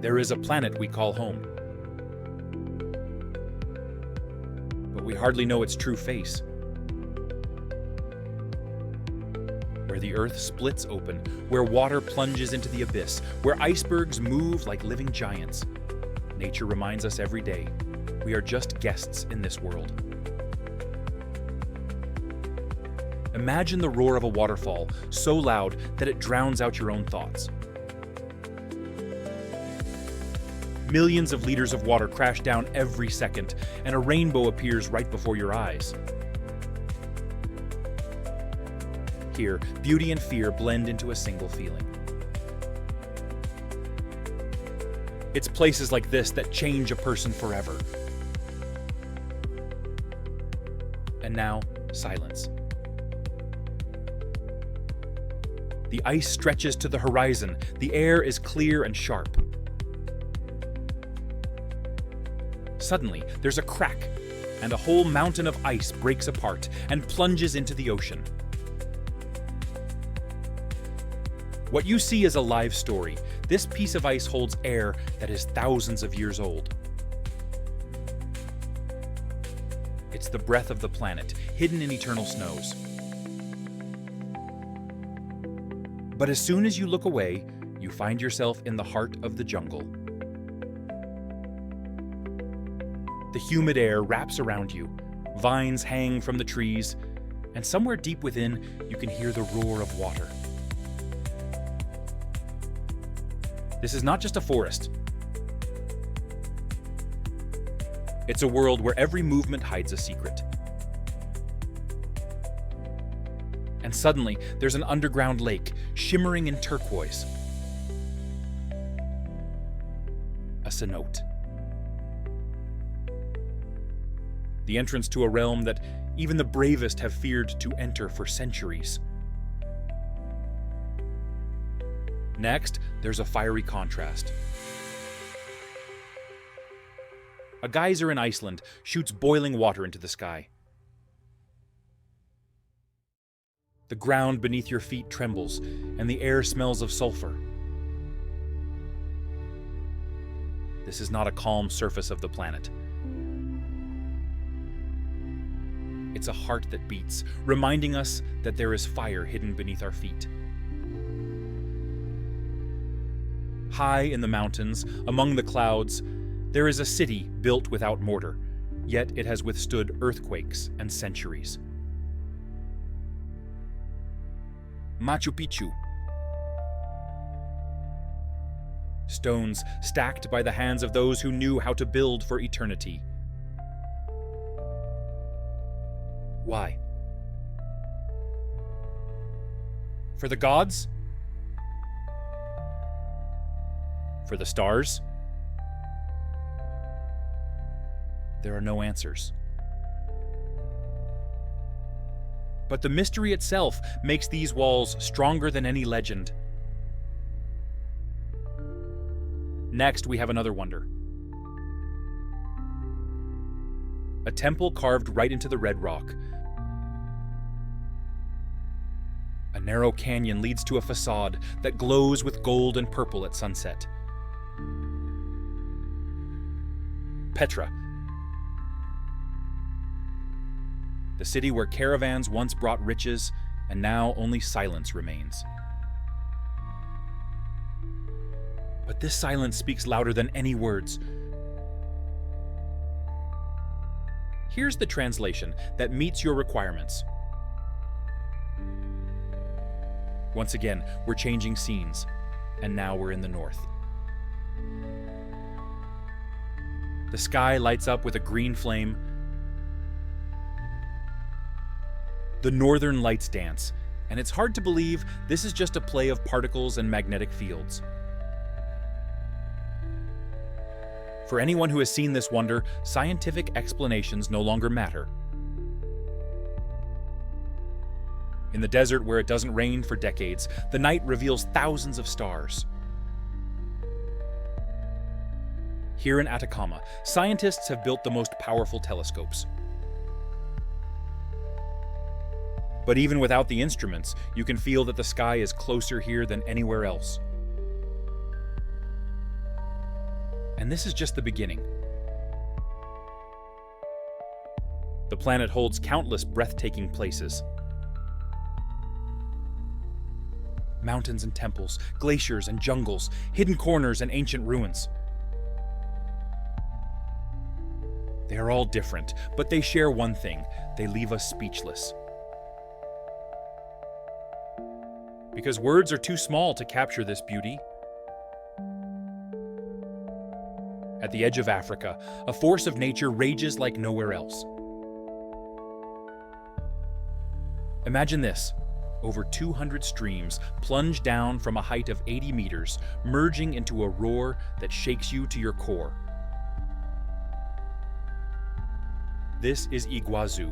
there is a planet we call home. But we hardly know its true face. Where the earth splits open, where water plunges into the abyss, where icebergs move like living giants, nature reminds us every day, we are just guests in this world. Imagine the roar of a waterfall, so loud that it drowns out your own thoughts. Millions of liters of water crash down every second, and a rainbow appears right before your eyes. Here, beauty and fear blend into a single feeling. It's places like this that change a person forever. And now, silence. The ice stretches to the horizon. The air is clear and sharp. Suddenly, there's a crack, and a whole mountain of ice breaks apart and plunges into the ocean. What you see is a live story. This piece of ice holds air that is thousands of years old. It's the breath of the planet, hidden in eternal snows. But as soon as you look away, you find yourself in the heart of the jungle. The humid air wraps around you, vines hang from the trees, and somewhere deep within, you can hear the roar of water. This is not just a forest. It's a world where every movement hides a secret. And suddenly, there's an underground lake, shimmering in turquoise. A cenote. The entrance to a realm that even the bravest have feared to enter for centuries. Next, there's a fiery contrast. A geyser in Iceland shoots boiling water into the sky. The ground beneath your feet trembles, and the air smells of sulfur. This is not a calm surface of the planet. It's a heart that beats, reminding us that there is fire hidden beneath our feet. High in the mountains, among the clouds, there is a city built without mortar, yet it has withstood earthquakes and centuries. Machu Picchu. Stones stacked by the hands of those who knew how to build for eternity. Why? For the gods? For the stars? There are no answers. But the mystery itself makes these walls stronger than any legend. Next, we have another wonder. A temple carved right into the red rock. A narrow canyon leads to a facade that glows with gold and purple at sunset. Petra. The city where caravans once brought riches, and now only silence remains. But this silence speaks louder than any words. Here's the translation that meets your requirements. Once again, we're changing scenes, and now we're in the north. The sky lights up with a green flame. The northern lights dance, and it's hard to believe this is just a play of particles and magnetic fields. For anyone who has seen this wonder, scientific explanations no longer matter. In the desert where it doesn't rain for decades, the night reveals thousands of stars. Here in Atacama, scientists have built the most powerful telescopes. But even without the instruments, you can feel that the sky is closer here than anywhere else. And this is just the beginning. The planet holds countless breathtaking places. Mountains and temples, glaciers and jungles, hidden corners and ancient ruins. They are all different, but they share one thing: they leave us speechless. Because words are too small to capture this beauty. At the edge of Africa, a force of nature rages like nowhere else. Imagine this. Over 200 streams plunge down from a height of 80 meters, merging into a roar that shakes you to your core. This is Iguazu,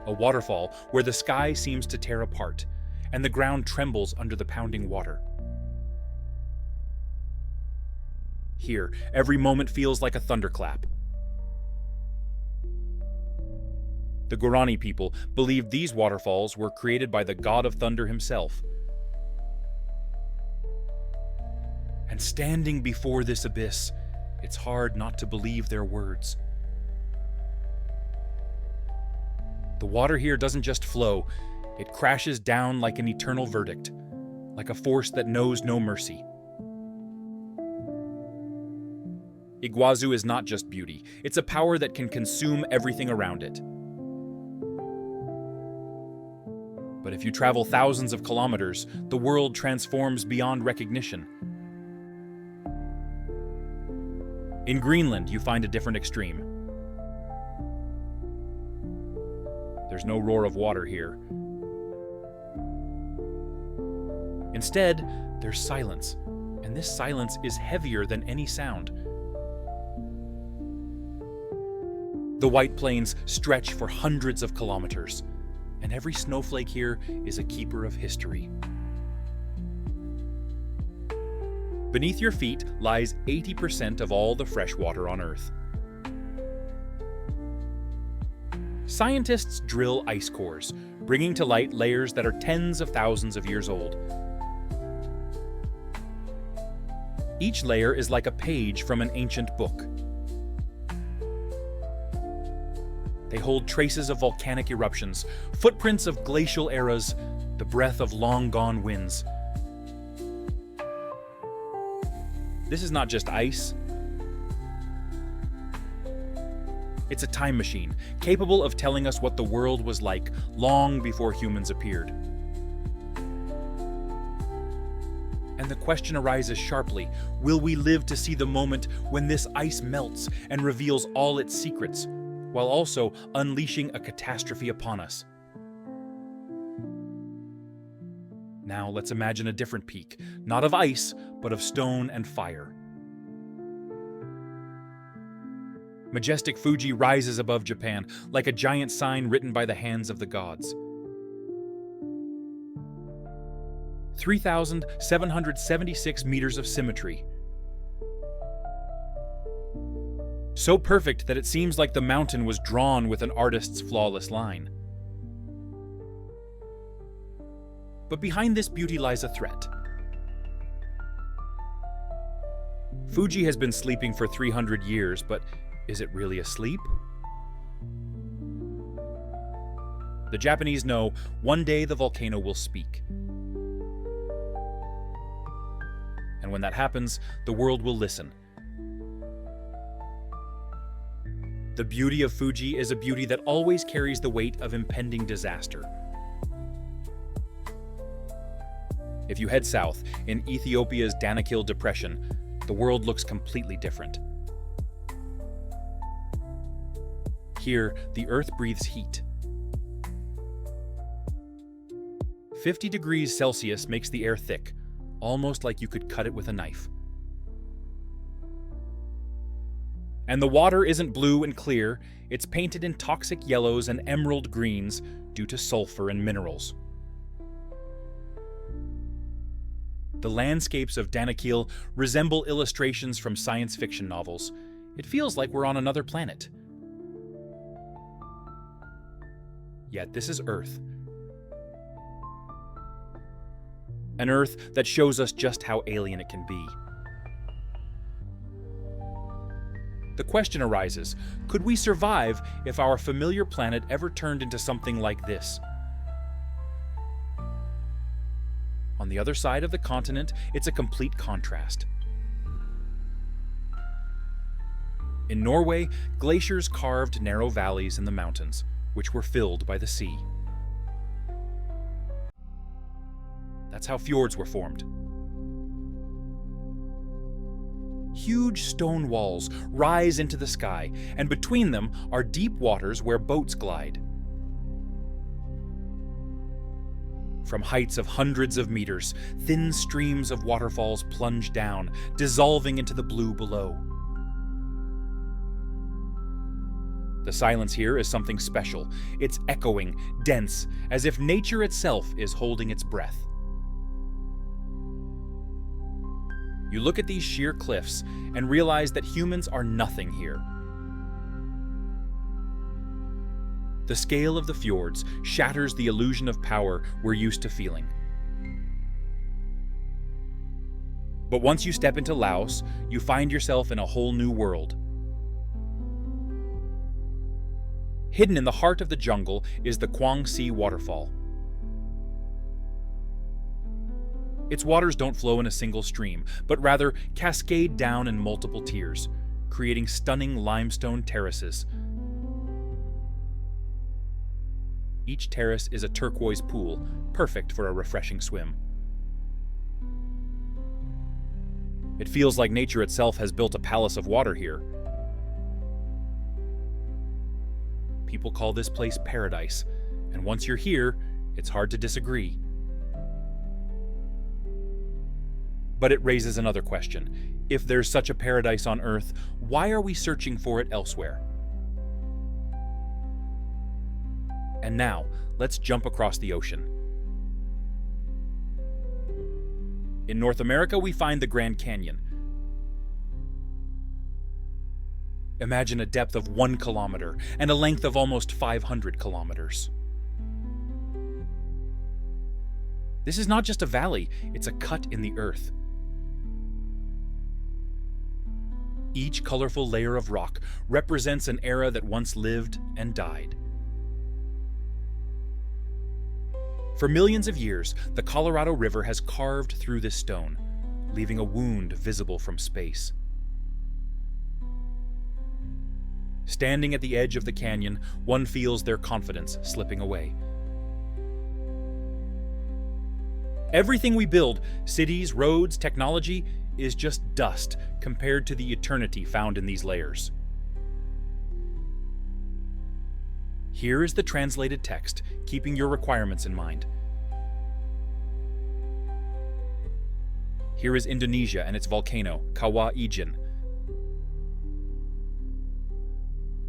a waterfall where the sky seems to tear apart, and the ground trembles under the pounding water. Here, every moment feels like a thunderclap. The Guarani people believed these waterfalls were created by the god of thunder himself. And standing before this abyss, it's hard not to believe their words. The water here doesn't just flow, it crashes down like an eternal verdict, like a force that knows no mercy. Iguazu is not just beauty, it's a power that can consume everything around it. But if you travel thousands of kilometers, the world transforms beyond recognition. In Greenland, you find a different extreme. There's no roar of water here. Instead, there's silence, and this silence is heavier than any sound. The White Plains stretch for hundreds of kilometers, and every snowflake here is a keeper of history. Beneath your feet lies 80% of all the fresh water on Earth. Scientists drill ice cores, bringing to light layers that are tens of thousands of years old. Each layer is like a page from an ancient book. They hold traces of volcanic eruptions, footprints of glacial eras, the breath of long-gone winds. This is not just ice. It's a time machine, capable of telling us what the world was like long before humans appeared. And the question arises sharply, will we live to see the moment when this ice melts and reveals all its secrets, while also unleashing a catastrophe upon us? Now let's imagine a different peak, not of ice, but of stone and fire. Majestic Fuji rises above Japan like a giant sign written by the hands of the gods. 3,776 meters of symmetry. So perfect that it seems like the mountain was drawn with an artist's flawless line. But behind this beauty lies a threat. Fuji has been sleeping for 300 years, but is it really asleep? The Japanese know one day the volcano will speak. And when that happens, the world will listen. The beauty of Fuji is a beauty that always carries the weight of impending disaster. If you head south, in Ethiopia's Danakil Depression, the world looks completely different. Here, the Earth breathes heat. 50 degrees Celsius makes the air thick, almost like you could cut it with a knife. And the water isn't blue and clear, it's painted in toxic yellows and emerald greens due to sulfur and minerals. The landscapes of Danakil resemble illustrations from science fiction novels. It feels like we're on another planet. Yet this is Earth. An Earth that shows us just how alien it can be. The question arises, could we survive if our familiar planet ever turned into something like this? On the other side of the continent, it's a complete contrast. In Norway, glaciers carved narrow valleys in the mountains, which were filled by the sea. That's how fjords were formed. Huge stone walls rise into the sky, and between them are deep waters where boats glide. From heights of hundreds of meters, thin streams of waterfalls plunge down, dissolving into the blue below. The silence here is something special. It's echoing, dense, as if nature itself is holding its breath. You look at these sheer cliffs and realize that humans are nothing here. The scale of the fjords shatters the illusion of power we're used to feeling. But once you step into Laos, you find yourself in a whole new world. Hidden in the heart of the jungle is the Quang Si waterfall. Its waters don't flow in a single stream, but rather cascade down in multiple tiers, creating stunning limestone terraces. Each terrace is a turquoise pool, perfect for a refreshing swim. It feels like nature itself has built a palace of water here. People call this place paradise, and once you're here, it's hard to disagree. But it raises another question. If there's such a paradise on Earth, why are we searching for it elsewhere? And now, let's jump across the ocean. In North America, we find the Grand Canyon. Imagine a depth of 1 kilometer and a length of almost 500 kilometers. This is not just a valley, it's a cut in the earth. Each colorful layer of rock represents an era that once lived and died. For millions of years, the Colorado River has carved through this stone, leaving a wound visible from space. Standing at the edge of the canyon, one feels their confidence slipping away. Everything we build, cities, roads, technology, is just dust compared to the eternity found in these layers. Here is the translated text, keeping your requirements in mind. Here is Indonesia and its volcano, Kawah Ijen.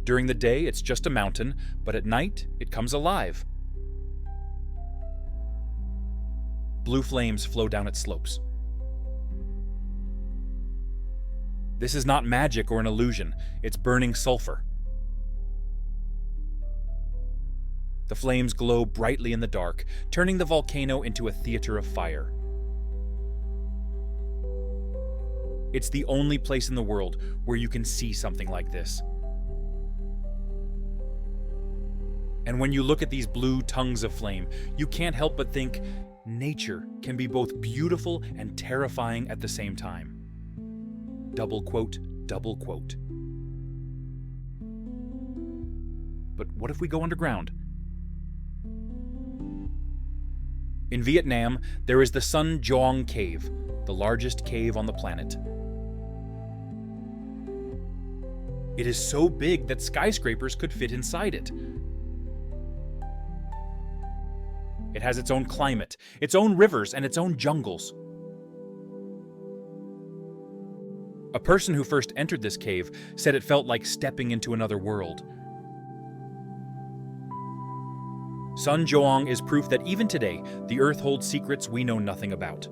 During the day, it's just a mountain, but at night, it comes alive. Blue flames flow down its slopes. This is not magic or an illusion, it's burning sulfur. The flames glow brightly in the dark, turning the volcano into a theater of fire. It's the only place in the world where you can see something like this. And when you look at these blue tongues of flame, you can't help but think, nature can be both beautiful and terrifying at the same time. Double quote, double quote. But what if we go underground? In Vietnam, there is the Sun Doong Cave, the largest cave on the planet. It is so big that skyscrapers could fit inside it. It has its own climate, its own rivers, and its own jungles. A person who first entered this cave said it felt like stepping into another world. Sun Doong is proof that even today, the Earth holds secrets we know nothing about.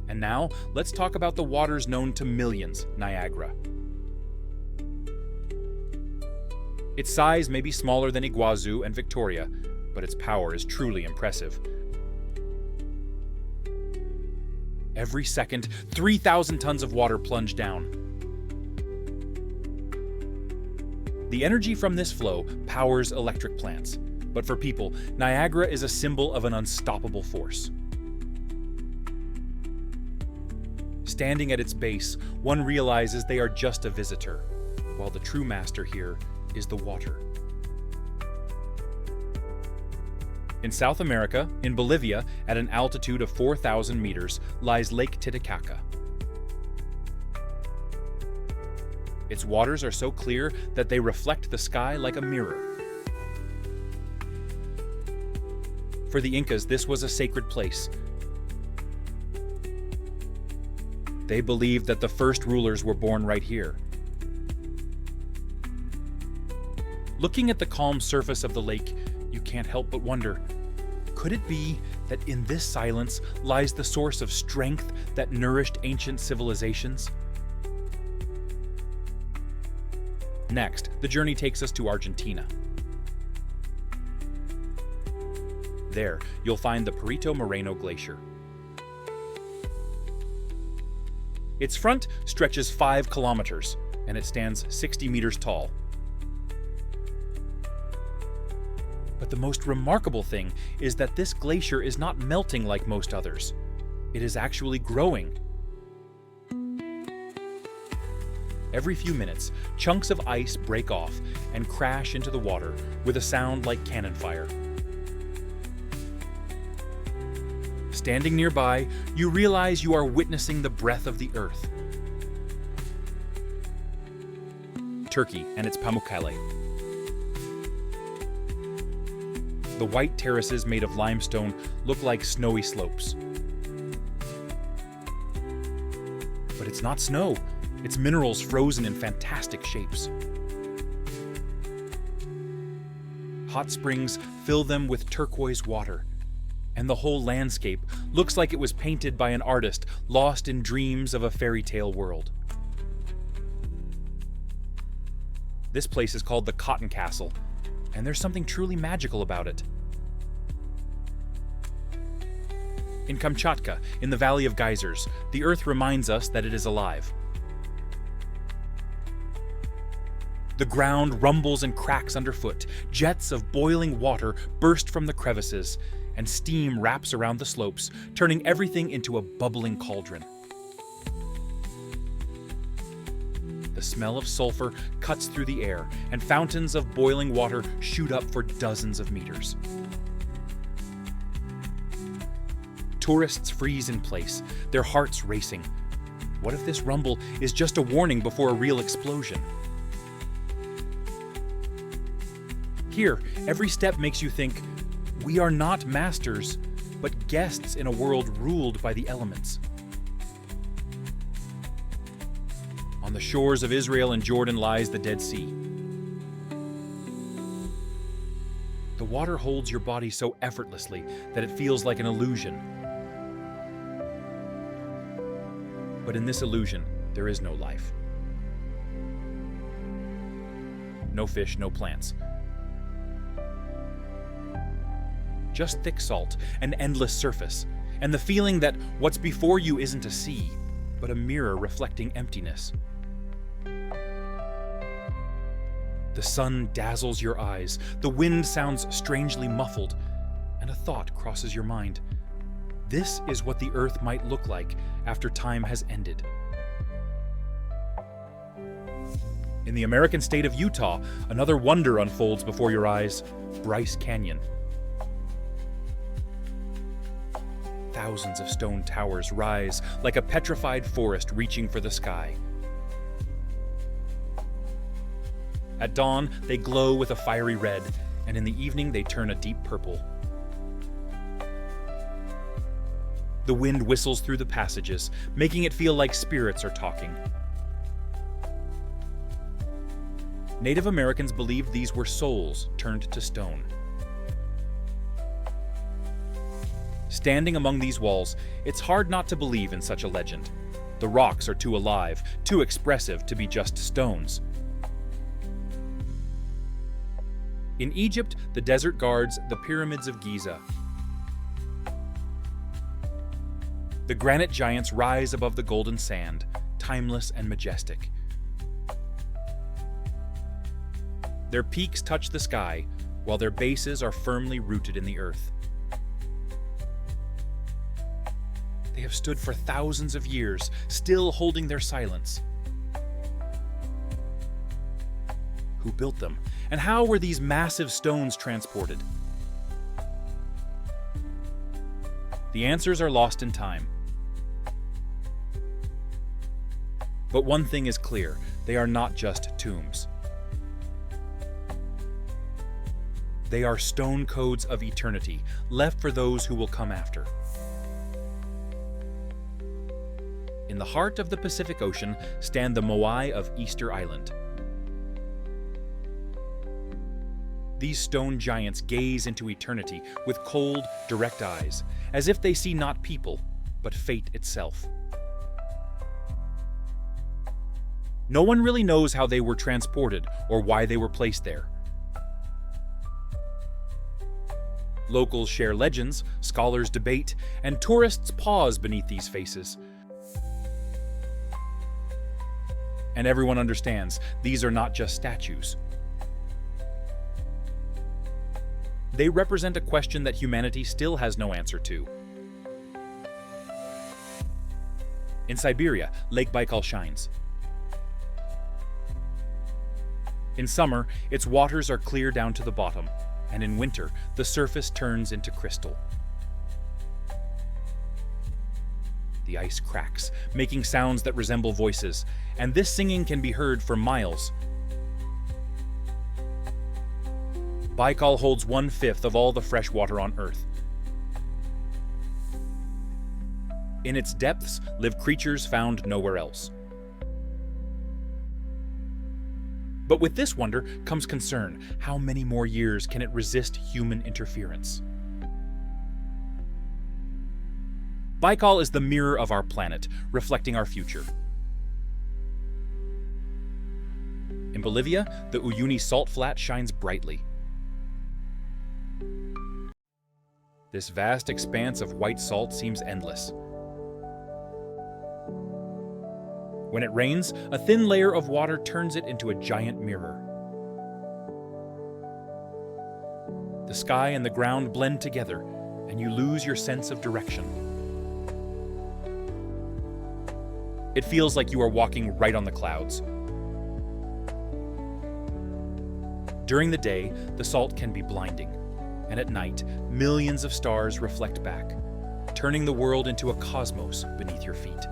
And now, let's talk about the waters known to millions, Niagara. Its size may be smaller than Iguazu and Victoria, but its power is truly impressive. Every second, 3,000 tons of water plunge down. The energy from this flow powers electric plants, but for people, Niagara is a symbol of an unstoppable force. Standing at its base, one realizes they are just a visitor, while the true master here is the water. In South America, in Bolivia, at an altitude of 4,000 meters, lies Lake Titicaca. Its waters are so clear that they reflect the sky like a mirror. For the Incas, this was a sacred place. They believed that the first rulers were born right here. Looking at the calm surface of the lake, you can't help but wonder, could it be that in this silence lies the source of strength that nourished ancient civilizations? Next, the journey takes us to Argentina. There, you'll find the Perito Moreno Glacier. Its front stretches 5 kilometers, and it stands 60 meters tall. But the most remarkable thing is that this glacier is not melting like most others. It is actually growing. Every few minutes, chunks of ice break off and crash into the water with a sound like cannon fire. Standing nearby, you realize you are witnessing the breath of the earth. Turkey and its Pamukkale. The white terraces made of limestone look like snowy slopes. But it's not snow, it's minerals frozen in fantastic shapes. Hot springs fill them with turquoise water, and the whole landscape looks like it was painted by an artist lost in dreams of a fairy tale world. This place is called the Cotton Castle, and there's something truly magical about it. In Kamchatka, in the Valley of Geysers, the earth reminds us that it is alive. The ground rumbles and cracks underfoot, jets of boiling water burst from the crevices, and steam wraps around the slopes, turning everything into a bubbling cauldron. The smell of sulfur cuts through the air, and fountains of boiling water shoot up for dozens of meters. Tourists freeze in place, their hearts racing. What if this rumble is just a warning before a real explosion? Here, every step makes you think, we are not masters, but guests in a world ruled by the elements. On the shores of Israel and Jordan lies the Dead Sea. The water holds your body so effortlessly that it feels like an illusion. But in this illusion, there is no life. No fish, no plants. Just thick salt, an endless surface, and the feeling that what's before you isn't a sea, but a mirror reflecting emptiness. The sun dazzles your eyes, the wind sounds strangely muffled, and a thought crosses your mind. This is what the earth might look like after time has ended. In the American state of Utah, another wonder unfolds before your eyes, Bryce Canyon. Thousands of stone towers rise like a petrified forest reaching for the sky. At dawn, they glow with a fiery red, and in the evening they turn a deep purple. The wind whistles through the passages, making it feel like spirits are talking. Native Americans believed these were souls turned to stone. Standing among these walls, it's hard not to believe in such a legend. The rocks are too alive, too expressive to be just stones. In Egypt, the desert guards the pyramids of Giza. The granite giants rise above the golden sand, timeless and majestic. Their peaks touch the sky, while their bases are firmly rooted in the earth. They have stood for thousands of years, still holding their silence. Who built them? And how were these massive stones transported? The answers are lost in time. But one thing is clear, they are not just tombs. They are stone codes of eternity, left for those who will come after. In the heart of the Pacific Ocean stand the Moai of Easter Island. These stone giants gaze into eternity with cold, direct eyes, as if they see not people, but fate itself. No one really knows how they were transported or why they were placed there. Locals share legends, scholars debate, and tourists pause beneath these faces. And everyone understands these are not just statues. They represent a question that humanity still has no answer to. In Siberia, Lake Baikal shines. In summer, its waters are clear down to the bottom, and in winter, the surface turns into crystal. The ice cracks, making sounds that resemble voices, and this singing can be heard for miles. Baikal holds 1/5 of all the fresh water on Earth. In its depths live creatures found nowhere else. But with this wonder comes concern. How many more years can it resist human interference? Baikal is the mirror of our planet, reflecting our future. In Bolivia, the Uyuni salt flat shines brightly. This vast expanse of white salt seems endless. When it rains, a thin layer of water turns it into a giant mirror. The sky and the ground blend together, and you lose your sense of direction. It feels like you are walking right on the clouds. During the day, the salt can be blinding, and at night, millions of stars reflect back, turning the world into a cosmos beneath your feet.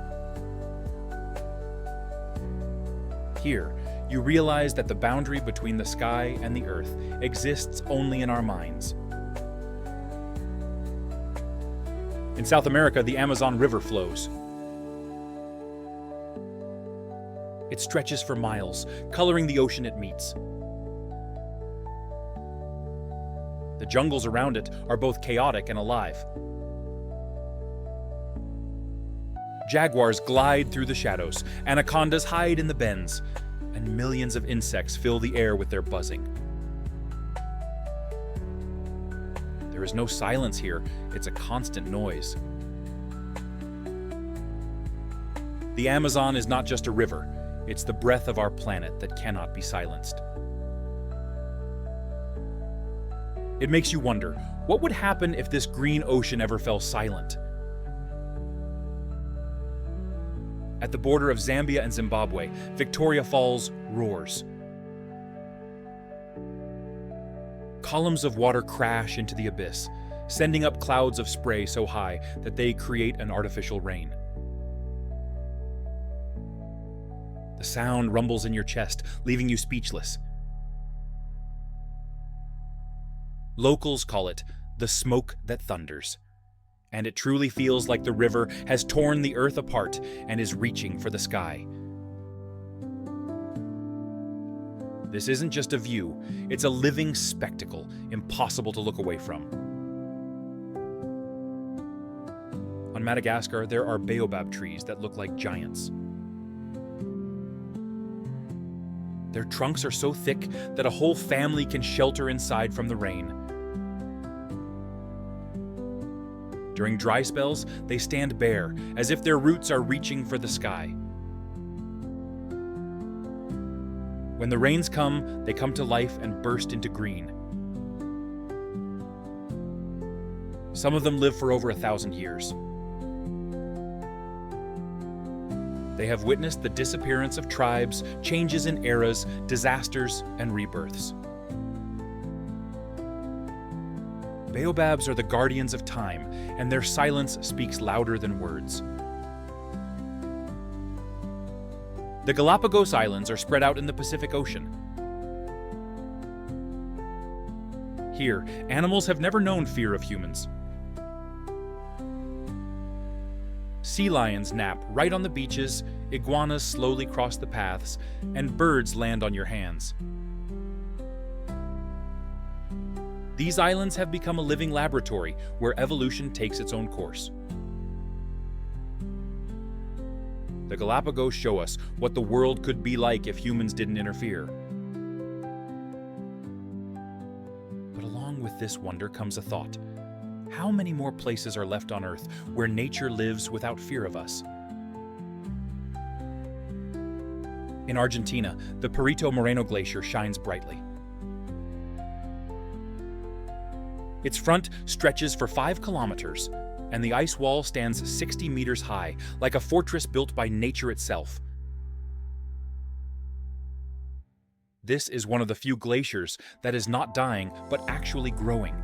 Here, you realize that the boundary between the sky and the earth exists only in our minds. In South America, the Amazon River flows. It stretches for miles, coloring the ocean it meets. The jungles around it are both chaotic and alive. Jaguars glide through the shadows, anacondas hide in the bends, and millions of insects fill the air with their buzzing. There is no silence here, it's a constant noise. The Amazon is not just a river, it's the breath of our planet that cannot be silenced. It makes you wonder, what would happen if this green ocean ever fell silent? At the border of Zambia and Zimbabwe, Victoria Falls roars. Columns of water crash into the abyss, sending up clouds of spray so high that they create an artificial rain. The sound rumbles in your chest, leaving you speechless. Locals call it the smoke that thunders, and it truly feels like the river has torn the earth apart and is reaching for the sky. This isn't just a view, it's a living spectacle, impossible to look away from. On Madagascar, there are baobab trees that look like giants. Their trunks are so thick that a whole family can shelter inside from the rain. During dry spells, they stand bare, as if their roots are reaching for the sky. When the rains come, they come to life and burst into green. Some of them live for over 1,000 years. They have witnessed the disappearance of tribes, changes in eras, disasters, and rebirths. Baobabs are the guardians of time, and their silence speaks louder than words. The Galapagos Islands are spread out in the Pacific Ocean. Here, animals have never known fear of humans. Sea lions nap right on the beaches, iguanas slowly cross the paths, and birds land on your hands. These islands have become a living laboratory where evolution takes its own course. The Galapagos show us what the world could be like if humans didn't interfere. But along with this wonder comes a thought. How many more places are left on Earth where nature lives without fear of us? In Argentina, the Perito Moreno Glacier shines brightly. Its front stretches for 5 kilometers, and the ice wall stands 60 meters high, like a fortress built by nature itself. This is one of the few glaciers that is not dying, but actually growing.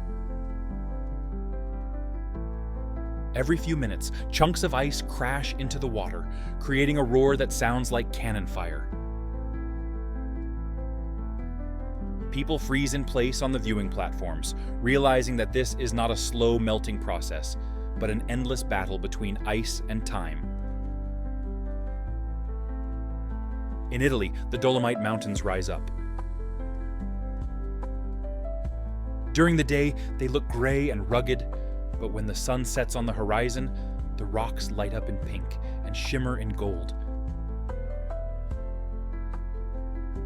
Every few minutes, chunks of ice crash into the water, creating a roar that sounds like cannon fire. People freeze in place on the viewing platforms, realizing that this is not a slow melting process, but an endless battle between ice and time. In Italy, the Dolomite Mountains rise up. During the day, they look gray and rugged, but when the sun sets on the horizon, the rocks light up in pink and shimmer in gold.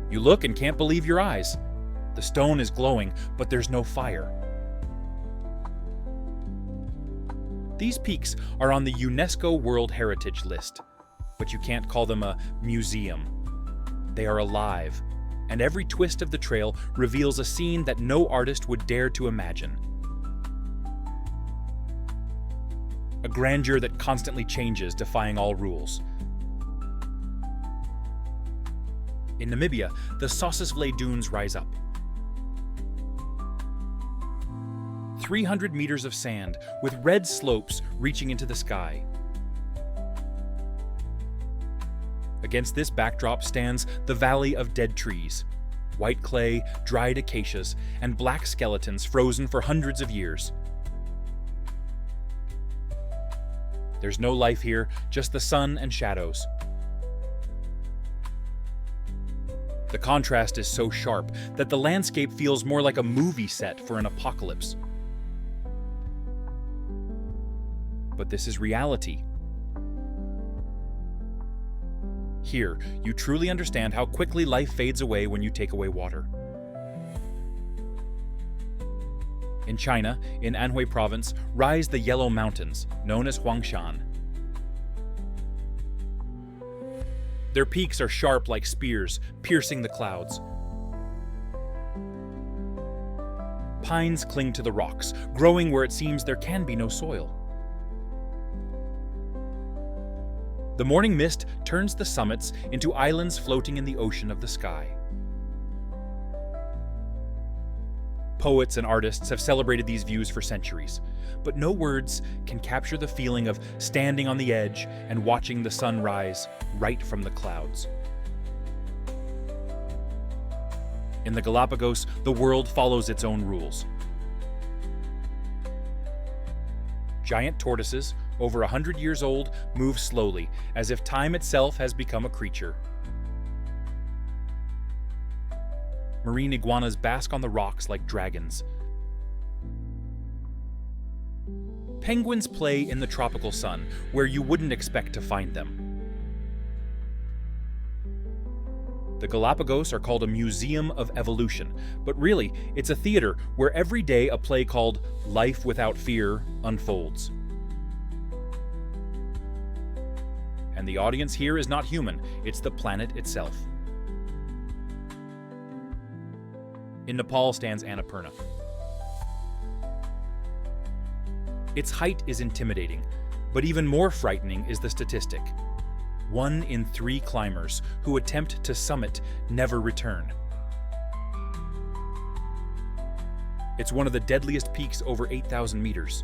You look and can't believe your eyes. The stone is glowing, but there's no fire. These peaks are on the UNESCO World Heritage List, but you can't call them a museum. They are alive, and every twist of the trail reveals a scene that no artist would dare to imagine. A grandeur that constantly changes, defying all rules. In Namibia, the Sossusvlei Dunes rise up. 300 meters of sand, with red slopes reaching into the sky. Against this backdrop stands the Valley of Dead Trees, white clay, dried acacias, and black skeletons frozen for hundreds of years. There's no life here, just the sun and shadows. The contrast is so sharp that the landscape feels more like a movie set for an apocalypse. But this is reality. Here, you truly understand how quickly life fades away when you take away water. In China, in Anhui province, rise the Yellow Mountains, known as Huangshan. Their peaks are sharp like spears, piercing the clouds. Pines cling to the rocks, growing where it seems there can be no soil. The morning mist turns the summits into islands floating in the ocean of the sky. Poets and artists have celebrated these views for centuries, but no words can capture the feeling of standing on the edge and watching the sun rise right from the clouds. In the Galapagos, the world follows its own rules. Giant tortoises, over 100 years old, move slowly, as if time itself has become a creature. Marine iguanas bask on the rocks like dragons. Penguins play in the tropical sun, where you wouldn't expect to find them. The Galapagos are called a museum of evolution, but really, it's a theater where every day a play called Life Without Fear unfolds. And the audience here is not human, it's the planet itself. In Nepal stands Annapurna. Its height is intimidating, but even more frightening is the statistic. 1 in 3 climbers who attempt to summit never return. It's one of the deadliest peaks, over 8,000 meters.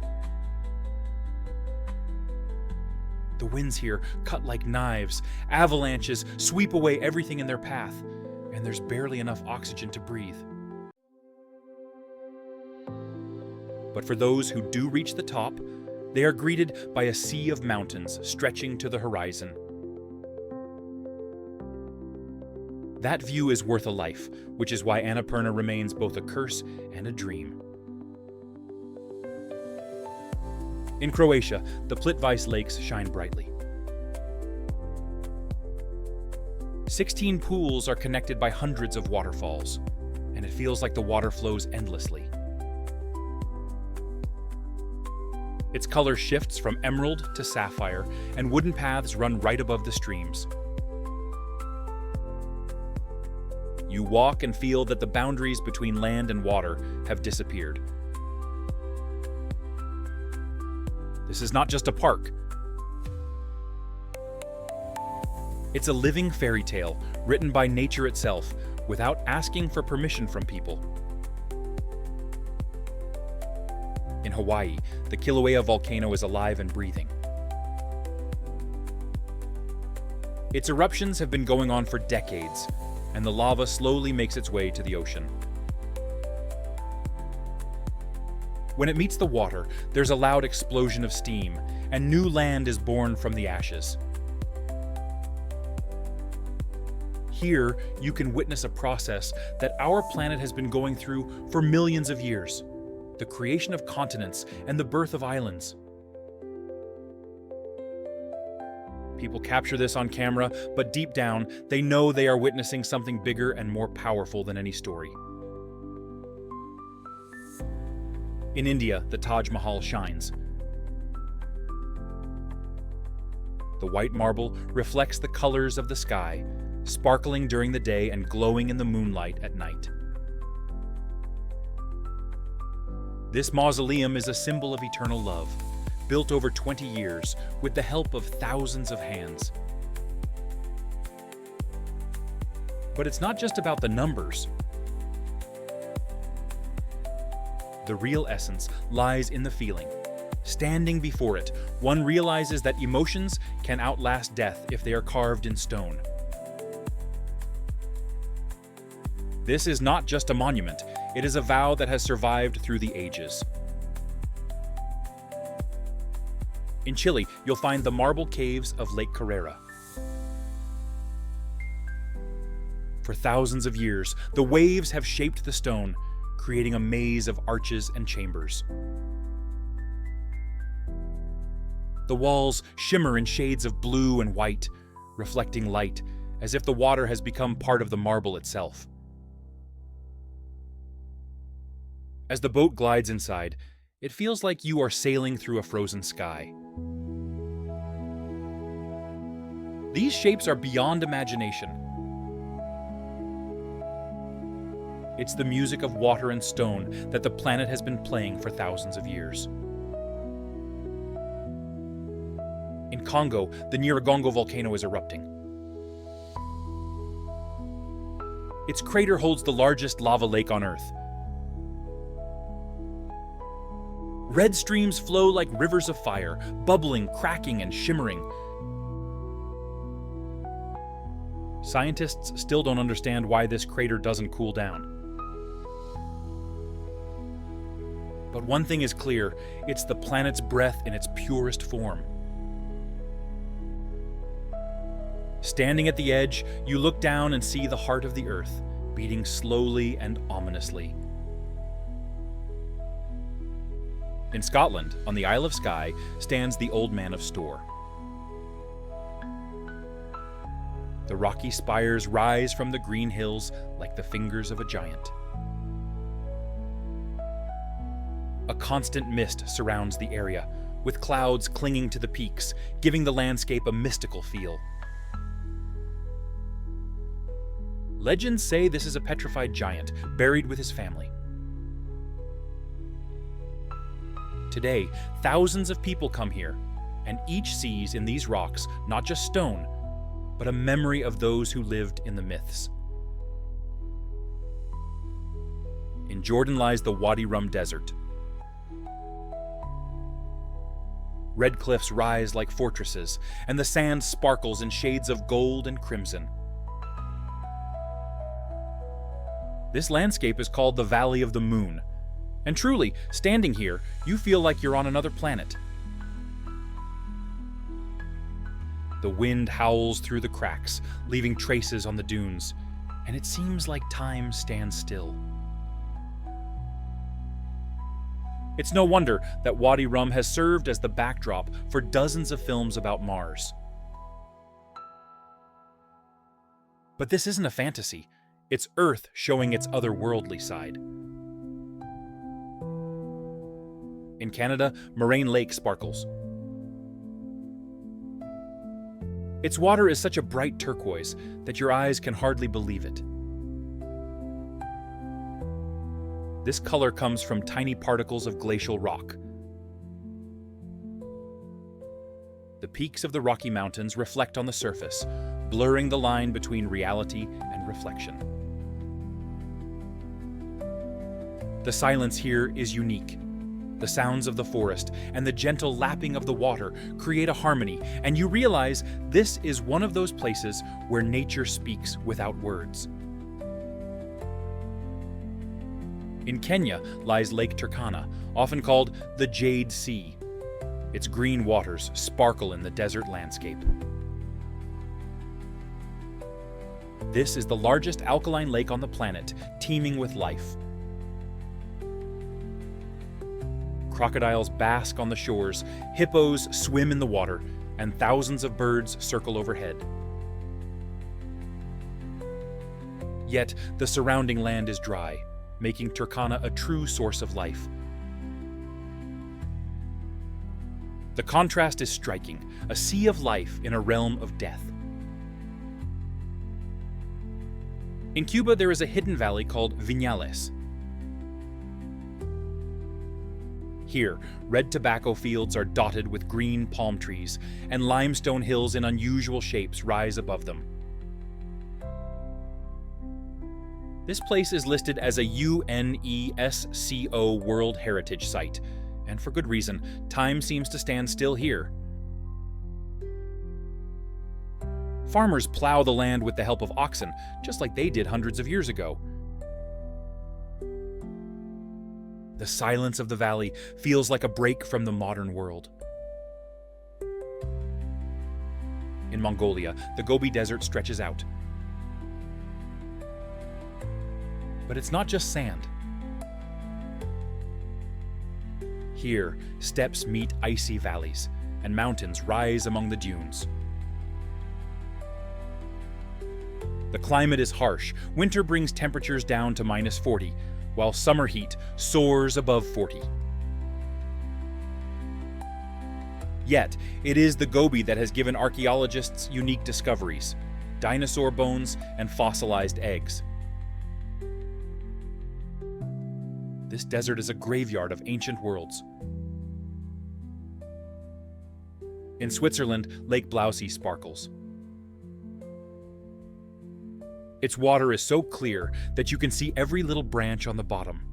The winds here cut like knives, avalanches sweep away everything in their path, and there's barely enough oxygen to breathe. But for those who do reach the top, they are greeted by a sea of mountains stretching to the horizon. That view is worth a life, which is why Annapurna remains both a curse and a dream. In Croatia, the Plitvice lakes shine brightly. 16 pools are connected by hundreds of waterfalls, and it feels like the water flows endlessly. Its color shifts from emerald to sapphire, and wooden paths run right above the streams. You walk and feel that the boundaries between land and water have disappeared. This is not just a park. It's a living fairy tale written by nature itself without asking for permission from people. In Hawaii, the Kilauea volcano is alive and breathing. Its eruptions have been going on for decades, and the lava slowly makes its way to the ocean. When it meets the water, there's a loud explosion of steam, and new land is born from the ashes. Here, you can witness a process that our planet has been going through for millions of years: the creation of continents and the birth of islands. People capture this on camera, but deep down, they know they are witnessing something bigger and more powerful than any story. In India, the Taj Mahal shines. The white marble reflects the colors of the sky, sparkling during the day and glowing in the moonlight at night. This mausoleum is a symbol of eternal love, built over 20 years with the help of thousands of hands. But it's not just about the numbers. The real essence lies in the feeling. Standing before it, one realizes that emotions can outlast death if they are carved in stone. This is not just a monument, it is a vow that has survived through the ages. In Chile, you'll find the marble caves of Lake Carrera. For thousands of years, the waves have shaped the stone, creating a maze of arches and chambers. The walls shimmer in shades of blue and white, reflecting light, as if the water has become part of the marble itself. As the boat glides inside, it feels like you are sailing through a frozen sky. These shapes are beyond imagination. It's the music of water and stone that the planet has been playing for thousands of years. In Congo, the Nyiragongo volcano is erupting. Its crater holds the largest lava lake on Earth. Red streams flow like rivers of fire, bubbling, cracking, and shimmering. Scientists still don't understand why this crater doesn't cool down. But one thing is clear, it's the planet's breath in its purest form. Standing at the edge, you look down and see the heart of the Earth, beating slowly and ominously. In Scotland, on the Isle of Skye, stands the Old Man of Storr. The rocky spires rise from the green hills like the fingers of a giant. A constant mist surrounds the area, with clouds clinging to the peaks, giving the landscape a mystical feel. Legends say this is a petrified giant, buried with his family. Today, thousands of people come here, and each sees in these rocks not just stone, but a memory of those who lived in the myths. In Jordan lies the Wadi Rum Desert. Red cliffs rise like fortresses, and the sand sparkles in shades of gold and crimson. This landscape is called the Valley of the Moon, and truly, standing here, you feel like you're on another planet. The wind howls through the cracks, leaving traces on the dunes, and it seems like time stands still. It's no wonder that Wadi Rum has served as the backdrop for dozens of films about Mars. But this isn't a fantasy. It's Earth showing its otherworldly side. In Canada, Moraine Lake sparkles. Its water is such a bright turquoise that your eyes can hardly believe it. This color comes from tiny particles of glacial rock. The peaks of the Rocky Mountains reflect on the surface, blurring the line between reality and reflection. The silence here is unique. The sounds of the forest and the gentle lapping of the water create a harmony, and you realize this is one of those places where nature speaks without words. In Kenya lies Lake Turkana, often called the Jade Sea. Its green waters sparkle in the desert landscape. This is the largest alkaline lake on the planet, teeming with life. Crocodiles bask on the shores, hippos swim in the water, and thousands of birds circle overhead. Yet the surrounding land is dry, making Turkana a true source of life. The contrast is striking, a sea of life in a realm of death. In Cuba, there is a hidden valley called Viñales. Here, red tobacco fields are dotted with green palm trees, and limestone hills in unusual shapes rise above them. This place is listed as a UNESCO World Heritage Site, and for good reason. Time seems to stand still here. Farmers plow the land with the help of oxen, just like they did hundreds of years ago. The silence of the valley feels like a break from the modern world. In Mongolia, the Gobi Desert stretches out. But it's not just sand. Here, steppes meet icy valleys, and mountains rise among the dunes. The climate is harsh. Winter brings temperatures down to -40, while summer heat soars above 40. Yet, it is the Gobi that has given archaeologists unique discoveries: dinosaur bones and fossilized eggs. This desert is a graveyard of ancient worlds. In Switzerland, Lake Blaussee sparkles. Its water is so clear that you can see every little branch on the bottom.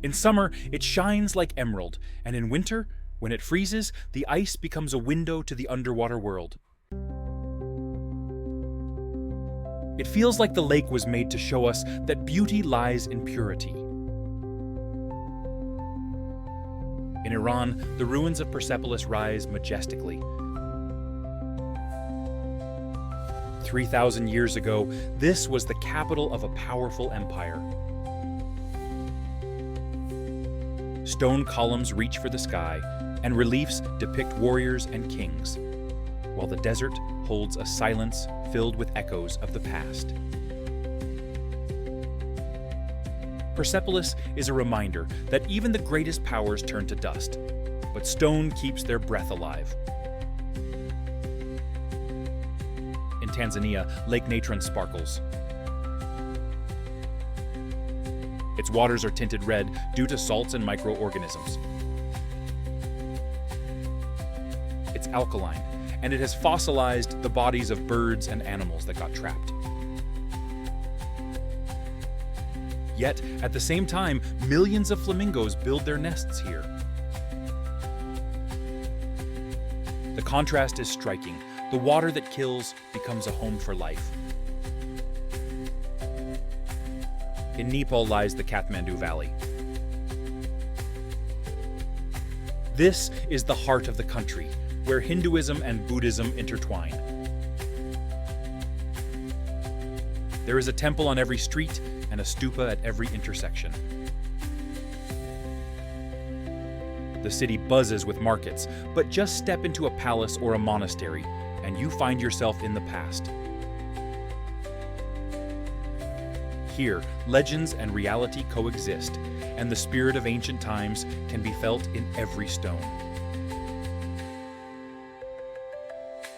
In summer, it shines like emerald, and in winter, when it freezes, the ice becomes a window to the underwater world. It feels like the lake was made to show us that beauty lies in purity. In Iran, the ruins of Persepolis rise majestically. 3,000 years ago, this was the capital of a powerful empire. Stone columns reach for the sky, and reliefs depict warriors and kings, while the desert holds a silence filled with echoes of the past. Persepolis is a reminder that even the greatest powers turn to dust, but stone keeps their breath alive. In Tanzania, Lake Natron sparkles. Its waters are tinted red due to salts and microorganisms. It's alkaline, and it has fossilized the bodies of birds and animals that got trapped. Yet, at the same time, millions of flamingos build their nests here. The contrast is striking. The water that kills becomes a home for life. In Nepal lies the Kathmandu Valley. This is the heart of the country, where Hinduism and Buddhism intertwine. There is a temple on every street and a stupa at every intersection. The city buzzes with markets, but just step into a palace or a monastery, and you find yourself in the past. Here, legends and reality coexist, and the spirit of ancient times can be felt in every stone.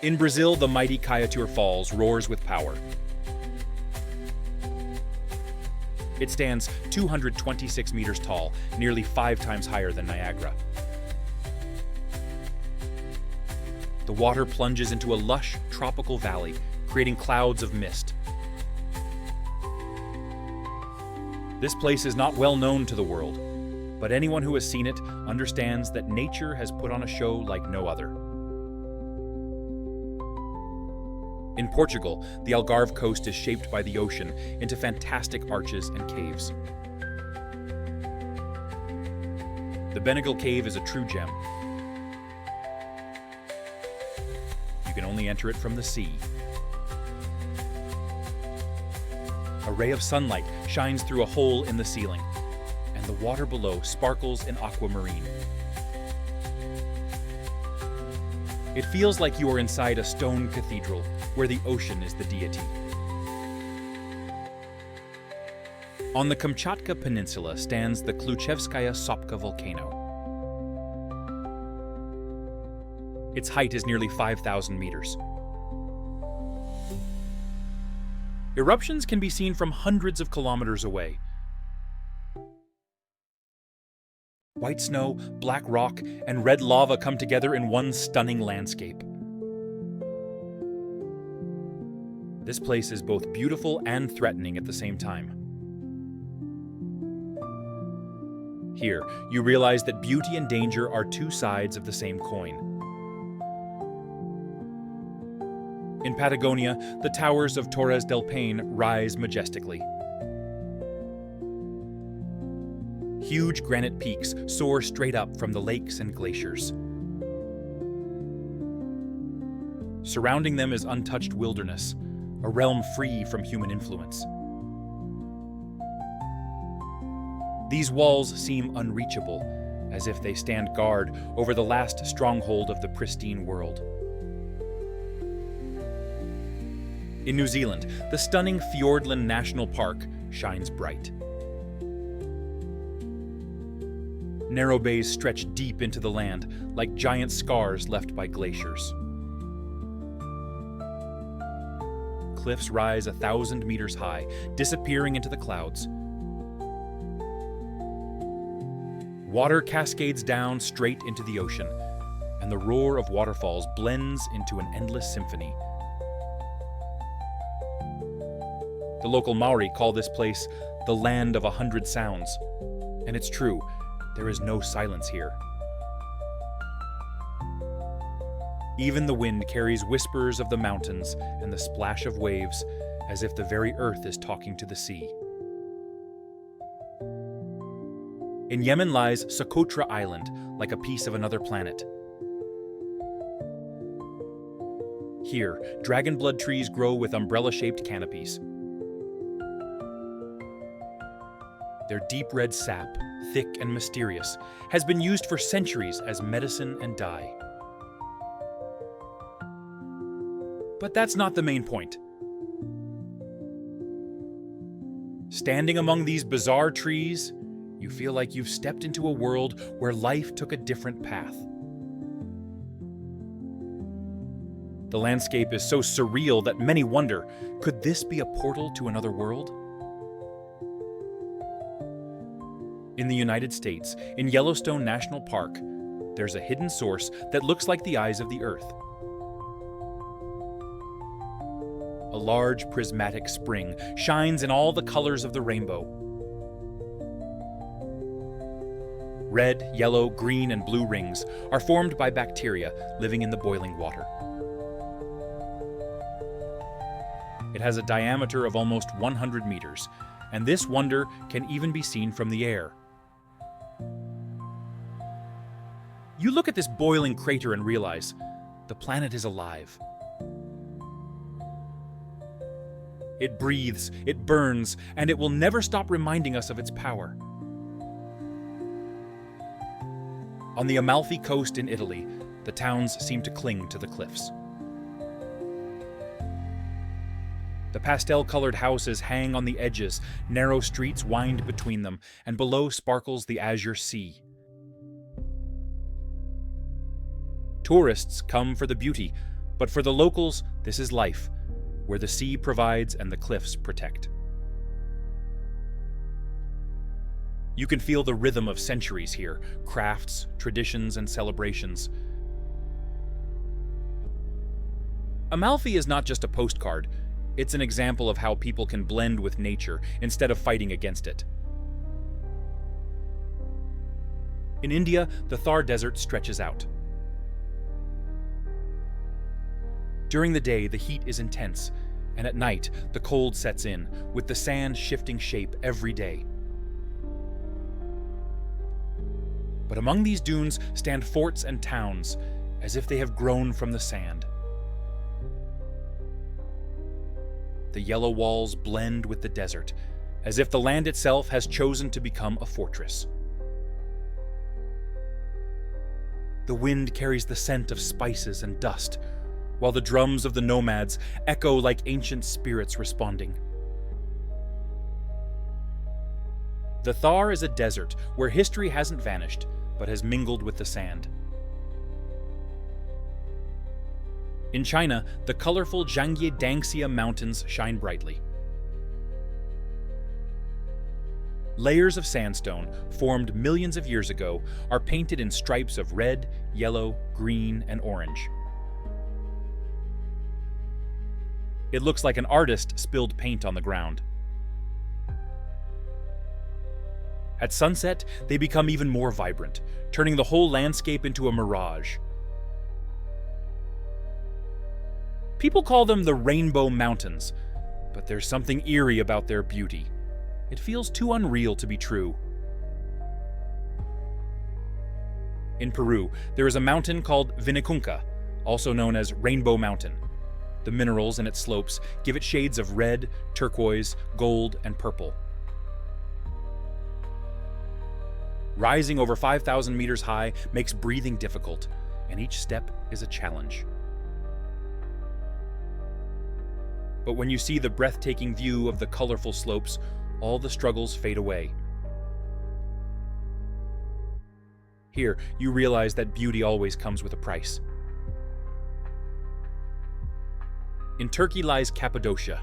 In Brazil, the mighty Caiatur Falls roars with power. It stands 226 meters tall, nearly 5 times higher than Niagara. The water plunges into a lush, tropical valley, creating clouds of mist. This place is not well known to the world, but anyone who has seen it understands that nature has put on a show like no other. In Portugal, the Algarve coast is shaped by the ocean into fantastic arches and caves. The Benegal Cave is a true gem. You can only enter it from the sea. A ray of sunlight shines through a hole in the ceiling, and the water below sparkles in aquamarine. It feels like you are inside a stone cathedral where the ocean is the deity. On the Kamchatka Peninsula stands the Kluchevskaya Sopka volcano. Its height is nearly 5,000 meters. Eruptions can be seen from hundreds of kilometers away. White snow, black rock, and red lava come together in one stunning landscape. This place is both beautiful and threatening at the same time. Here, you realize that beauty and danger are two sides of the same coin. In Patagonia, the towers of Torres del Paine rise majestically. Huge granite peaks soar straight up from the lakes and glaciers. Surrounding them is untouched wilderness, a realm free from human influence. These walls seem unreachable, as if they stand guard over the last stronghold of the pristine world. In New Zealand, the stunning Fiordland National Park shines bright. Narrow bays stretch deep into the land, like giant scars left by glaciers. Cliffs rise 1,000 meters high, disappearing into the clouds. Water cascades down straight into the ocean, and the roar of waterfalls blends into an endless symphony. The local Maori call this place the land of 100 sounds, and it's true. There is no silence here. Even the wind carries whispers of the mountains and the splash of waves, as if the very earth is talking to the sea. In Yemen lies Socotra Island, like a piece of another planet. Here, dragon blood trees grow with umbrella-shaped canopies. Their deep red sap, thick and mysterious, has been used for centuries as medicine and dye. But that's not the main point. Standing among these bizarre trees, you feel like you've stepped into a world where life took a different path. The landscape is so surreal that many wonder, could this be a portal to another world? In the United States, in Yellowstone National Park, there's a hidden source that looks like the eyes of the Earth. A large prismatic spring shines in all the colors of the rainbow. Red, yellow, green, and blue rings are formed by bacteria living in the boiling water. It has a diameter of almost 100 meters, and this wonder can even be seen from the air. You look at this boiling crater and realize the planet is alive. It breathes, it burns, and it will never stop reminding us of its power. On the Amalfi Coast in Italy, the towns seem to cling to the cliffs. The pastel-colored houses hang on the edges, narrow streets wind between them, and below sparkles the azure sea. Tourists come for the beauty, but for the locals, this is life, where the sea provides and the cliffs protect. You can feel the rhythm of centuries here, crafts, traditions, and celebrations. Amalfi is not just a postcard, it's an example of how people can blend with nature instead of fighting against it. In India, the Thar Desert stretches out. During the day, the heat is intense, and at night, the cold sets in, with the sand shifting shape every day. But among these dunes stand forts and towns, as if they have grown from the sand. The yellow walls blend with the desert, as if the land itself has chosen to become a fortress. The wind carries the scent of spices and dust, while the drums of the nomads echo like ancient spirits responding. The Thar is a desert where history hasn't vanished, but has mingled with the sand. In China, the colorful Jiangye Mountains shine brightly. Layers of sandstone, formed millions of years ago, are painted in stripes of red, yellow, green, and orange. It looks like an artist spilled paint on the ground. At sunset, they become even more vibrant, turning the whole landscape into a mirage. People call them the Rainbow Mountains, but there's something eerie about their beauty. It feels too unreal to be true. In Peru, there is a mountain called Vinicunca, also known as Rainbow Mountain. The minerals in its slopes give it shades of red, turquoise, gold, and purple. Rising over 5,000 meters high makes breathing difficult, and each step is a challenge. But when you see the breathtaking view of the colorful slopes, all the struggles fade away. Here, you realize that beauty always comes with a price. In Turkey lies Cappadocia.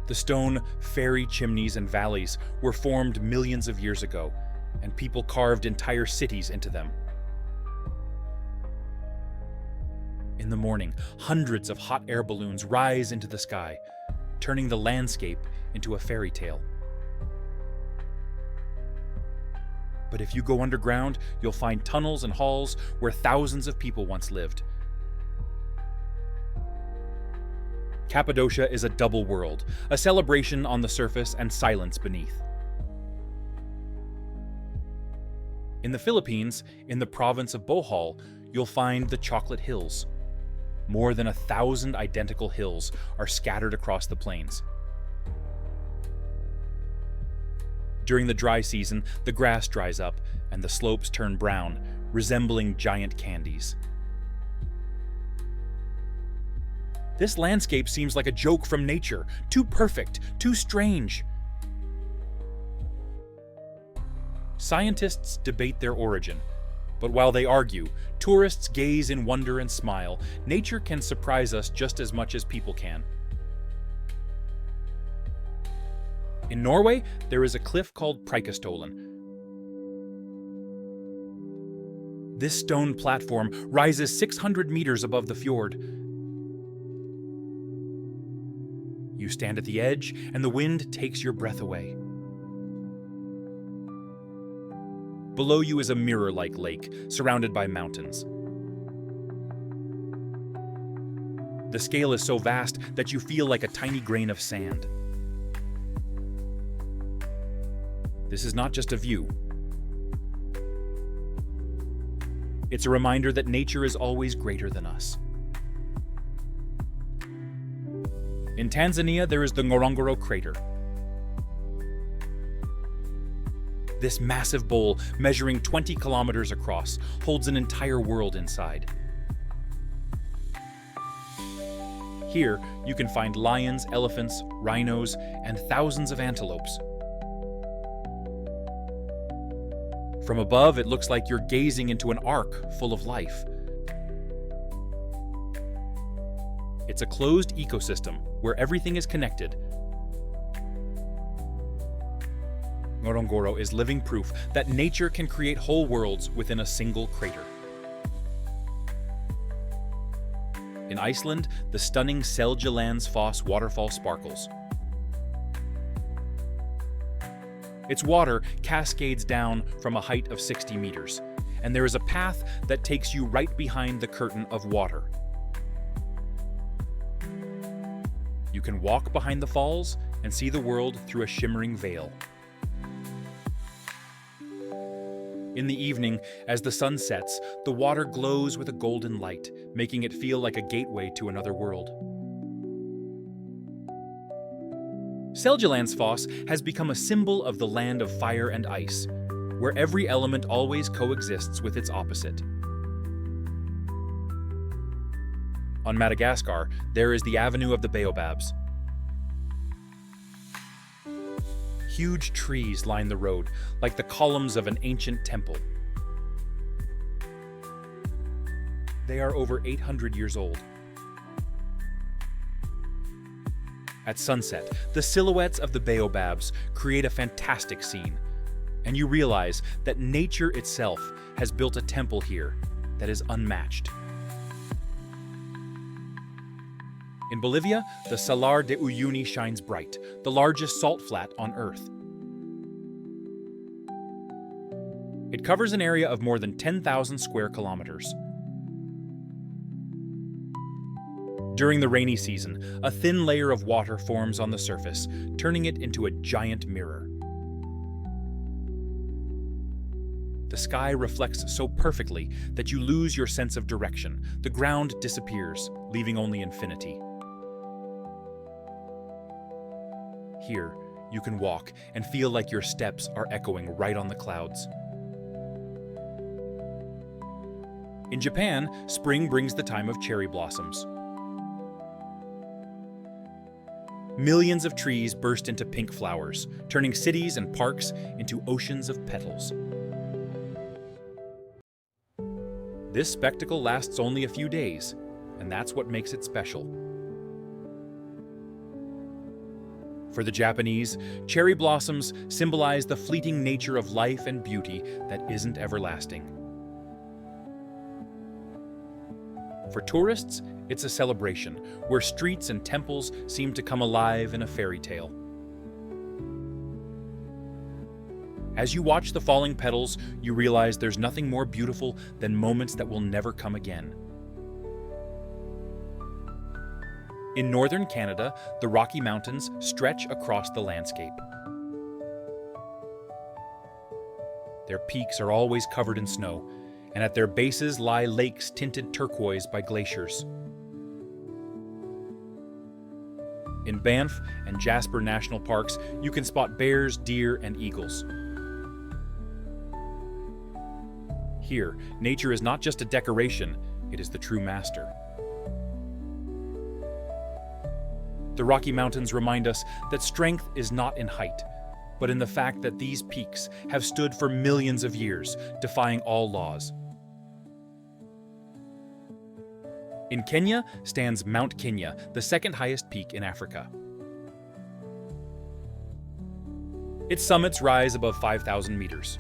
The stone fairy chimneys and valleys were formed millions of years ago, and people carved entire cities into them. In the morning, hundreds of hot air balloons rise into the sky, turning the landscape into a fairy tale. But if you go underground, you'll find tunnels and halls where thousands of people once lived. Cappadocia is a double world, a celebration on the surface and silence beneath. In the Philippines, in the province of Bohol, you'll find the Chocolate Hills. More than 1,000 identical hills are scattered across the plains. During the dry season, the grass dries up and the slopes turn brown, resembling giant candies. This landscape seems like a joke from nature, too perfect, too strange. Scientists debate their origin, but while they argue, tourists gaze in wonder and smile. Nature can surprise us just as much as people can. In Norway, there is a cliff called Preikestolen. This stone platform rises 600 meters above the fjord. You stand at the edge, and the wind takes your breath away. Below you is a mirror-like lake, surrounded by mountains. The scale is so vast that you feel like a tiny grain of sand. This is not just a view. It's a reminder that nature is always greater than us. In Tanzania, there is the Ngorongoro crater. This massive bowl, measuring 20 kilometers across, holds an entire world inside. Here, you can find lions, elephants, rhinos, and thousands of antelopes. From above, it looks like you're gazing into an ark full of life. It's a closed ecosystem where everything is connected. Ngorongoro is living proof that nature can create whole worlds within a single crater. In Iceland, the stunning Seljalandsfoss waterfall sparkles. Its water cascades down from a height of 60 meters, and there is a path that takes you right behind the curtain of water. You can walk behind the falls and see the world through a shimmering veil. In the evening, as the sun sets, the water glows with a golden light, making it feel like a gateway to another world. Seljalandsfoss has become a symbol of the land of fire and ice, where every element always coexists with its opposite. On Madagascar, there is the Avenue of the Baobabs. Huge trees line the road, like the columns of an ancient temple. They are over 800 years old. At sunset, the silhouettes of the baobabs create a fantastic scene, and you realize that nature itself has built a temple here that is unmatched. In Bolivia, the Salar de Uyuni shines bright, the largest salt flat on Earth. It covers an area of more than 10,000 square kilometers. During the rainy season, a thin layer of water forms on the surface, turning it into a giant mirror. The sky reflects so perfectly that you lose your sense of direction. The ground disappears, leaving only infinity. Here, you can walk and feel like your steps are echoing right on the clouds. In Japan, spring brings the time of cherry blossoms. Millions of trees burst into pink flowers, turning cities and parks into oceans of petals. This spectacle lasts only a few days, and that's what makes it special. For the Japanese, cherry blossoms symbolize the fleeting nature of life and beauty that isn't everlasting. For tourists, it's a celebration where streets and temples seem to come alive in a fairy tale. As you watch the falling petals, you realize there's nothing more beautiful than moments that will never come again. In northern Canada, the Rocky Mountains stretch across the landscape. Their peaks are always covered in snow, and at their bases lie lakes tinted turquoise by glaciers. In Banff and Jasper National Parks, you can spot bears, deer, and eagles. Here, nature is not just a decoration, it is the true master. The Rocky Mountains remind us that strength is not in height, but in the fact that these peaks have stood for millions of years, defying all laws. In Kenya stands Mount Kenya, the second highest peak in Africa. Its summits rise above 5,000 meters.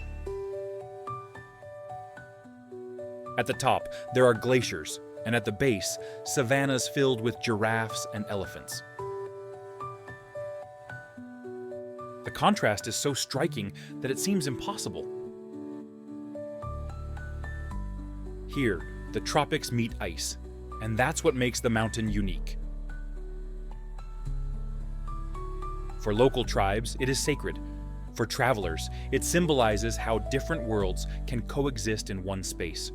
At the top, there are glaciers, and at the base, savannas filled with giraffes and elephants. The contrast is so striking that it seems impossible. Here, the tropics meet ice, and that's what makes the mountain unique. For local tribes, it is sacred. For travelers, it symbolizes how different worlds can coexist in one space.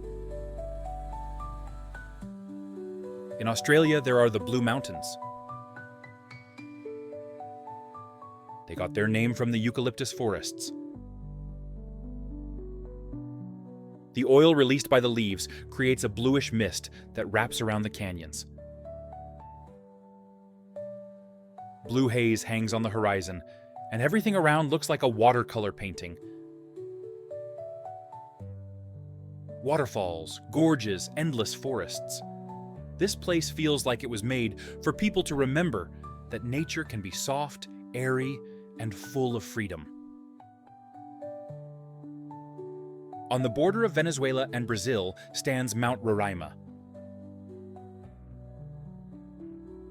In Australia, there are the Blue Mountains. They got their name from the eucalyptus forests. The oil released by the leaves creates a bluish mist that wraps around the canyons. Blue haze hangs on the horizon, and everything around looks like a watercolor painting. Waterfalls, gorges, endless forests. This place feels like it was made for people to remember that nature can be soft, airy, and full of freedom. On the border of Venezuela and Brazil stands Mount Roraima.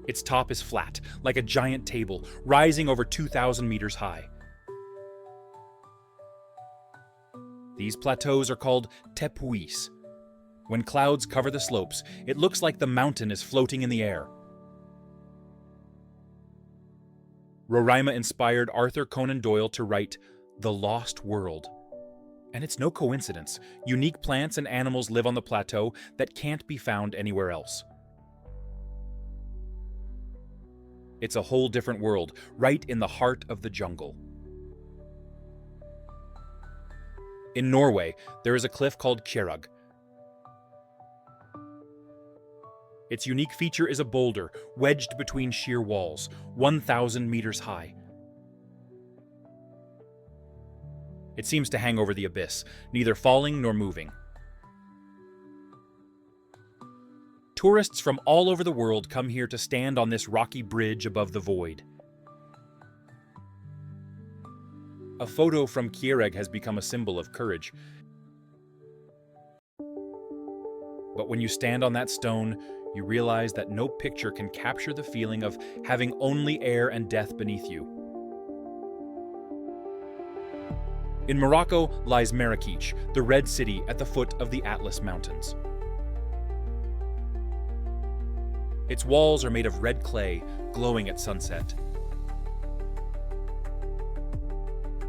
Its top is flat, like a giant table, rising over 2,000 meters high. These plateaus are called tepuis. When clouds cover the slopes, it looks like the mountain is floating in the air. Roraima inspired Arthur Conan Doyle to write The Lost World. And it's no coincidence. Unique plants and animals live on the plateau that can't be found anywhere else. It's a whole different world, right in the heart of the jungle. In Norway, there is a cliff called Kjerag. Its unique feature is a boulder wedged between sheer walls, 1,000 meters high. It seems to hang over the abyss, neither falling nor moving. Tourists from all over the world come here to stand on this rocky bridge above the void. A photo from Kjerag has become a symbol of courage. But when you stand on that stone, you realize that no picture can capture the feeling of having only air and death beneath you. In Morocco lies Marrakech, the Red City at the foot of the Atlas Mountains. Its walls are made of red clay, glowing at sunset.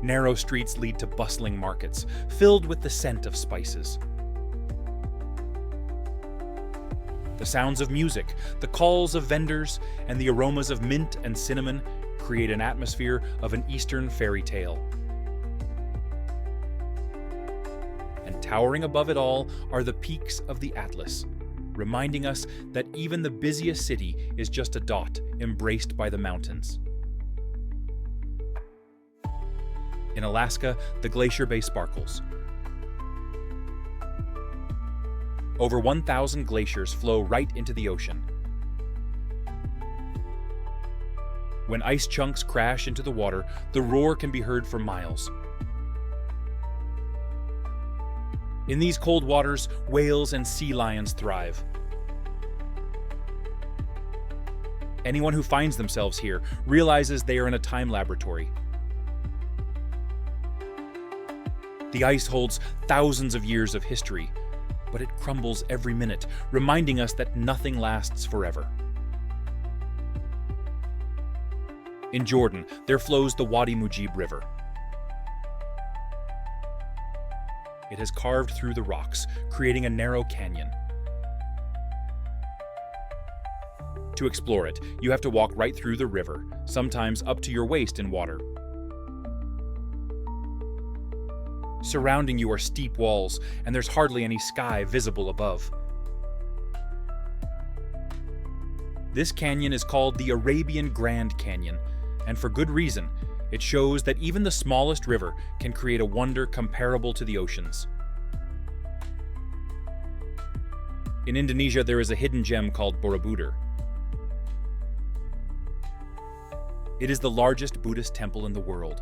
Narrow streets lead to bustling markets, filled with the scent of spices. The sounds of music, the calls of vendors, and the aromas of mint and cinnamon create an atmosphere of an Eastern fairy tale. And towering above it all are the peaks of the Atlas, reminding us that even the busiest city is just a dot embraced by the mountains. In Alaska, the Glacier Bay sparkles. Over 1,000 glaciers flow right into the ocean. When ice chunks crash into the water, the roar can be heard for miles. In these cold waters, whales and sea lions thrive. Anyone who finds themselves here realizes they are in a time laboratory. The ice holds thousands of years of history, but it crumbles every minute, reminding us that nothing lasts forever. In Jordan, there flows the Wadi Mujib River. It has carved through the rocks, creating a narrow canyon. To explore it, you have to walk right through the river, sometimes up to your waist in water. Surrounding you are steep walls, and there's hardly any sky visible above. This canyon is called the Arabian Grand Canyon, and for good reason. It shows that even the smallest river can create a wonder comparable to the oceans. In Indonesia, there is a hidden gem called Borobudur. It is the largest Buddhist temple in the world.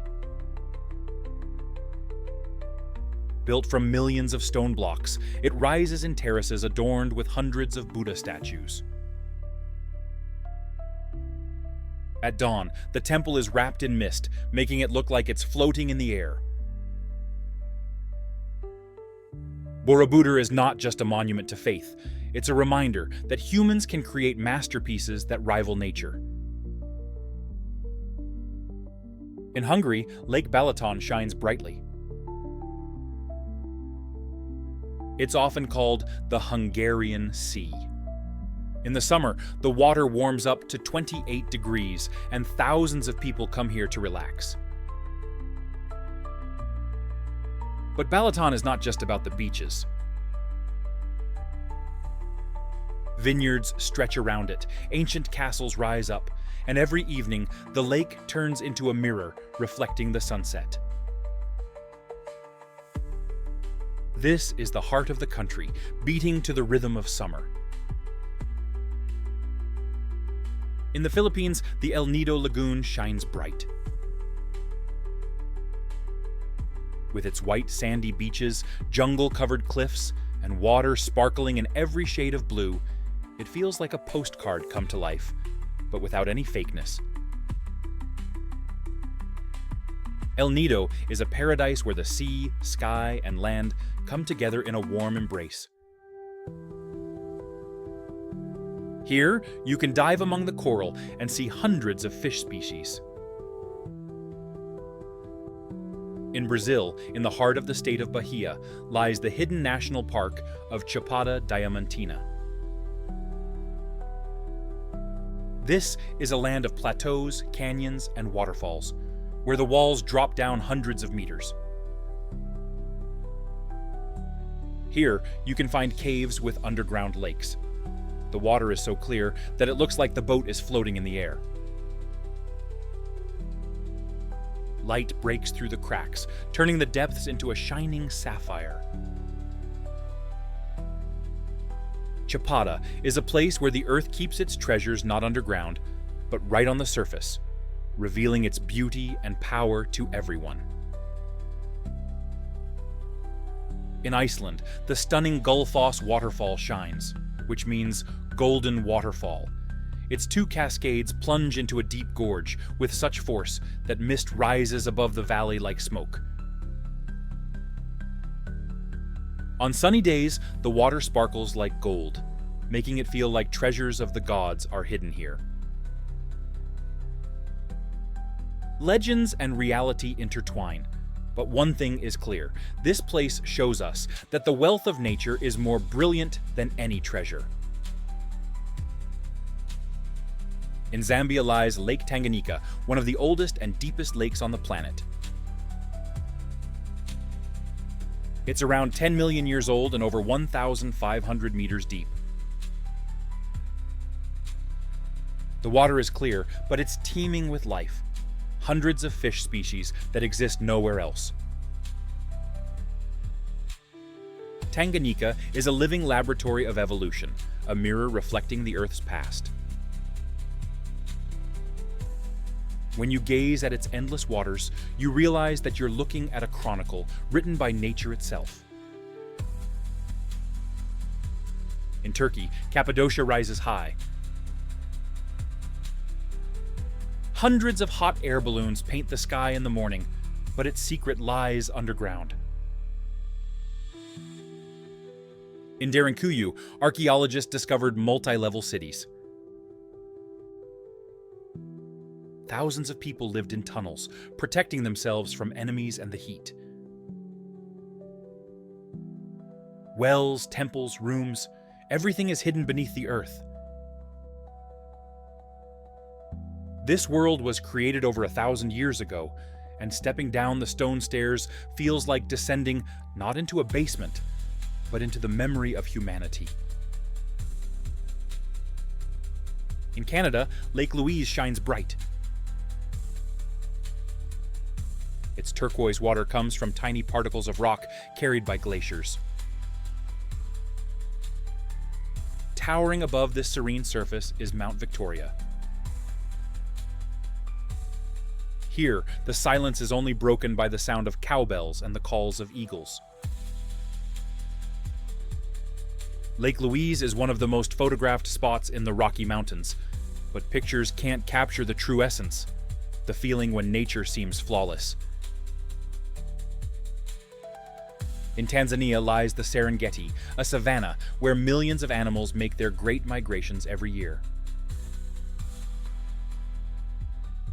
Built from millions of stone blocks, it rises in terraces adorned with hundreds of Buddha statues. At dawn, the temple is wrapped in mist, making it look like it's floating in the air. Borobudur is not just a monument to faith. It's a reminder that humans can create masterpieces that rival nature. In Hungary, Lake Balaton shines brightly. It's often called the Hungarian Sea. In the summer, the water warms up to 28 degrees, and thousands of people come here to relax. But Balaton is not just about the beaches. Vineyards stretch around it, ancient castles rise up, and every evening the lake turns into a mirror reflecting the sunset. This is the heart of the country, beating to the rhythm of summer. In the Philippines, the El Nido Lagoon shines bright. With its white sandy beaches, jungle-covered cliffs, and water sparkling in every shade of blue, it feels like a postcard come to life, but without any fakeness. El Nido is a paradise where the sea, sky, and land come together in a warm embrace. Here, you can dive among the coral and see hundreds of fish species. In Brazil, in the heart of the state of Bahia, lies the hidden national park of Chapada Diamantina. This is a land of plateaus, canyons, and waterfalls, where the walls drop down hundreds of meters. Here, you can find caves with underground lakes. The water is so clear that it looks like the boat is floating in the air. Light breaks through the cracks, turning the depths into a shining sapphire. Chapada is a place where the earth keeps its treasures not underground, but right on the surface, revealing its beauty and power to everyone. In Iceland, the stunning Gullfoss waterfall shines, which means golden waterfall. Its two cascades plunge into a deep gorge with such force that mist rises above the valley like smoke. On sunny days, the water sparkles like gold, making it feel like treasures of the gods are hidden here. Legends and reality intertwine, but one thing is clear. This place shows us that the wealth of nature is more brilliant than any treasure. In Zambia lies Lake Tanganyika, one of the oldest and deepest lakes on the planet. It's around 10 million years old and over 1,500 meters deep. The water is clear, but it's teeming with life. Hundreds of fish species that exist nowhere else. Tanganyika is a living laboratory of evolution, a mirror reflecting the Earth's past. When you gaze at its endless waters, you realize that you're looking at a chronicle written by nature itself. In Turkey, Cappadocia rises high. Hundreds of hot air balloons paint the sky in the morning, but its secret lies underground. In Derinkuyu, archaeologists discovered multi-level cities. Thousands of people lived in tunnels, protecting themselves from enemies and the heat. Wells, temples, rooms, everything is hidden beneath the earth. This world was created over 1,000 years ago, and stepping down the stone stairs feels like descending not into a basement, but into the memory of humanity. In Canada, Lake Louise shines bright. Its turquoise water comes from tiny particles of rock carried by glaciers. Towering above this serene surface is Mount Victoria. Here, the silence is only broken by the sound of cowbells and the calls of eagles. Lake Louise is one of the most photographed spots in the Rocky Mountains, but pictures can't capture the true essence, the feeling when nature seems flawless. In Tanzania lies the Serengeti, a savanna where millions of animals make their great migrations every year.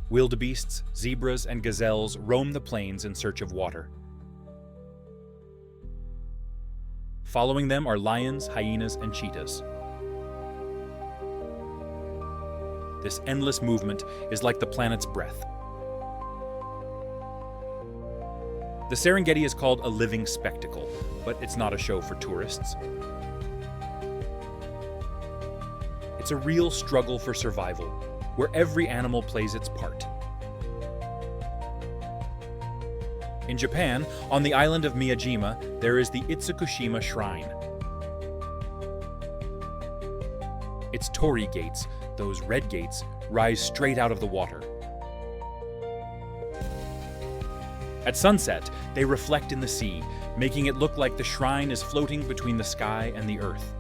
Wildebeests, zebras, and gazelles roam the plains in search of water. Following them are lions, hyenas, and cheetahs. This endless movement is like the planet's breath. The Serengeti is called a living spectacle, but it's not a show for tourists. It's a real struggle for survival, where every animal plays its part. In Japan, on the island of Miyajima, there is the Itsukushima Shrine. Its torii gates, those red gates, rise straight out of the water. At sunset, they reflect in the sea, making it look like the shrine is floating between the sky and the earth.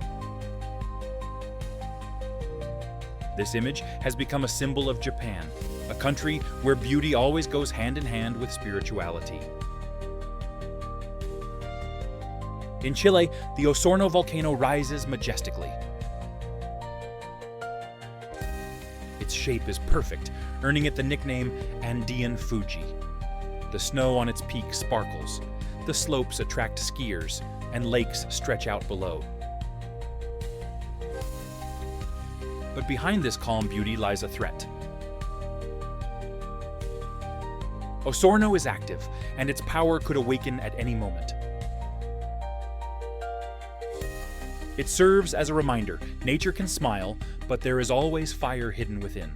This image has become a symbol of Japan, a country where beauty always goes hand in hand with spirituality. In Chile, the Osorno volcano rises majestically. Its shape is perfect, earning it the nickname Andean Fuji. The snow on its peak sparkles, the slopes attract skiers, and lakes stretch out below. But behind this calm beauty lies a threat. Osorno is active, and its power could awaken at any moment. It serves as a reminder, nature can smile, but there is always fire hidden within.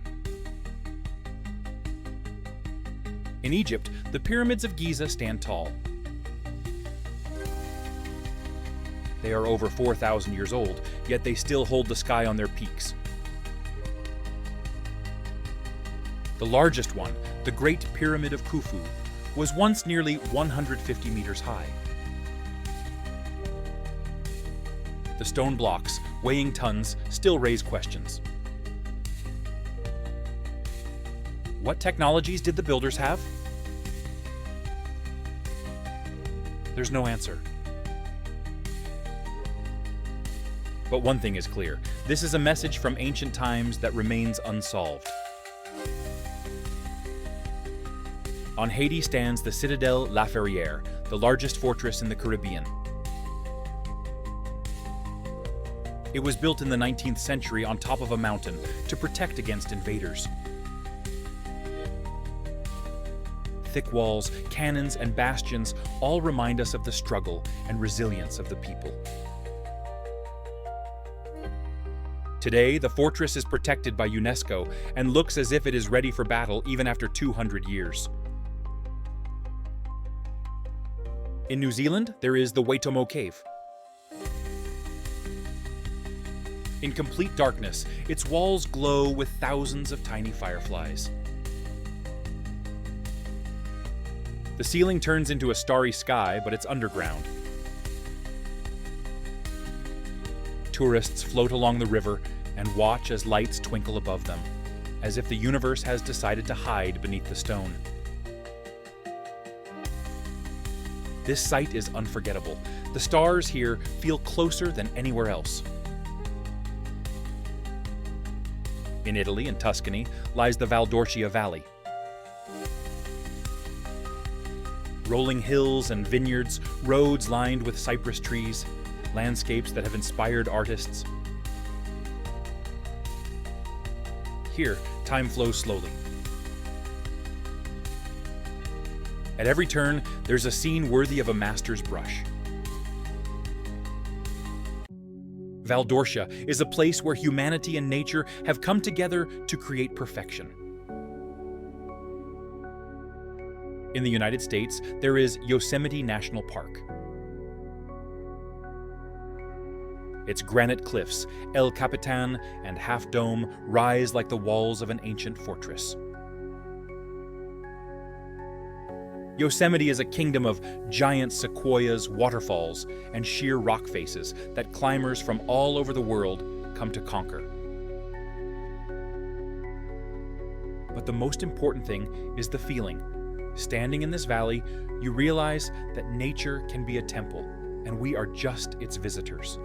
In Egypt, the pyramids of Giza stand tall. They are over 4,000 years old, yet they still hold the sky on their peaks. The largest one, the Great Pyramid of Khufu, was once nearly 150 meters high. The stone blocks, weighing tons, still raise questions. What technologies did the builders have? There's no answer. But one thing is clear. This is a message from ancient times that remains unsolved. On Haiti stands the Citadelle La Ferrière, the largest fortress in the Caribbean. It was built in the 19th century on top of a mountain to protect against invaders. Thick walls, cannons, and bastions all remind us of the struggle and resilience of the people. Today, the fortress is protected by UNESCO and looks as if it is ready for battle even after 200 years. In New Zealand, there is the Waitomo Cave. In complete darkness, its walls glow with thousands of tiny fireflies. The ceiling turns into a starry sky, but it's underground. Tourists float along the river and watch as lights twinkle above them, as if the universe has decided to hide beneath the stone. This sight is unforgettable. The stars here feel closer than anywhere else. In Italy, in Tuscany, lies the Val d'Orcia Valley. Rolling hills and vineyards, roads lined with cypress trees, landscapes that have inspired artists. Here, time flows slowly. At every turn, there's a scene worthy of a master's brush. Valdorcia is a place where humanity and nature have come together to create perfection. In the United States, there is Yosemite National Park. Its granite cliffs, El Capitan and Half Dome, rise like the walls of an ancient fortress. Yosemite is a kingdom of giant sequoias, waterfalls, and sheer rock faces that climbers from all over the world come to conquer. But the most important thing is the feeling. Standing in this valley, you realize that nature can be a temple, and we are just its visitors.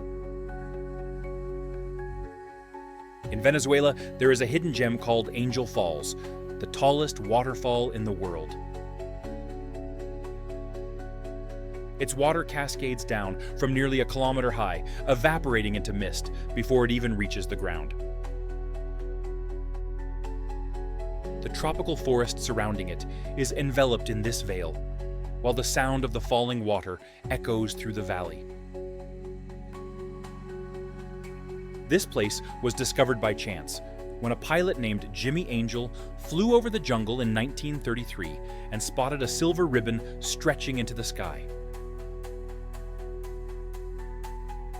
In Venezuela, there is a hidden gem called Angel Falls, the tallest waterfall in the world. Its water cascades down from nearly a kilometer high, evaporating into mist before it even reaches the ground. The tropical forest surrounding it is enveloped in this veil, while the sound of the falling water echoes through the valley. This place was discovered by chance, when a pilot named Jimmy Angel flew over the jungle in 1933 and spotted a silver ribbon stretching into the sky.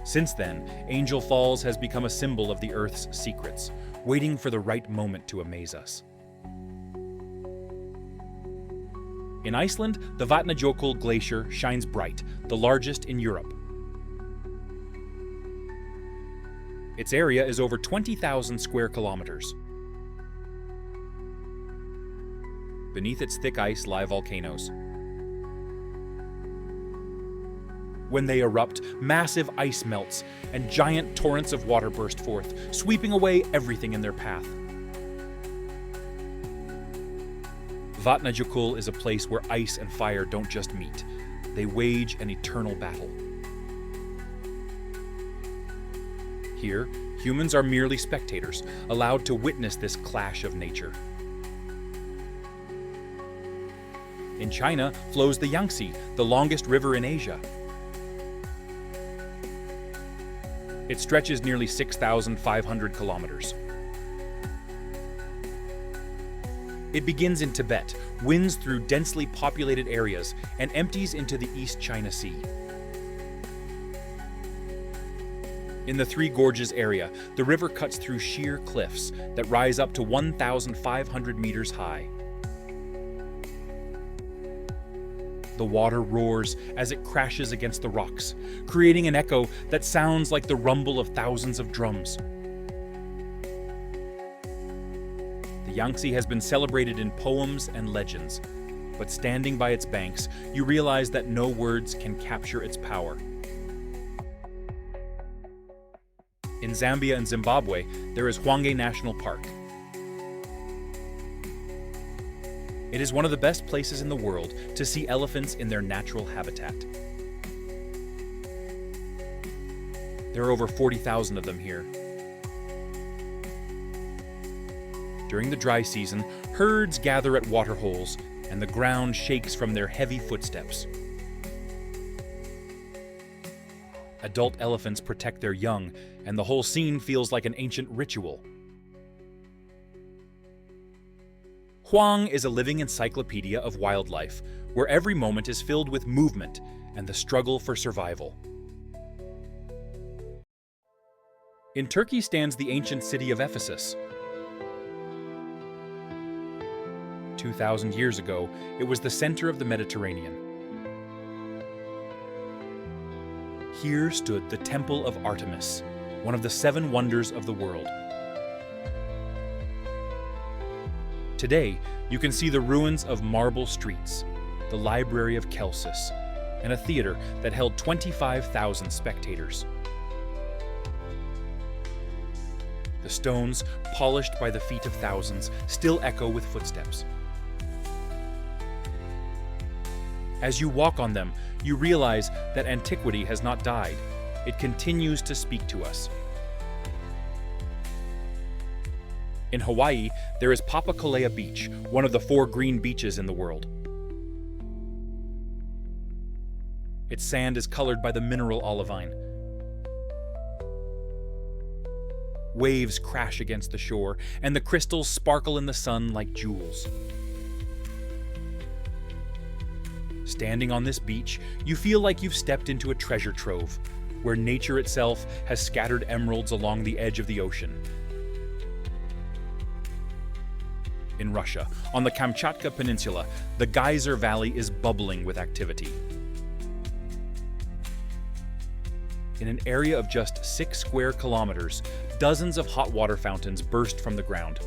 Since then, Angel Falls has become a symbol of the Earth's secrets, waiting for the right moment to amaze us. In Iceland, the Vatnajökull Glacier shines bright, the largest in Europe. Its area is over 20,000 square kilometers. Beneath its thick ice lie volcanoes. When they erupt, massive ice melts, and giant torrents of water burst forth, sweeping away everything in their path. Vatnajökull is a place where ice and fire don't just meet. They wage an eternal battle. Here, humans are merely spectators, allowed to witness this clash of nature. In China flows the Yangtze, the longest river in Asia. It stretches nearly 6,500 kilometers. It begins in Tibet, winds through densely populated areas, and empties into the East China Sea. In the Three Gorges area, the river cuts through sheer cliffs that rise up to 1,500 meters high. The water roars as it crashes against the rocks, creating an echo that sounds like the rumble of thousands of drums. The Yangtze has been celebrated in poems and legends, but standing by its banks, you realize that no words can capture its power. In Zambia and Zimbabwe, there is Hwange National Park. It is one of the best places in the world to see elephants in their natural habitat. There are over 40,000 of them here. During the dry season, herds gather at waterholes, and the ground shakes from their heavy footsteps. Adult elephants protect their young, and the whole scene feels like an ancient ritual. Hwang is a living encyclopedia of wildlife, where every moment is filled with movement and the struggle for survival. In Turkey stands the ancient city of Ephesus. 2,000 years ago, it was the center of the Mediterranean. Here stood the Temple of Artemis, one of the 7 wonders of the world. Today, you can see the ruins of marble streets, the Library of Celsus, and a theater that held 25,000 spectators. The stones, polished by the feet of thousands, still echo with footsteps. As you walk on them, you realize that antiquity has not died. It continues to speak to us. In Hawaii, there is Papakolea Beach, one of the 4 green beaches in the world. Its sand is colored by the mineral olivine. Waves crash against the shore, and the crystals sparkle in the sun like jewels. Standing on this beach, you feel like you've stepped into a treasure trove, where nature itself has scattered emeralds along the edge of the ocean. In Russia, on the Kamchatka Peninsula, the Geyser Valley is bubbling with activity. In an area of just 6 square kilometers, dozens of hot water fountains burst from the ground.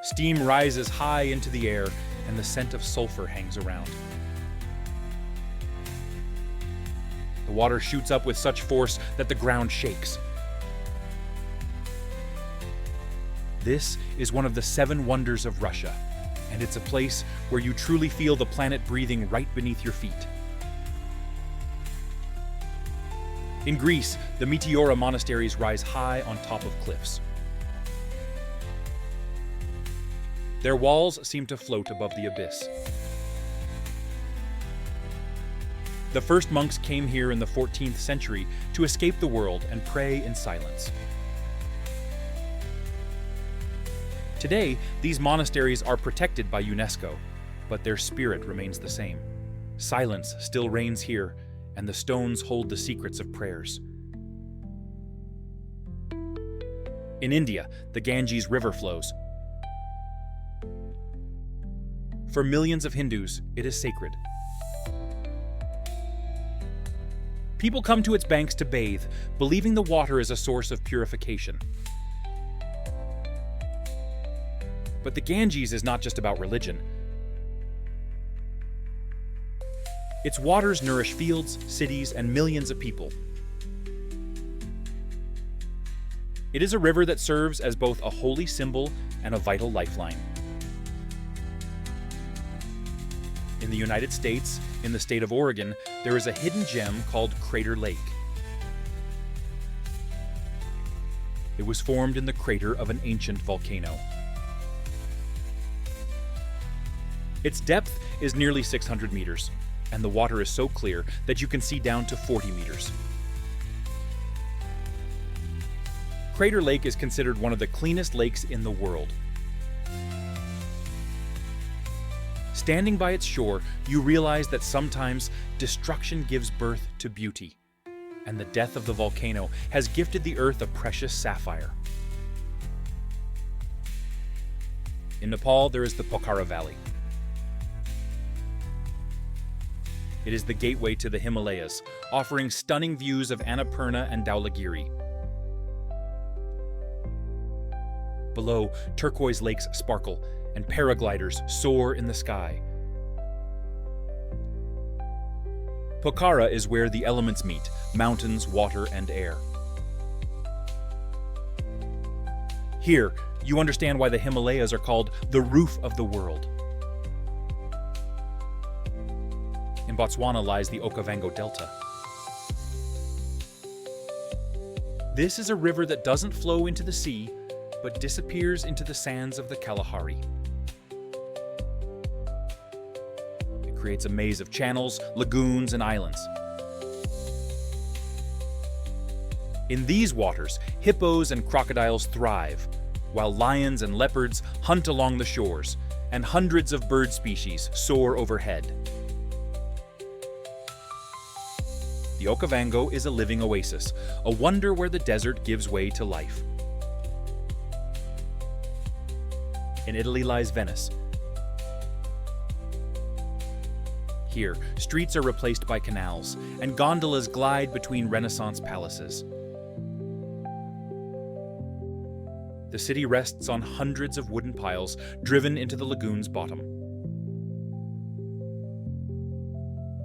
Steam rises high into the air, and the scent of sulfur hangs around. The water shoots up with such force that the ground shakes. This is one of the 7 wonders of Russia, and it's a place where you truly feel the planet breathing right beneath your feet. In Greece, the Meteora monasteries rise high on top of cliffs. Their walls seem to float above the abyss. The first monks came here in the 14th century to escape the world and pray in silence. Today, these monasteries are protected by UNESCO, but their spirit remains the same. Silence still reigns here, and the stones hold the secrets of prayers. In India, the Ganges River flows. For millions of Hindus, it is sacred. People come to its banks to bathe, believing the water is a source of purification. But the Ganges is not just about religion. Its waters nourish fields, cities, and millions of people. It is a river that serves as both a holy symbol and a vital lifeline. In the United States, in the state of Oregon, there is a hidden gem called Crater Lake. It was formed in the crater of an ancient volcano. Its depth is nearly 600 meters, and the water is so clear that you can see down to 40 meters. Crater Lake is considered one of the cleanest lakes in the world. Standing by its shore, you realize that sometimes destruction gives birth to beauty, and the death of the volcano has gifted the earth a precious sapphire. In Nepal, there is the Pokhara Valley. It is the gateway to the Himalayas, offering stunning views of Annapurna and Dhaulagiri. Below, turquoise lakes sparkle, and paragliders soar in the sky. Pokhara is where the elements meet: mountains, water, and air. Here, you understand why the Himalayas are called the roof of the world. In Botswana lies the Okavango Delta. This is a river that doesn't flow into the sea, but disappears into the sands of the Kalahari. It creates a maze of channels, lagoons, and islands. In these waters, hippos and crocodiles thrive, while lions and leopards hunt along the shores, and hundreds of bird species soar overhead. The Okavango is a living oasis, a wonder where the desert gives way to life. In Italy lies Venice. Here, streets are replaced by canals, and gondolas glide between Renaissance palaces. The city rests on hundreds of wooden piles driven into the lagoon's bottom.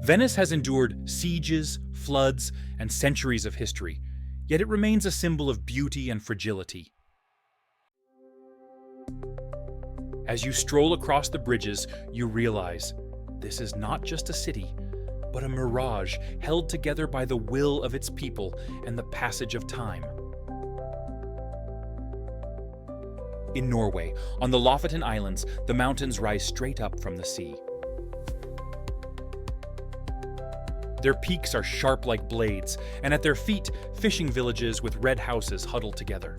Venice has endured sieges, floods, and centuries of history, yet it remains a symbol of beauty and fragility. As you stroll across the bridges, you realize this is not just a city, but a mirage held together by the will of its people and the passage of time. In Norway, on the Lofoten Islands, the mountains rise straight up from the sea. Their peaks are sharp like blades, and at their feet, fishing villages with red houses huddle together.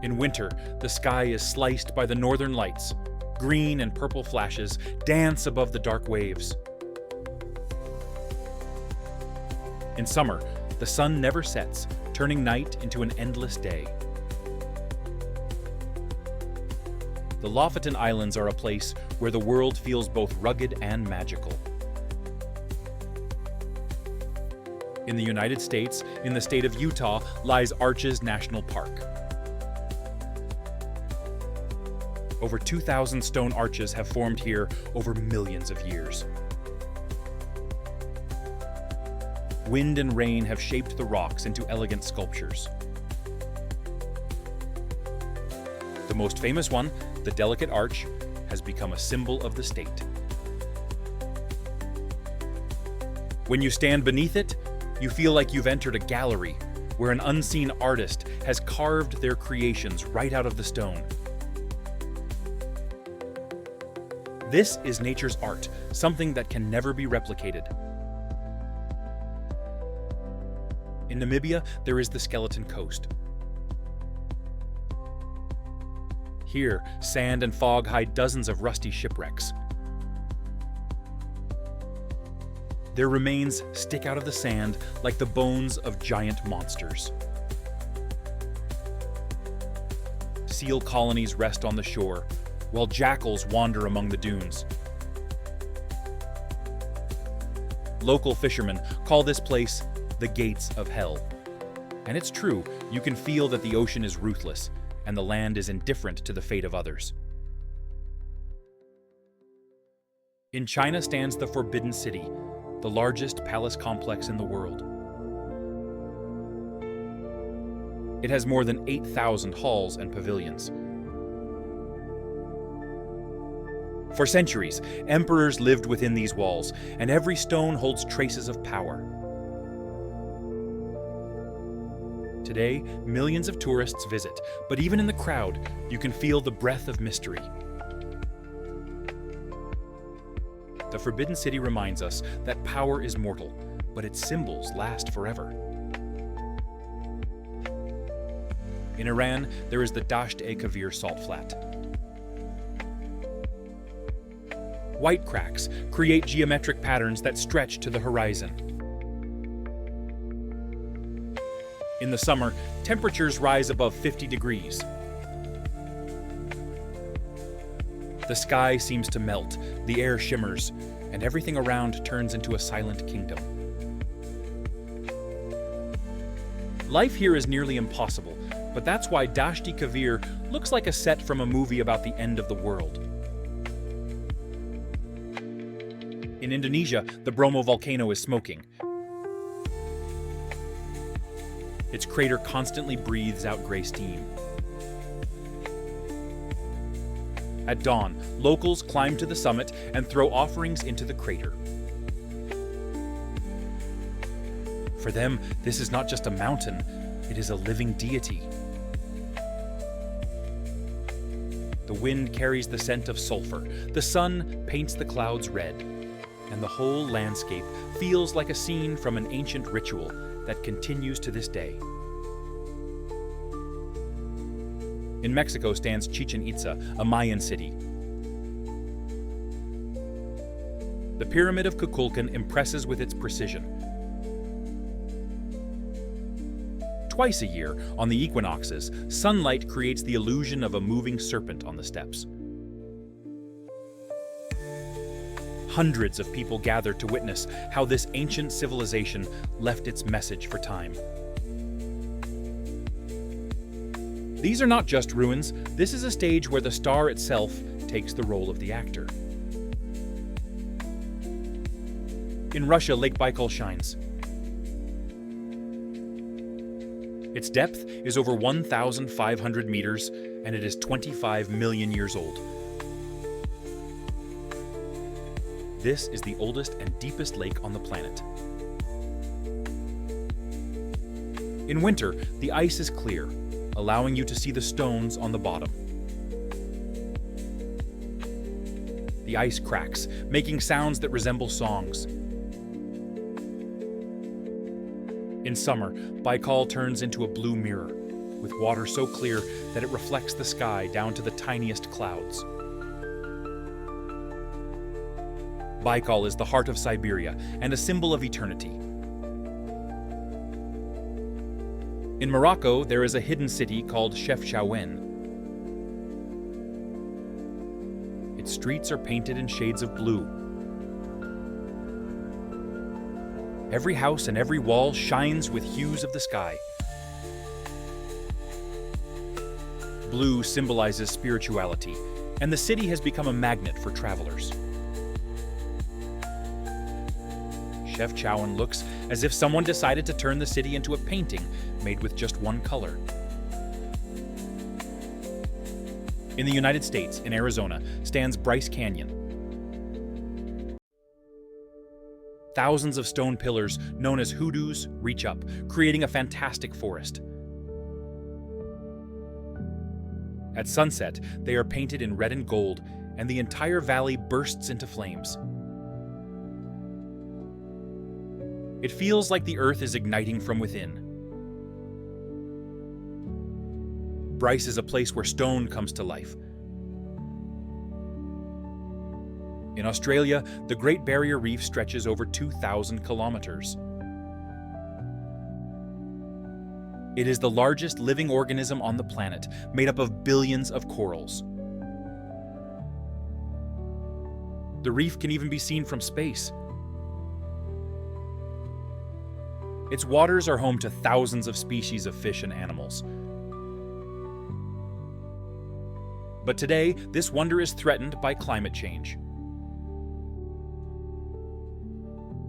In winter, the sky is sliced by the northern lights. Green and purple flashes dance above the dark waves. In summer, the sun never sets, turning night into an endless day. The Lofoten Islands are a place where the world feels both rugged and magical. In the United States, in the state of Utah, lies Arches National Park. Over 2,000 stone arches have formed here over millions of years. Wind and rain have shaped the rocks into elegant sculptures. The most famous one, the Delicate Arch, has become a symbol of the state. When you stand beneath it, you feel like you've entered a gallery where an unseen artist has carved their creations right out of the stone. This is nature's art, something that can never be replicated. In Namibia, there is the Skeleton Coast. Here, sand and fog hide dozens of rusty shipwrecks. Their remains stick out of the sand like the bones of giant monsters. Seal colonies rest on the shore, while jackals wander among the dunes. Local fishermen call this place the Gates of Hell. And it's true, you can feel that the ocean is ruthless, and the land is indifferent to the fate of others. In China stands the Forbidden City, the largest palace complex in the world. It has more than 8,000 halls and pavilions. For centuries, emperors lived within these walls, and every stone holds traces of power. Today, millions of tourists visit, but even in the crowd, you can feel the breath of mystery. The Forbidden City reminds us that power is mortal, but its symbols last forever. In Iran, there is the Dasht-e-Kavir salt flat. White cracks create geometric patterns that stretch to the horizon. In the summer, temperatures rise above 50 degrees. The sky seems to melt, the air shimmers, and everything around turns into a silent kingdom. Life here is nearly impossible, but that's why Dasht-e-Kavir looks like a set from a movie about the end of the world. In Indonesia, the Bromo volcano is smoking. Its crater constantly breathes out gray steam. At dawn, locals climb to the summit and throw offerings into the crater. For them, this is not just a mountain, it is a living deity. The wind carries the scent of sulfur, the sun paints the clouds red, and the whole landscape feels like a scene from an ancient ritual that continues to this day. In Mexico stands Chichen Itza, a Mayan city. The Pyramid of Kukulkan impresses with its precision. Twice a year, on the equinoxes, sunlight creates the illusion of a moving serpent on the steps. Hundreds of people gather to witness how this ancient civilization left its message for time. These are not just ruins, this is a stage where the star itself takes the role of the actor. In Russia, Lake Baikal shines. Its depth is over 1,500 meters, and it is 25 million years old. This is the oldest and deepest lake on the planet. In winter, the ice is clear, allowing you to see the stones on the bottom. The ice cracks, making sounds that resemble songs. In summer, Baikal turns into a blue mirror, with water so clear that it reflects the sky down to the tiniest clouds. Baikal is the heart of Siberia and a symbol of eternity. In Morocco, there is a hidden city called Chefchaouen. Its streets are painted in shades of blue. Every house and every wall shines with hues of the sky. Blue symbolizes spirituality, and the city has become a magnet for travelers. Chefchaouen looks as if someone decided to turn the city into a painting made with just one color. In the United States, in Arizona, stands Bryce Canyon. Thousands of stone pillars, known as hoodoos, reach up, creating a fantastic forest. At sunset, they are painted in red and gold, and the entire valley bursts into flames. It feels like the earth is igniting from within. Bryce is a place where stone comes to life. In Australia, the Great Barrier Reef stretches over 2,000 kilometers. It is the largest living organism on the planet, made up of billions of corals. The reef can even be seen from space. Its waters are home to thousands of species of fish and animals. But today, this wonder is threatened by climate change.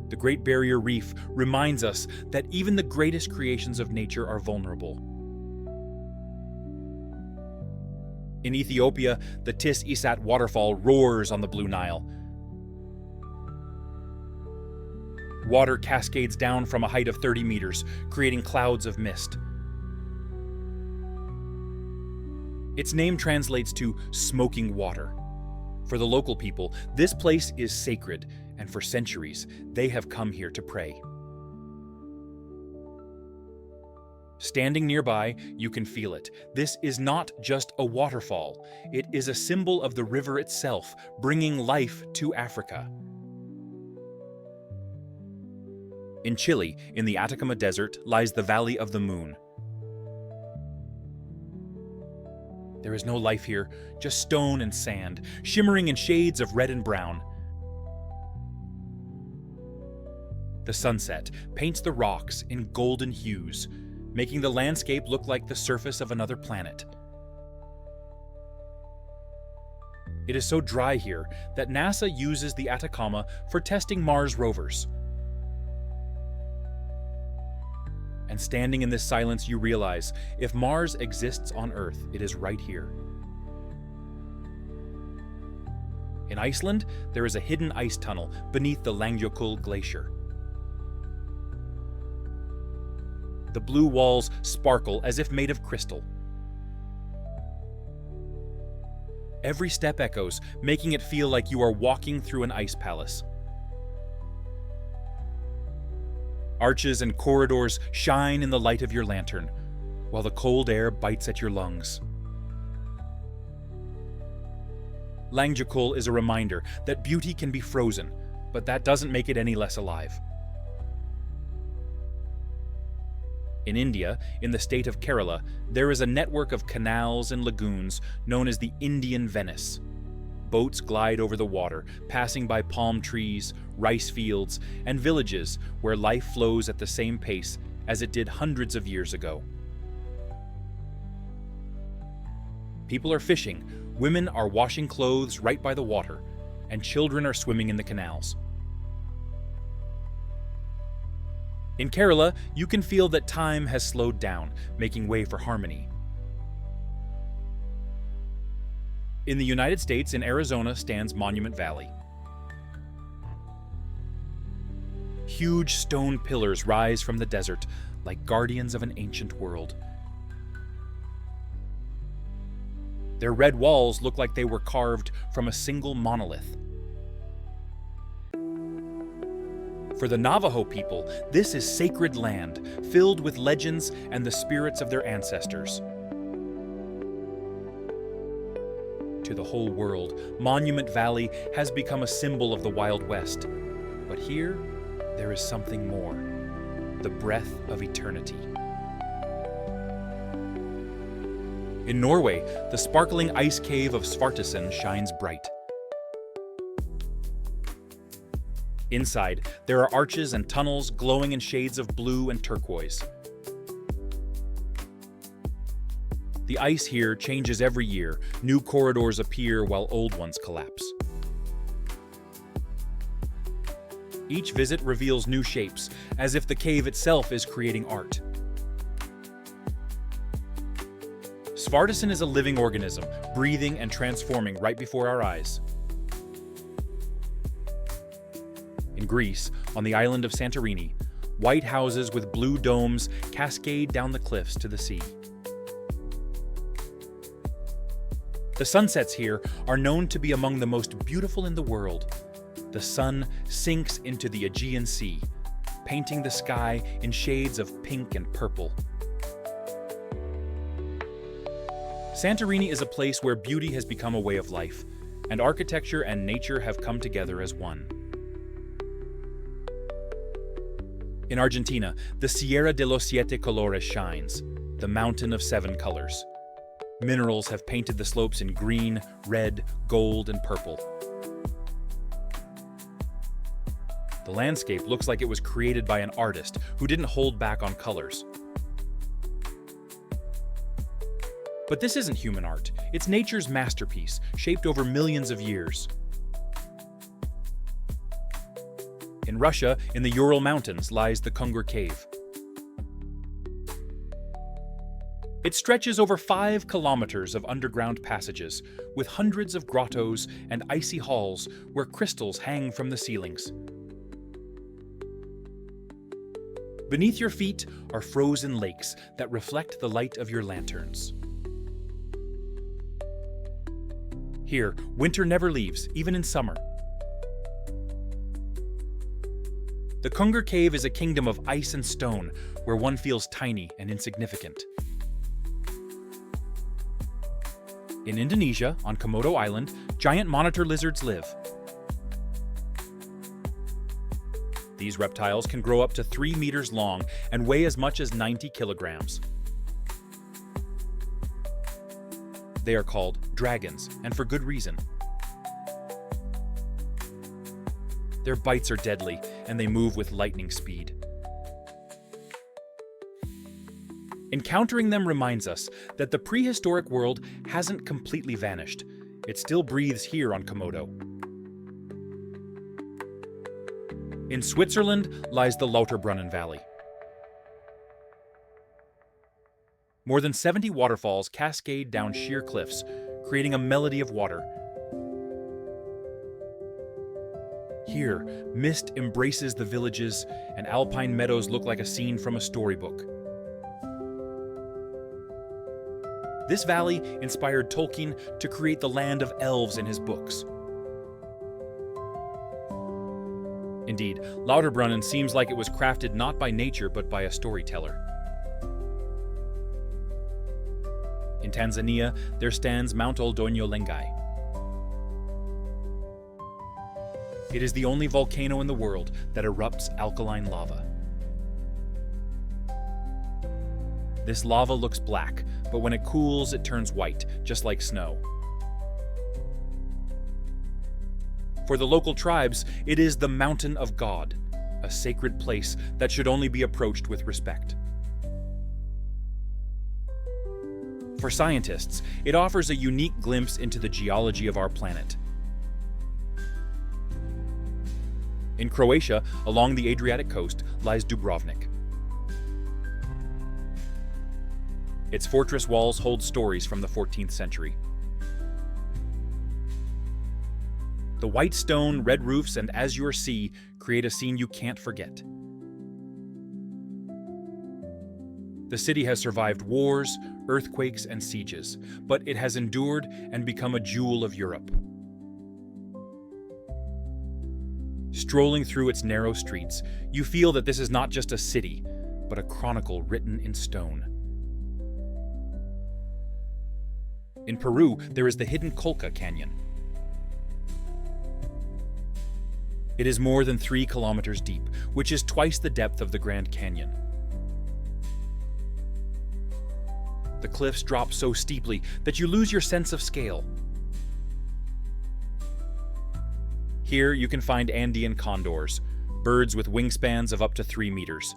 The Great Barrier Reef reminds us that even the greatest creations of nature are vulnerable. In Ethiopia, the Tis Isat waterfall roars on the Blue Nile. Water cascades down from a height of 30 meters, creating clouds of mist. Its name translates to smoking water. For the local people, this place is sacred, and for centuries, they have come here to pray. Standing nearby, you can feel it. This is not just a waterfall. It is a symbol of the river itself, bringing life to Africa. In Chile, in the Atacama Desert, lies the Valley of the Moon. There is no life here, just stone and sand, shimmering in shades of red and brown. The sunset paints the rocks in golden hues, making the landscape look like the surface of another planet. It is so dry here that NASA uses the Atacama for testing Mars rovers. And standing in this silence, you realize, if Mars exists on Earth, it is right here. In Iceland, there is a hidden ice tunnel beneath the Langjökull glacier. The blue walls sparkle as if made of crystal. Every step echoes, making it feel like you are walking through an ice palace. Arches and corridors shine in the light of your lantern, while the cold air bites at your lungs. Langjökull is a reminder that beauty can be frozen, but that doesn't make it any less alive. In India, in the state of Kerala, there is a network of canals and lagoons known as the Indian Venice. Boats glide over the water, passing by palm trees, rice fields, and villages where life flows at the same pace as it did hundreds of years ago. People are fishing, women are washing clothes right by the water, and children are swimming in the canals. In Kerala, you can feel that time has slowed down, making way for harmony. In the United States, in Arizona, stands Monument Valley. Huge stone pillars rise from the desert like guardians of an ancient world. Their red walls look like they were carved from a single monolith. For the Navajo people, this is sacred land, filled with legends and the spirits of their ancestors. To the whole world, Monument Valley has become a symbol of the Wild West. But here, there is something more: the breath of eternity. In Norway, the sparkling ice cave of Svartesen shines bright. Inside, there are arches and tunnels glowing in shades of blue and turquoise. The ice here changes every year. New corridors appear while old ones collapse. Each visit reveals new shapes, as if the cave itself is creating art. Svartesen is a living organism, breathing and transforming right before our eyes. In Greece, on the island of Santorini, white houses with blue domes cascade down the cliffs to the sea. The sunsets here are known to be among the most beautiful in the world. The sun sinks into the Aegean Sea, painting the sky in shades of pink and purple. Santorini is a place where beauty has become a way of life, and architecture and nature have come together as one. In Argentina, the Sierra de los Siete Colores shines, the mountain of 7 colors. Minerals have painted the slopes in green, red, gold, and purple. The landscape looks like it was created by an artist who didn't hold back on colors. But this isn't human art. It's nature's masterpiece, shaped over millions of years. In Russia, in the Ural Mountains, lies the Kungur Cave. It stretches over 5 kilometers of underground passages, with hundreds of grottos and icy halls where crystals hang from the ceilings. Beneath your feet are frozen lakes that reflect the light of your lanterns. Here, winter never leaves, even in summer. The Kungur Cave is a kingdom of ice and stone, where one feels tiny and insignificant. In Indonesia, on Komodo Island, giant monitor lizards live. These reptiles can grow up to 3 meters long and weigh as much as 90 kilograms. They are called dragons, and for good reason. Their bites are deadly, and they move with lightning speed. Encountering them reminds us that the prehistoric world hasn't completely vanished. It still breathes here on Komodo. In Switzerland lies the Lauterbrunnen Valley. More than 70 waterfalls cascade down sheer cliffs, creating a melody of water. Here, mist embraces the villages, and alpine meadows look like a scene from a storybook. This valley inspired Tolkien to create the land of elves in his books. Indeed, Lauterbrunnen seems like it was crafted not by nature but by a storyteller. In Tanzania, there stands Mount Oldonyo Lengai. It is the only volcano in the world that erupts alkaline lava. This lava looks black, but when it cools, it turns white, just like snow. For the local tribes, it is the Mountain of God, a sacred place that should only be approached with respect. For scientists, it offers a unique glimpse into the geology of our planet. In Croatia, along the Adriatic coast, lies Dubrovnik. Its fortress walls hold stories from the 14th century. The white stone, red roofs, and azure sea create a scene you can't forget. The city has survived wars, earthquakes, and sieges, but it has endured and become a jewel of Europe. Strolling through its narrow streets, you feel that this is not just a city, but a chronicle written in stone. In Peru, there is the hidden Colca Canyon. It is more than 3 kilometers deep, which is twice the depth of the Grand Canyon. The cliffs drop so steeply that you lose your sense of scale. Here you can find Andean condors, birds with wingspans of up to 3 meters.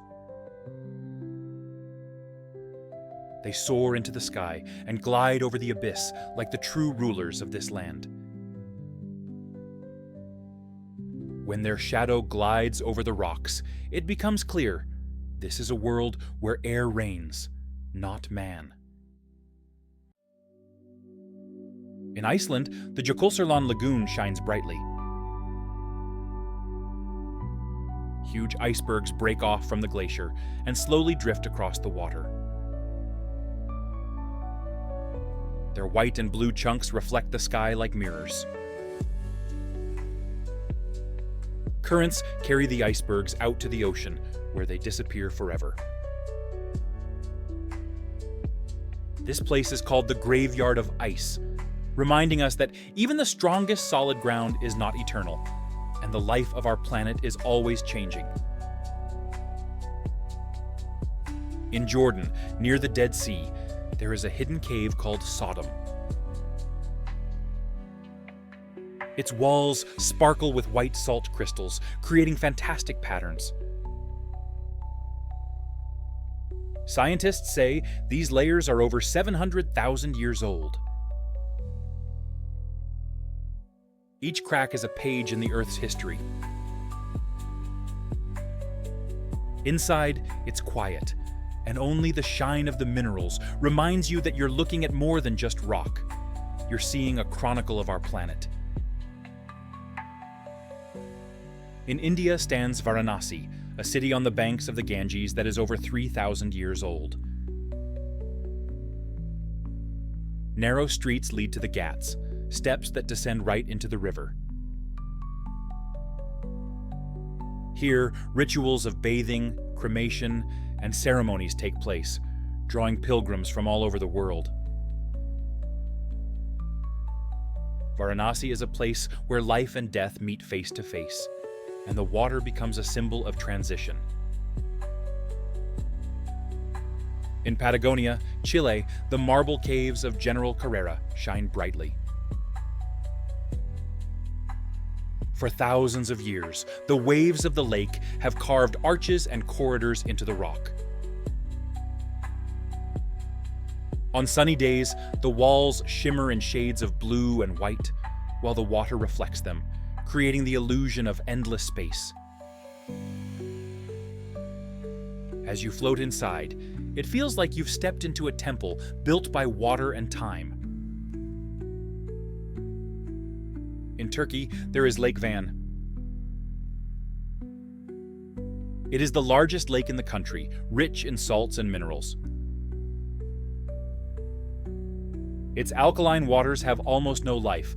They soar into the sky and glide over the abyss like the true rulers of this land. When their shadow glides over the rocks, it becomes clear this is a world where air reigns, not man. In Iceland, the Jökulsárlón Lagoon shines brightly. Huge icebergs break off from the glacier and slowly drift across the water. Their white and blue chunks reflect the sky like mirrors. Currents carry the icebergs out to the ocean, where they disappear forever. This place is called the Graveyard of Ice, reminding us that even the strongest solid ground is not eternal, and the life of our planet is always changing. In Jordan, near the Dead Sea, there is a hidden cave called Sodom. Its walls sparkle with white salt crystals, creating fantastic patterns. Scientists say these layers are over 700,000 years old. Each crack is a page in the Earth's history. Inside, it's quiet, and only the shine of the minerals reminds you that you're looking at more than just rock. You're seeing a chronicle of our planet. In India stands Varanasi, a city on the banks of the Ganges that is over 3,000 years old. Narrow streets lead to the Ghats, steps that descend right into the river. Here, rituals of bathing, cremation, and ceremonies take place, drawing pilgrims from all over the world. Varanasi is a place where life and death meet face to face, and the water becomes a symbol of transition. In Patagonia, Chile, the marble caves of General Carrera shine brightly. For thousands of years, the waves of the lake have carved arches and corridors into the rock. On sunny days, the walls shimmer in shades of blue and white, while the water reflects them, creating the illusion of endless space. As you float inside, it feels like you've stepped into a temple built by water and time. In Turkey, there is Lake Van. It is the largest lake in the country, rich in salts and minerals. Its alkaline waters have almost no life,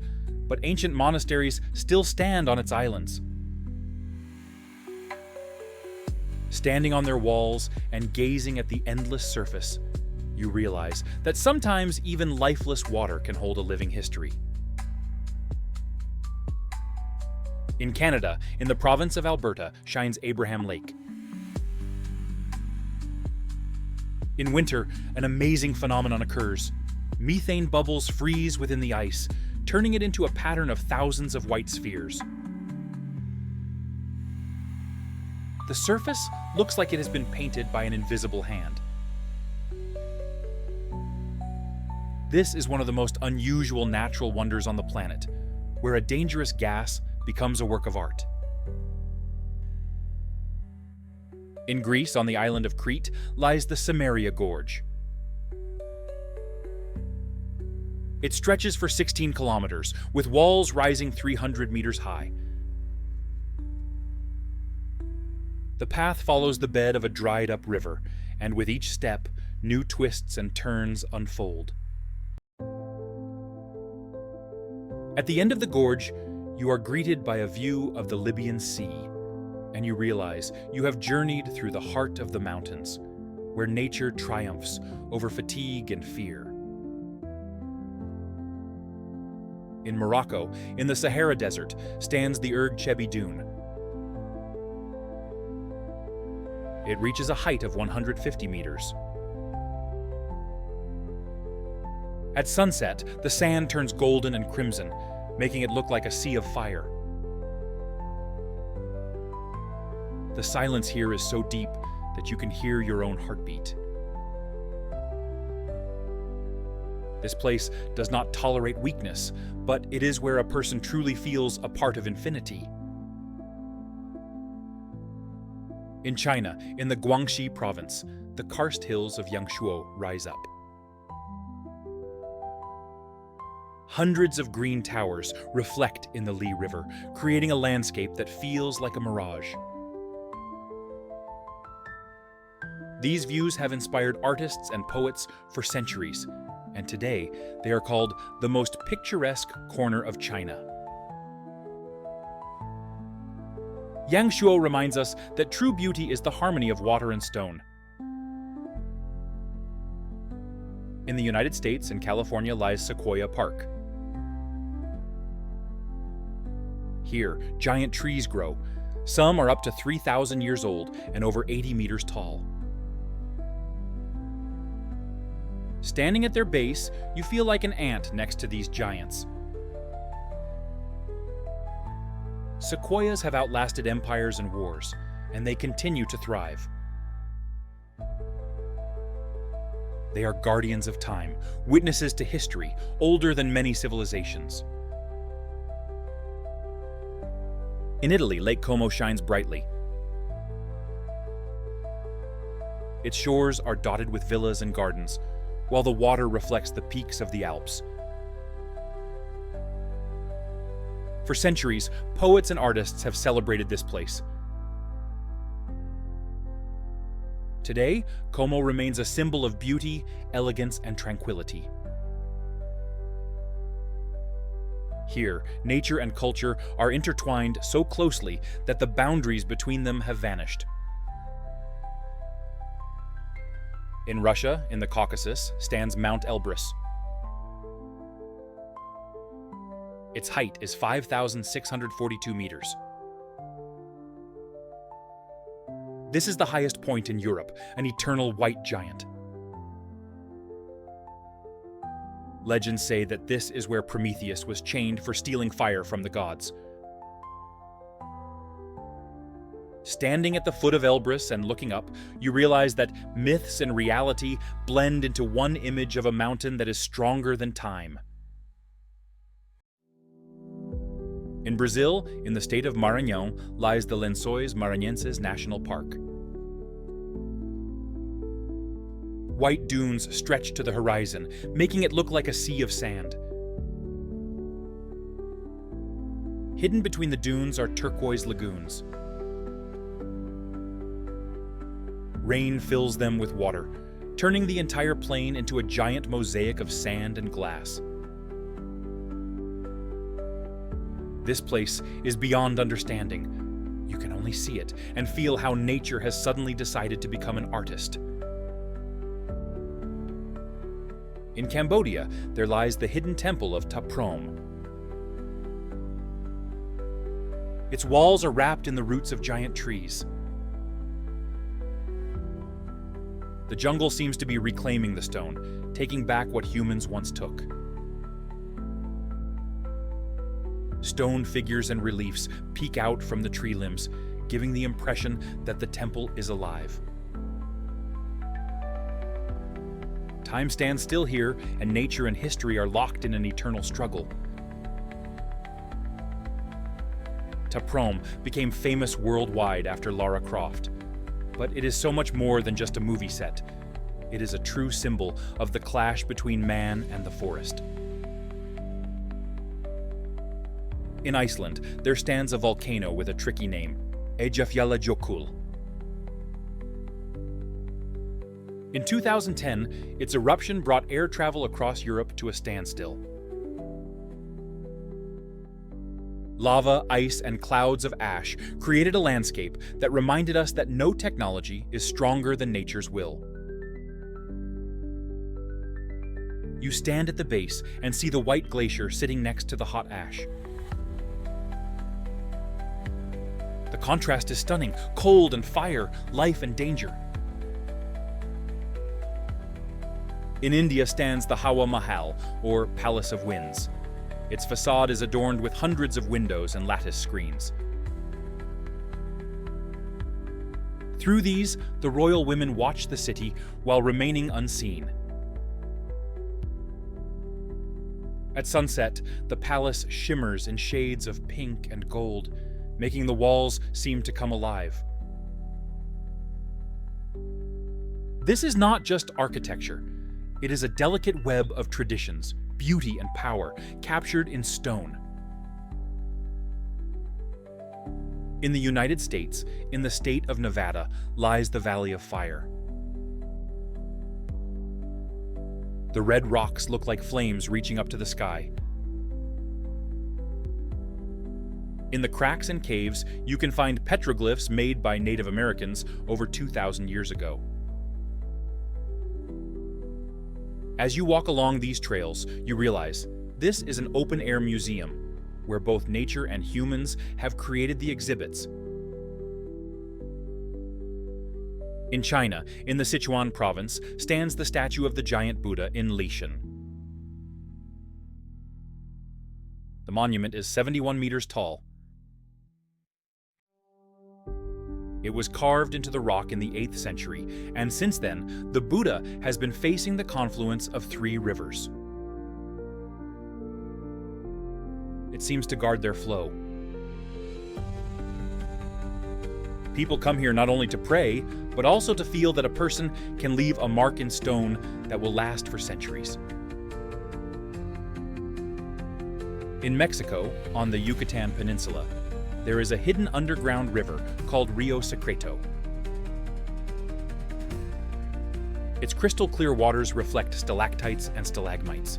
but ancient monasteries still stand on its islands. Standing on their walls and gazing at the endless surface, you realize that sometimes even lifeless water can hold a living history. In Canada, in the province of Alberta, shines Abraham Lake. In winter, an amazing phenomenon occurs. Methane bubbles freeze within the ice, turning it into a pattern of thousands of white spheres. The surface looks like it has been painted by an invisible hand. This is one of the most unusual natural wonders on the planet, where a dangerous gas becomes a work of art. In Greece, on the island of Crete, lies the Samaria Gorge. It stretches for 16 kilometers, with walls rising 300 meters high. The path follows the bed of a dried-up river, and with each step, new twists and turns unfold. At the end of the gorge, You are greeted by a view of the Libyan Sea, and you realize you have journeyed through the heart of the mountains, where nature triumphs over fatigue and fear. In Morocco, in the Sahara Desert, stands the Erg Chebi Dune. It reaches a height of 150 meters. At sunset, the sand turns golden and crimson, making it look like a sea of fire. The silence here is so deep that you can hear your own heartbeat. This place does not tolerate weakness, but it is where a person truly feels a part of infinity. In China, in the Guangxi province, the karst hills of Yangshuo rise up. Hundreds of green towers reflect in the Li River, creating a landscape that feels like a mirage. These views have inspired artists and poets for centuries, and today they are called the most picturesque corner of China. Yangshuo reminds us that true beauty is the harmony of water and stone. In the United States and California lies Sequoia Park. Here, giant trees grow. Some are up to 3,000 years old and over 80 meters tall. Standing at their base, you feel like an ant next to these giants. Sequoias have outlasted empires and wars, and they continue to thrive. They are guardians of time, witnesses to history, older than many civilizations. In Italy, Lake Como shines brightly. Its shores are dotted with villas and gardens, while the water reflects the peaks of the Alps. For centuries, poets and artists have celebrated this place. Today, Como remains a symbol of beauty, elegance, and tranquility. Here, nature and culture are intertwined so closely that the boundaries between them have vanished. In Russia, in the Caucasus, stands Mount Elbrus. Its height is 5,642 meters. This is the highest point in Europe, an eternal white giant. Legends say that this is where Prometheus was chained for stealing fire from the gods. Standing at the foot of Elbrus and looking up, you realize that myths and reality blend into one image of a mountain that is stronger than time. In Brazil, in the state of Maranhão, lies the Lençóis Maranhenses National Park. White dunes stretch to the horizon, making it look like a sea of sand. Hidden between the dunes are turquoise lagoons. Rain fills them with water, turning the entire plain into a giant mosaic of sand and glass. This place is beyond understanding. You can only see it and feel how nature has suddenly decided to become an artist. In Cambodia, there lies the hidden temple of Ta Prohm. Its walls are wrapped in the roots of giant trees. The jungle seems to be reclaiming the stone, taking back what humans once took. Stone figures and reliefs peek out from the tree limbs, giving the impression that the temple is alive. Time stands still here, and nature and history are locked in an eternal struggle. Ta Prohm became famous worldwide after Lara Croft, but it is so much more than just a movie set. It is a true symbol of the clash between man and the forest. In Iceland, there stands a volcano with a tricky name, Eyjafjallajökull. In 2010, its eruption brought air travel across Europe to a standstill. Lava, ice, and clouds of ash created a landscape that reminded us that no technology is stronger than nature's will. You stand at the base and see the white glacier sitting next to the hot ash. The contrast is stunning: cold and fire, life and danger. In India stands the Hawa Mahal, or Palace of Winds. Its facade is adorned with hundreds of windows and lattice screens. Through these, the royal women watch the city while remaining unseen. At sunset, the palace shimmers in shades of pink and gold, making the walls seem to come alive. This is not just architecture. It is a delicate web of traditions, beauty, and power, captured in stone. In the United States, in the state of Nevada, lies the Valley of Fire. The red rocks look like flames reaching up to the sky. In the cracks and caves, you can find petroglyphs made by Native Americans over 2,000 years ago. As you walk along these trails, you realize this is an open-air museum where both nature and humans have created the exhibits. In China, in the Sichuan province, stands the statue of the giant Buddha in Lishan. The monument is 71 meters tall. It was carved into the rock in the 8th century, and since then, the Buddha has been facing the confluence of 3 rivers. It seems to guard their flow. People come here not only to pray, but also to feel that a person can leave a mark in stone that will last for centuries. In Mexico, on the Yucatan Peninsula, there is a hidden underground river called Rio Secreto. Its crystal clear waters reflect stalactites and stalagmites.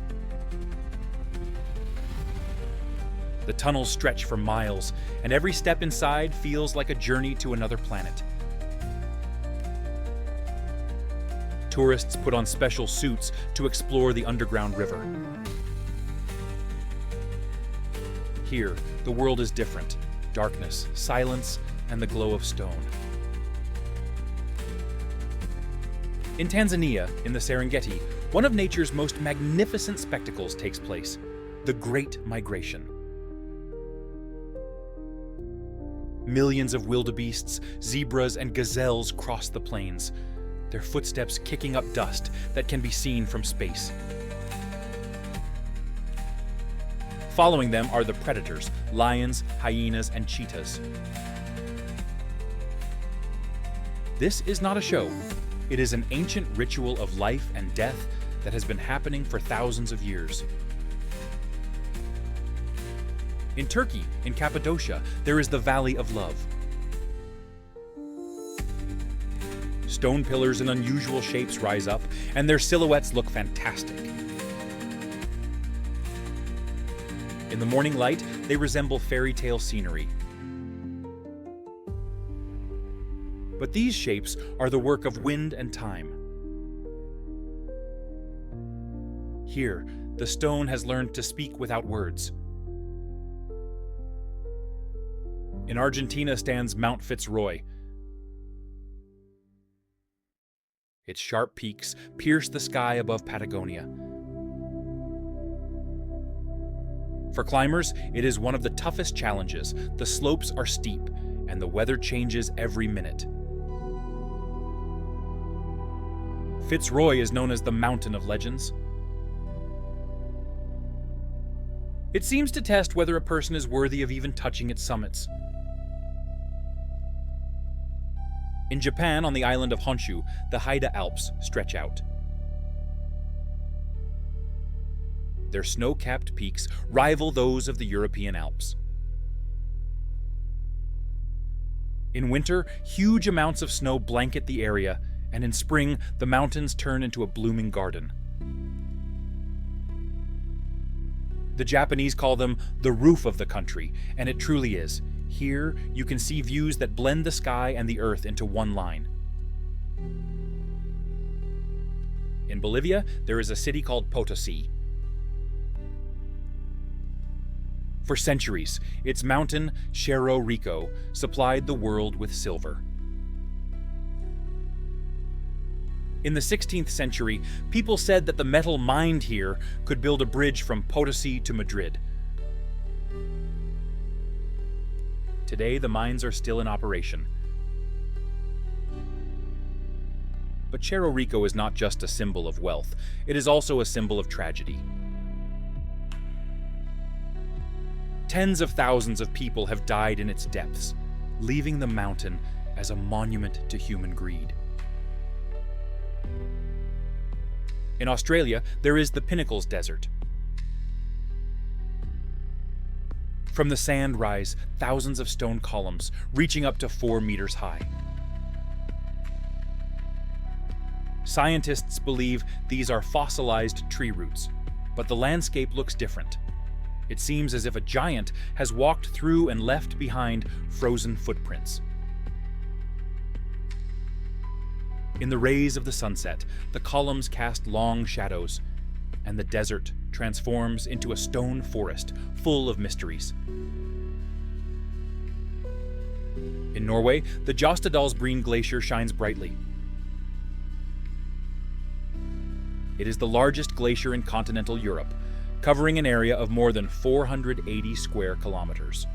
The tunnels stretch for miles, and every step inside feels like a journey to another planet. Tourists put on special suits to explore the underground river. Here, the world is different. Darkness, silence, and the glow of stone. In Tanzania, in the Serengeti, one of nature's most magnificent spectacles takes place: the Great Migration. Millions of wildebeests, zebras, and gazelles cross the plains, their footsteps kicking up dust that can be seen from space. Following them are the predators: lions, hyenas, and cheetahs. This is not a show. It is an ancient ritual of life and death that has been happening for thousands of years. In Turkey, in Cappadocia, there is the Valley of Love. Stone pillars in unusual shapes rise up, and their silhouettes look fantastic. In the morning light, they resemble fairy tale scenery. But these shapes are the work of wind and time. Here, the stone has learned to speak without words. In Argentina stands Mount Fitzroy. Its sharp peaks pierce the sky above Patagonia. For climbers, it is one of the toughest challenges. The slopes are steep, and the weather changes every minute. Fitzroy is known as the Mountain of Legends. It seems to test whether a person is worthy of even touching its summits. In Japan, on the island of Honshu, the Haida Alps stretch out. Their snow-capped peaks rival those of the European Alps. In winter, huge amounts of snow blanket the area, and in spring, the mountains turn into a blooming garden. The Japanese call them the roof of the country, and it truly is. Here, you can see views that blend the sky and the earth into one line. In Bolivia, there is a city called Potosi. For centuries, its mountain, Cerro Rico, supplied the world with silver. In the 16th century, people said that the metal mined here could build a bridge from Potosi to Madrid. Today, the mines are still in operation. But Cerro Rico is not just a symbol of wealth, it is also a symbol of tragedy. Tens of thousands of people have died in its depths, leaving the mountain as a monument to human greed. In Australia, there is the Pinnacles Desert. From the sand rise thousands of stone columns, reaching up to 4 meters high. Scientists believe these are fossilized tree roots, but the landscape looks different. It seems as if a giant has walked through and left behind frozen footprints. In the rays of the sunset, the columns cast long shadows, and the desert transforms into a stone forest full of mysteries. In Norway, the Jostedalsbreen Glacier shines brightly. It is the largest glacier in continental Europe, covering an area of more than 480 square kilometers.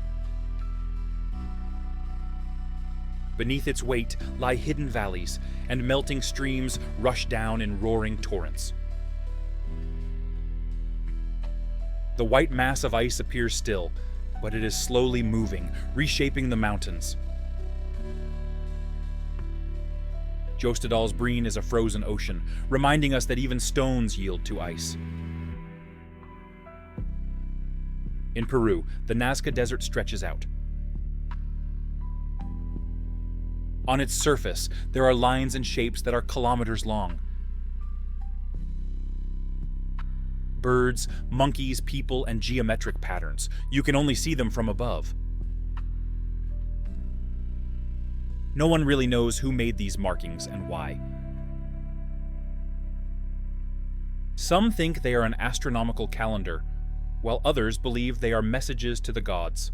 Beneath its weight lie hidden valleys, and melting streams rush down in roaring torrents. The white mass of ice appears still, but it is slowly moving, reshaping the mountains. Jostedalsbreen is a frozen ocean, reminding us that even stones yield to ice. In Peru, the Nazca Desert stretches out. On its surface, there are lines and shapes that are kilometers long. Birds, monkeys, people, and geometric patterns. You can only see them from above. No one really knows who made these markings and why. Some think they are an astronomical calendar, while others believe they are messages to the gods.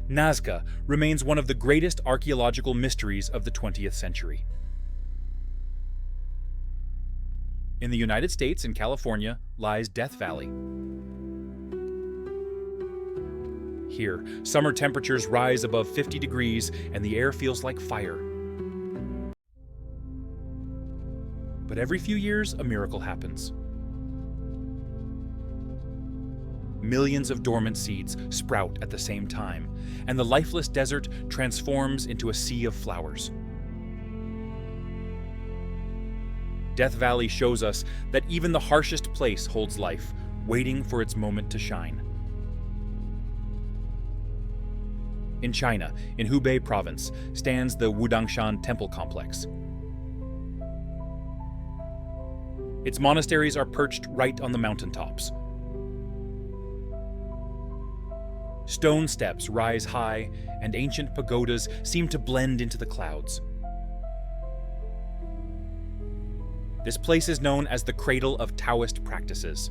Nazca remains one of the greatest archaeological mysteries of the 20th century. In the United States and California lies Death Valley. Here, summer temperatures rise above 50 degrees and the air feels like fire. But every few years, a miracle happens. Millions of dormant seeds sprout at the same time, and the lifeless desert transforms into a sea of flowers. Death Valley shows us that even the harshest place holds life, waiting for its moment to shine. In China, in Hubei province, stands the Wudangshan Temple Complex. Its monasteries are perched right on the mountaintops. Stone steps rise high, and ancient pagodas seem to blend into the clouds. This place is known as the cradle of Taoist practices.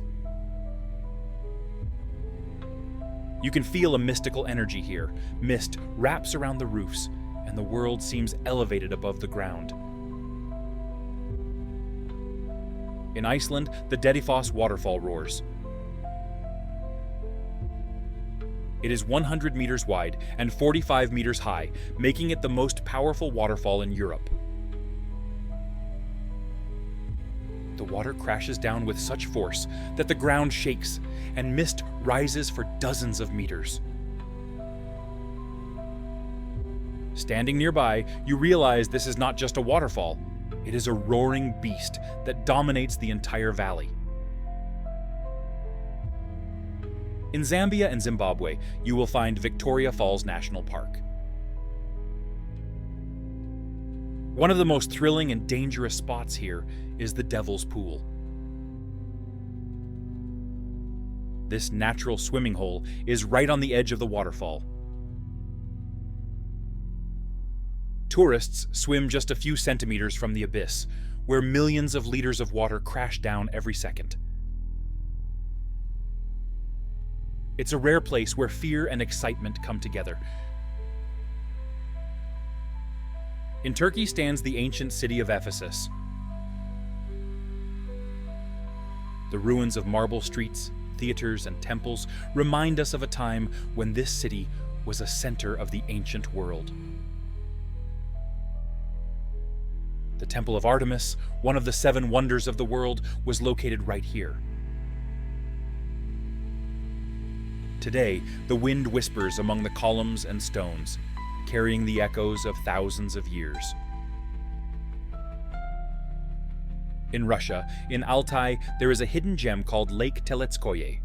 You can feel a mystical energy here. Mist wraps around the roofs, and the world seems elevated above the ground. In Iceland, the Dedifoss waterfall roars. It is 100 meters wide and 45 meters high, making it the most powerful waterfall in Europe. The water crashes down with such force that the ground shakes, and mist rises for dozens of meters. Standing nearby, you realize this is not just a waterfall. It is a roaring beast that dominates the entire valley. In Zambia and Zimbabwe, you will find Victoria Falls National Park. One of the most thrilling and dangerous spots here is the Devil's Pool. This natural swimming hole is right on the edge of the waterfall. Tourists swim just a few centimeters from the abyss, where millions of liters of water crash down every second. It's a rare place where fear and excitement come together. In Turkey stands the ancient city of Ephesus. The ruins of marble streets, theaters, and temples remind us of a time when this city was a center of the ancient world. The Temple of Artemis, one of the 7 wonders of the world, was located right here. Today, the wind whispers among the columns and stones, carrying the echoes of thousands of years. In Russia, in Altai, there is a hidden gem called Lake Teletskoye.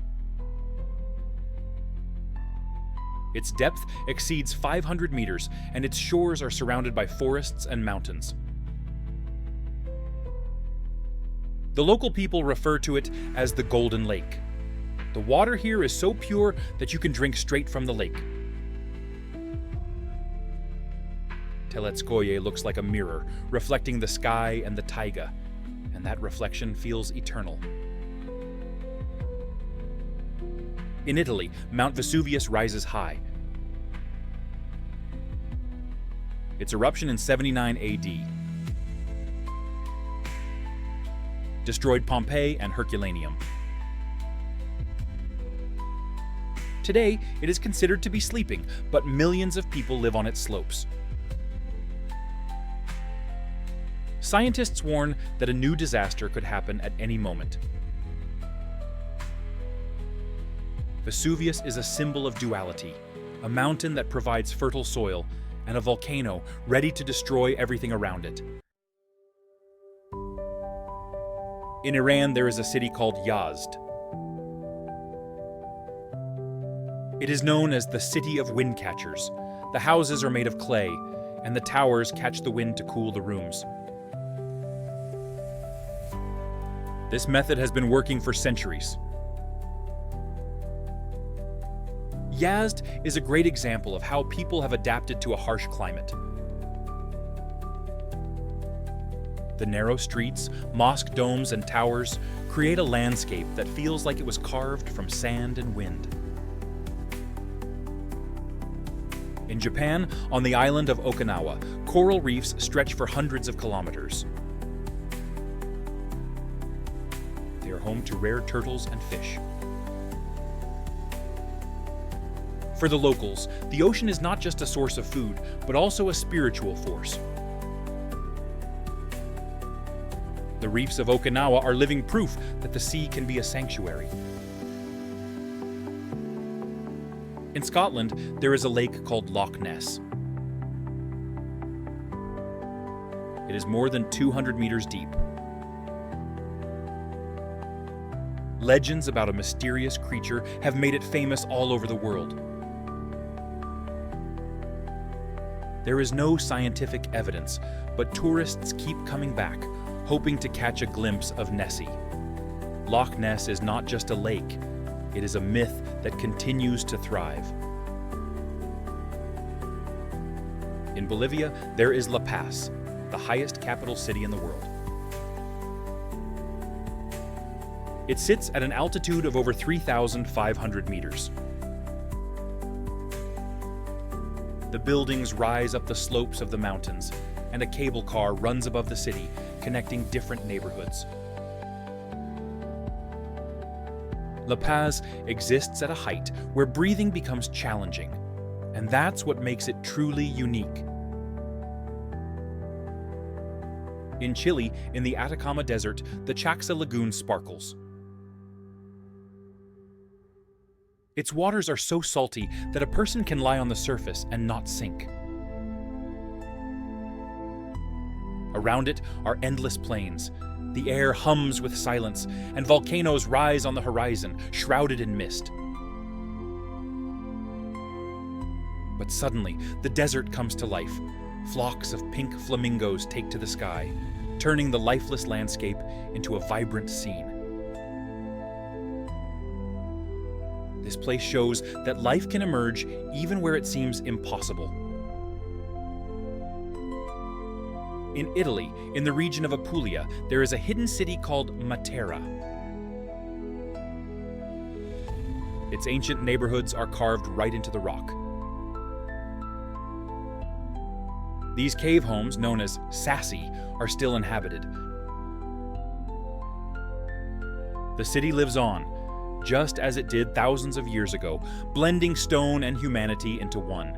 Its depth exceeds 500 meters, and its shores are surrounded by forests and mountains. The local people refer to it as the Golden Lake. The water here is so pure that you can drink straight from the lake. Teletskoye looks like a mirror, reflecting the sky and the taiga, and that reflection feels eternal. In Italy, Mount Vesuvius rises high. Its eruption in 79 AD destroyed Pompeii and Herculaneum. Today, it is considered to be sleeping, but millions of people live on its slopes. Scientists warn that a new disaster could happen at any moment. Vesuvius is a symbol of duality, a mountain that provides fertile soil, and a volcano ready to destroy everything around it. In Iran, there is a city called Yazd. It is known as the City of Wind Catchers. The houses are made of clay, and the towers catch the wind to cool the rooms. This method has been working for centuries. Yazd is a great example of how people have adapted to a harsh climate. The narrow streets, mosque domes, and towers create a landscape that feels like it was carved from sand and wind. In Japan, on the island of Okinawa, coral reefs stretch for hundreds of kilometers. They are home to rare turtles and fish. For the locals, the ocean is not just a source of food, but also a spiritual force. The reefs of Okinawa are living proof that the sea can be a sanctuary. In Scotland, there is a lake called Loch Ness. It is more than 200 meters deep. Legends about a mysterious creature have made it famous all over the world. There is no scientific evidence, but tourists keep coming back, hoping to catch a glimpse of Nessie. Loch Ness is not just a lake, it is a myth that continues to thrive. In Bolivia, there is La Paz, the highest capital city in the world. It sits at an altitude of over 3,500 meters. The buildings rise up the slopes of the mountains, and a cable car runs above the city, connecting different neighborhoods. La Paz exists at a height where breathing becomes challenging, and that's what makes it truly unique. In Chile, in the Atacama Desert, the Chaxa Lagoon sparkles. Its waters are so salty that a person can lie on the surface and not sink. Around it are endless plains. The air hums with silence, and volcanoes rise on the horizon, shrouded in mist. But suddenly, the desert comes to life. Flocks of pink flamingos take to the sky, turning the lifeless landscape into a vibrant scene. This place shows that life can emerge even where it seems impossible. In Italy, in the region of Apulia, there is a hidden city called Matera. Its ancient neighborhoods are carved right into the rock. These cave homes, known as sassi, are still inhabited. The city lives on, just as it did thousands of years ago, blending stone and humanity into one.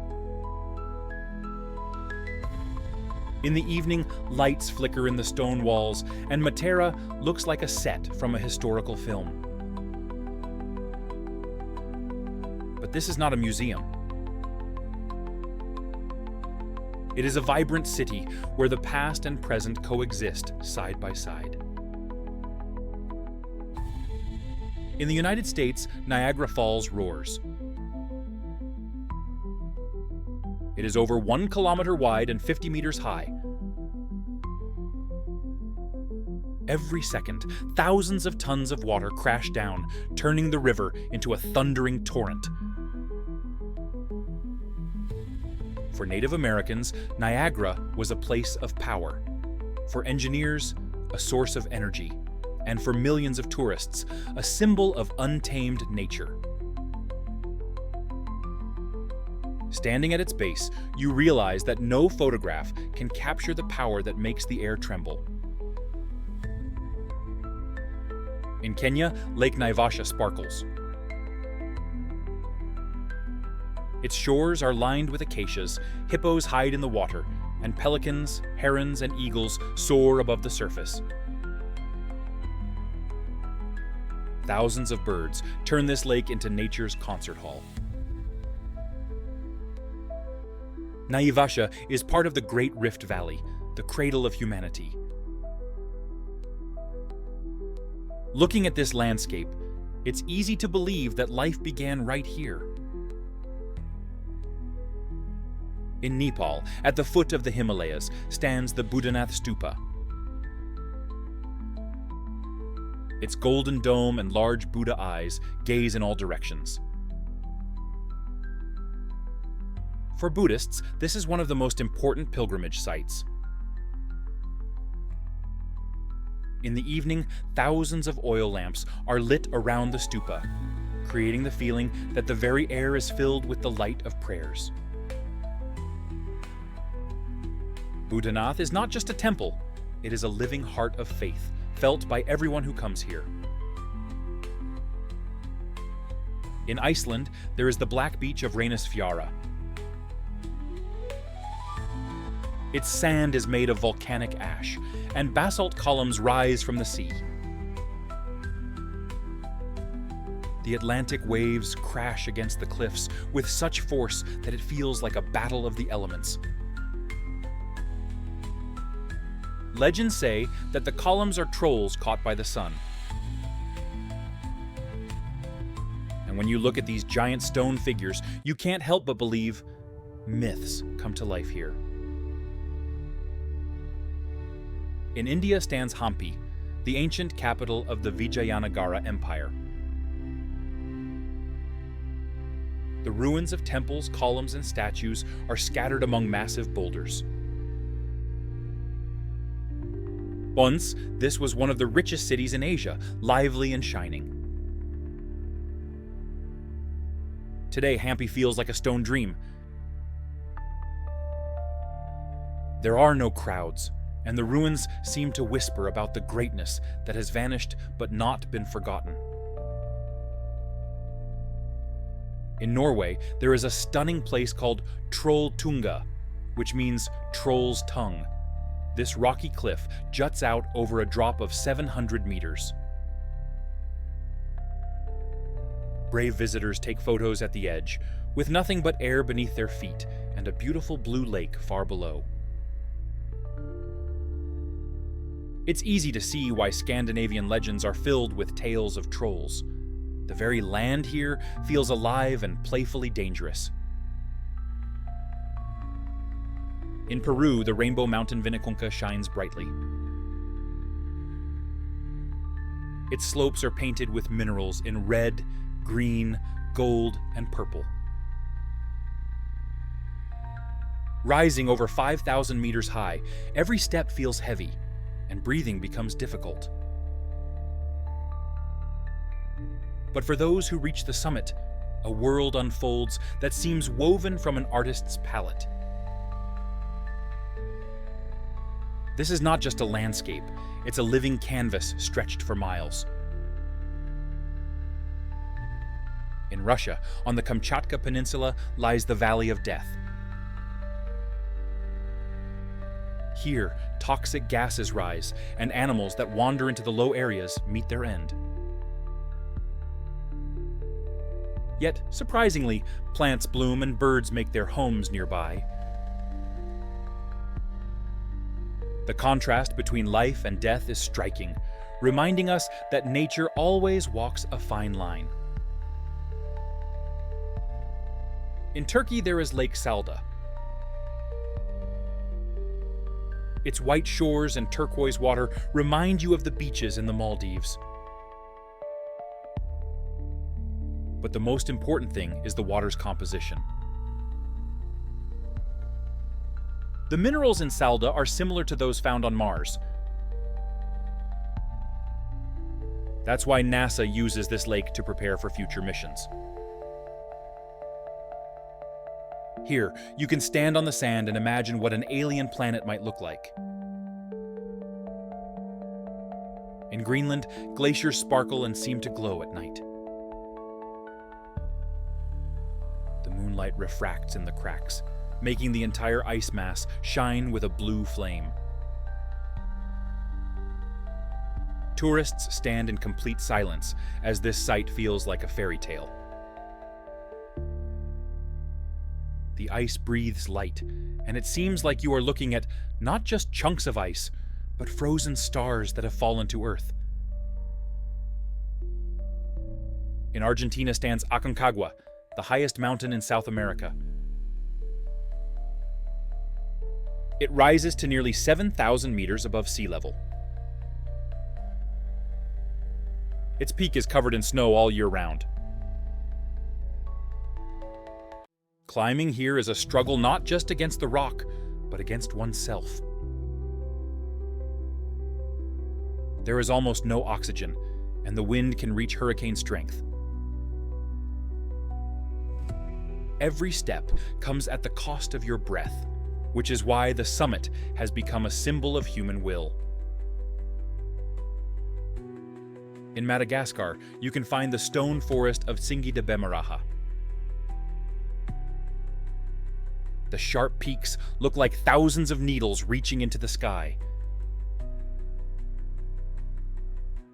In the evening, lights flicker in the stone walls, and Matera looks like a set from a historical film. But this is not a museum. It is a vibrant city where the past and present coexist side by side. In the United States, Niagara Falls roars. It is over 1 kilometer wide and 50 meters high. Every second, thousands of tons of water crash down, turning the river into a thundering torrent. For Native Americans, Niagara was a place of power. For engineers, a source of energy. And for millions of tourists, a symbol of untamed nature. Standing at its base, you realize that no photograph can capture the power that makes the air tremble. In Kenya, Lake Naivasha sparkles. Its shores are lined with acacias, hippos hide in the water, and pelicans, herons, and eagles soar above the surface. Thousands of birds turn this lake into nature's concert hall. Naivasha is part of the Great Rift Valley, the cradle of humanity. Looking at this landscape, it's easy to believe that life began right here. In Nepal, at the foot of the Himalayas, stands the Buddhanath Stupa. Its golden dome and large Buddha eyes gaze in all directions. For Buddhists, this is one of the most important pilgrimage sites. In the evening, thousands of oil lamps are lit around the stupa, creating the feeling that the very air is filled with the light of prayers. Buddhanath is not just a temple, it is a living heart of faith, felt by everyone who comes here. In Iceland, there is the black beach of Reynisfjara. Its sand is made of volcanic ash, and basalt columns rise from the sea. The Atlantic waves crash against the cliffs with such force that it feels like a battle of the elements. Legends say that the columns are trolls caught by the sun. And when you look at these giant stone figures, you can't help but believe myths come to life here. In India stands Hampi, the ancient capital of the Vijayanagara Empire. The ruins of temples, columns, and statues are scattered among massive boulders. Once, this was one of the richest cities in Asia, lively and shining. Today, Hampi feels like a stone dream. There are no crowds, and the ruins seem to whisper about the greatness that has vanished but not been forgotten. In Norway, there is a stunning place called Trolltunga, which means troll's tongue. This rocky cliff juts out over a drop of 700 meters. Brave visitors take photos at the edge, with nothing but air beneath their feet and a beautiful blue lake far below. It's easy to see why Scandinavian legends are filled with tales of trolls. The very land here feels alive and playfully dangerous. In Peru, the Rainbow Mountain Vinicunca shines brightly. Its slopes are painted with minerals in red, green, gold, and purple. Rising over 5,000 meters high, every step feels heavy, and breathing becomes difficult. But for those who reach the summit, a world unfolds that seems woven from an artist's palette. This is not just a landscape, it's a living canvas stretched for miles. In Russia, on the Kamchatka Peninsula, lies the Valley of Death. Here, toxic gases rise, and animals that wander into the low areas meet their end. Yet, surprisingly, plants bloom and birds make their homes nearby. The contrast between life and death is striking, reminding us that nature always walks a fine line. In Turkey, there is Lake Salda. Its white shores and turquoise water remind you of the beaches in the Maldives. But the most important thing is the water's composition. The minerals in Salda are similar to those found on Mars. That's why NASA uses this lake to prepare for future missions. Here, you can stand on the sand and imagine what an alien planet might look like. In Greenland, glaciers sparkle and seem to glow at night. The moonlight refracts in the cracks, making the entire ice mass shine with a blue flame. Tourists stand in complete silence as this sight feels like a fairy tale. The ice breathes light, and it seems like you are looking at not just chunks of ice, but frozen stars that have fallen to Earth. In Argentina stands Aconcagua, the highest mountain in South America. It rises to nearly 7,000 meters above sea level. Its peak is covered in snow all year round. Climbing here is a struggle not just against the rock, but against oneself. There is almost no oxygen, and the wind can reach hurricane strength. Every step comes at the cost of your breath, which is why the summit has become a symbol of human will. In Madagascar, you can find the stone forest of Tsingy de Bemaraha. The sharp peaks look like thousands of needles reaching into the sky.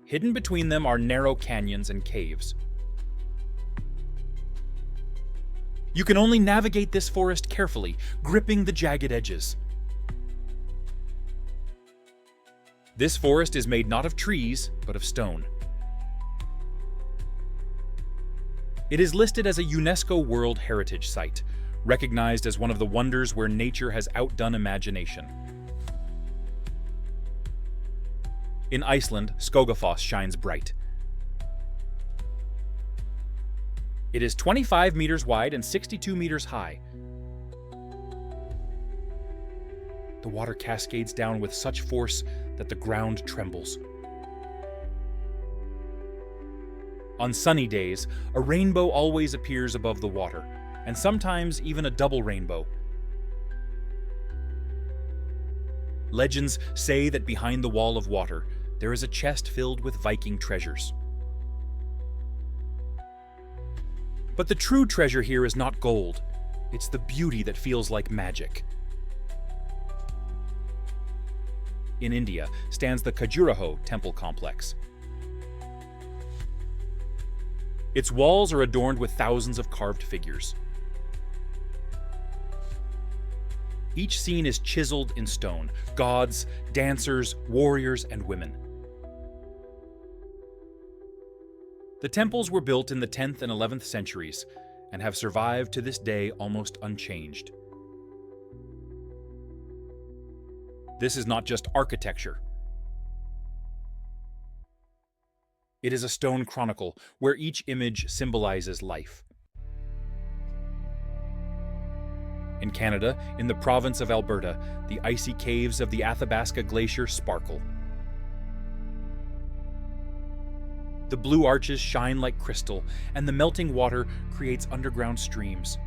Hidden between them are narrow canyons and caves. You can only navigate this forest carefully, gripping the jagged edges. This forest is made not of trees, but of stone. It is listed as a UNESCO World Heritage Site, recognized as one of the wonders where nature has outdone imagination. In Iceland, Skogafoss shines bright. It is 25 meters wide and 62 meters high. The water cascades down with such force that the ground trembles. On sunny days, a rainbow always appears above the water, and sometimes even a double rainbow. Legends say that behind the wall of water, there is a chest filled with Viking treasures. But the true treasure here is not gold. It's the beauty that feels like magic. In India stands the Khajuraho temple complex. Its walls are adorned with thousands of carved figures. Each scene is chiseled in stone: gods, dancers, warriors, and women. The temples were built in the 10th and 11th centuries and have survived to this day almost unchanged. This is not just architecture. It is a stone chronicle where each image symbolizes life. In Canada, in the province of Alberta, the icy caves of the Athabasca Glacier sparkle. The blue arches shine like crystal, and the melting water creates underground streams.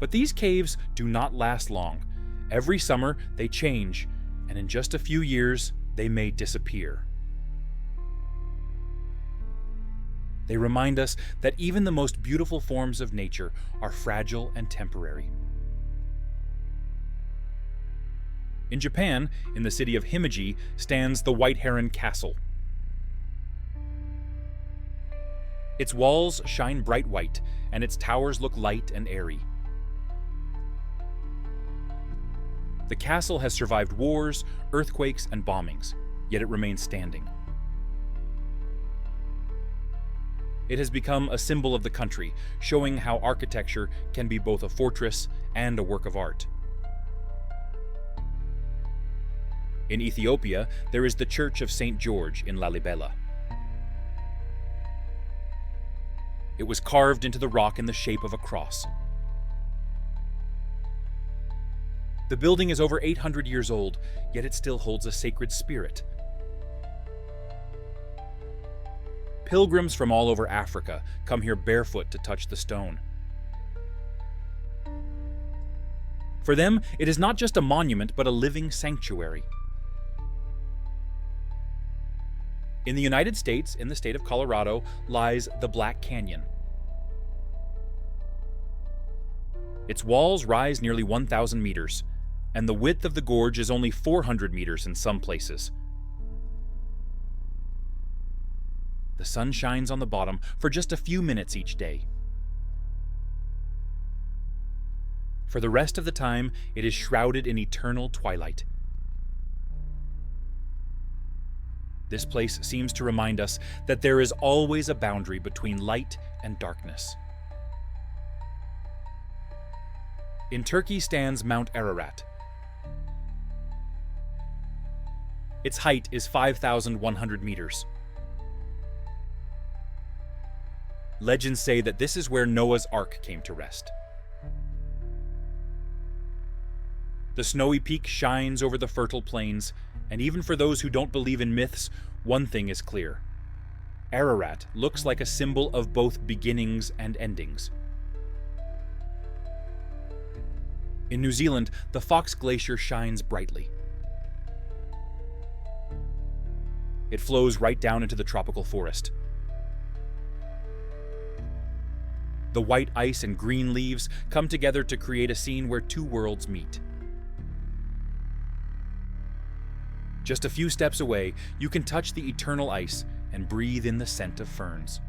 But these caves do not last long. Every summer, they change, and in just a few years, they may disappear. They remind us that even the most beautiful forms of nature are fragile and temporary. In Japan, in the city of Himeji, stands the White Heron Castle. Its walls shine bright white, and its towers look light and airy. The castle has survived wars, earthquakes, and bombings, yet it remains standing. It has become a symbol of the country, showing how architecture can be both a fortress and a work of art. In Ethiopia, there is the Church of St. George in Lalibela. It was carved into the rock in the shape of a cross. The building is over 800 years old, yet it still holds a sacred spirit. Pilgrims from all over Africa come here barefoot to touch the stone. For them, it is not just a monument, but a living sanctuary. In the United States, in the state of Colorado, lies the Black Canyon. Its walls rise nearly 1,000 meters, and the width of the gorge is only 400 meters in some places. The sun shines on the bottom for just a few minutes each day. For the rest of the time, it is shrouded in eternal twilight. This place seems to remind us that there is always a boundary between light and darkness. In Turkey stands Mount Ararat. Its height is 5,100 meters. Legends say that this is where Noah's Ark came to rest. The snowy peak shines over the fertile plains, and even for those who don't believe in myths, one thing is clear. Ararat looks like a symbol of both beginnings and endings. In New Zealand, the Fox Glacier shines brightly. It flows right down into the tropical forest. The white ice and green leaves come together to create a scene where two worlds meet. Just a few steps away, you can touch the eternal ice and breathe in the scent of ferns.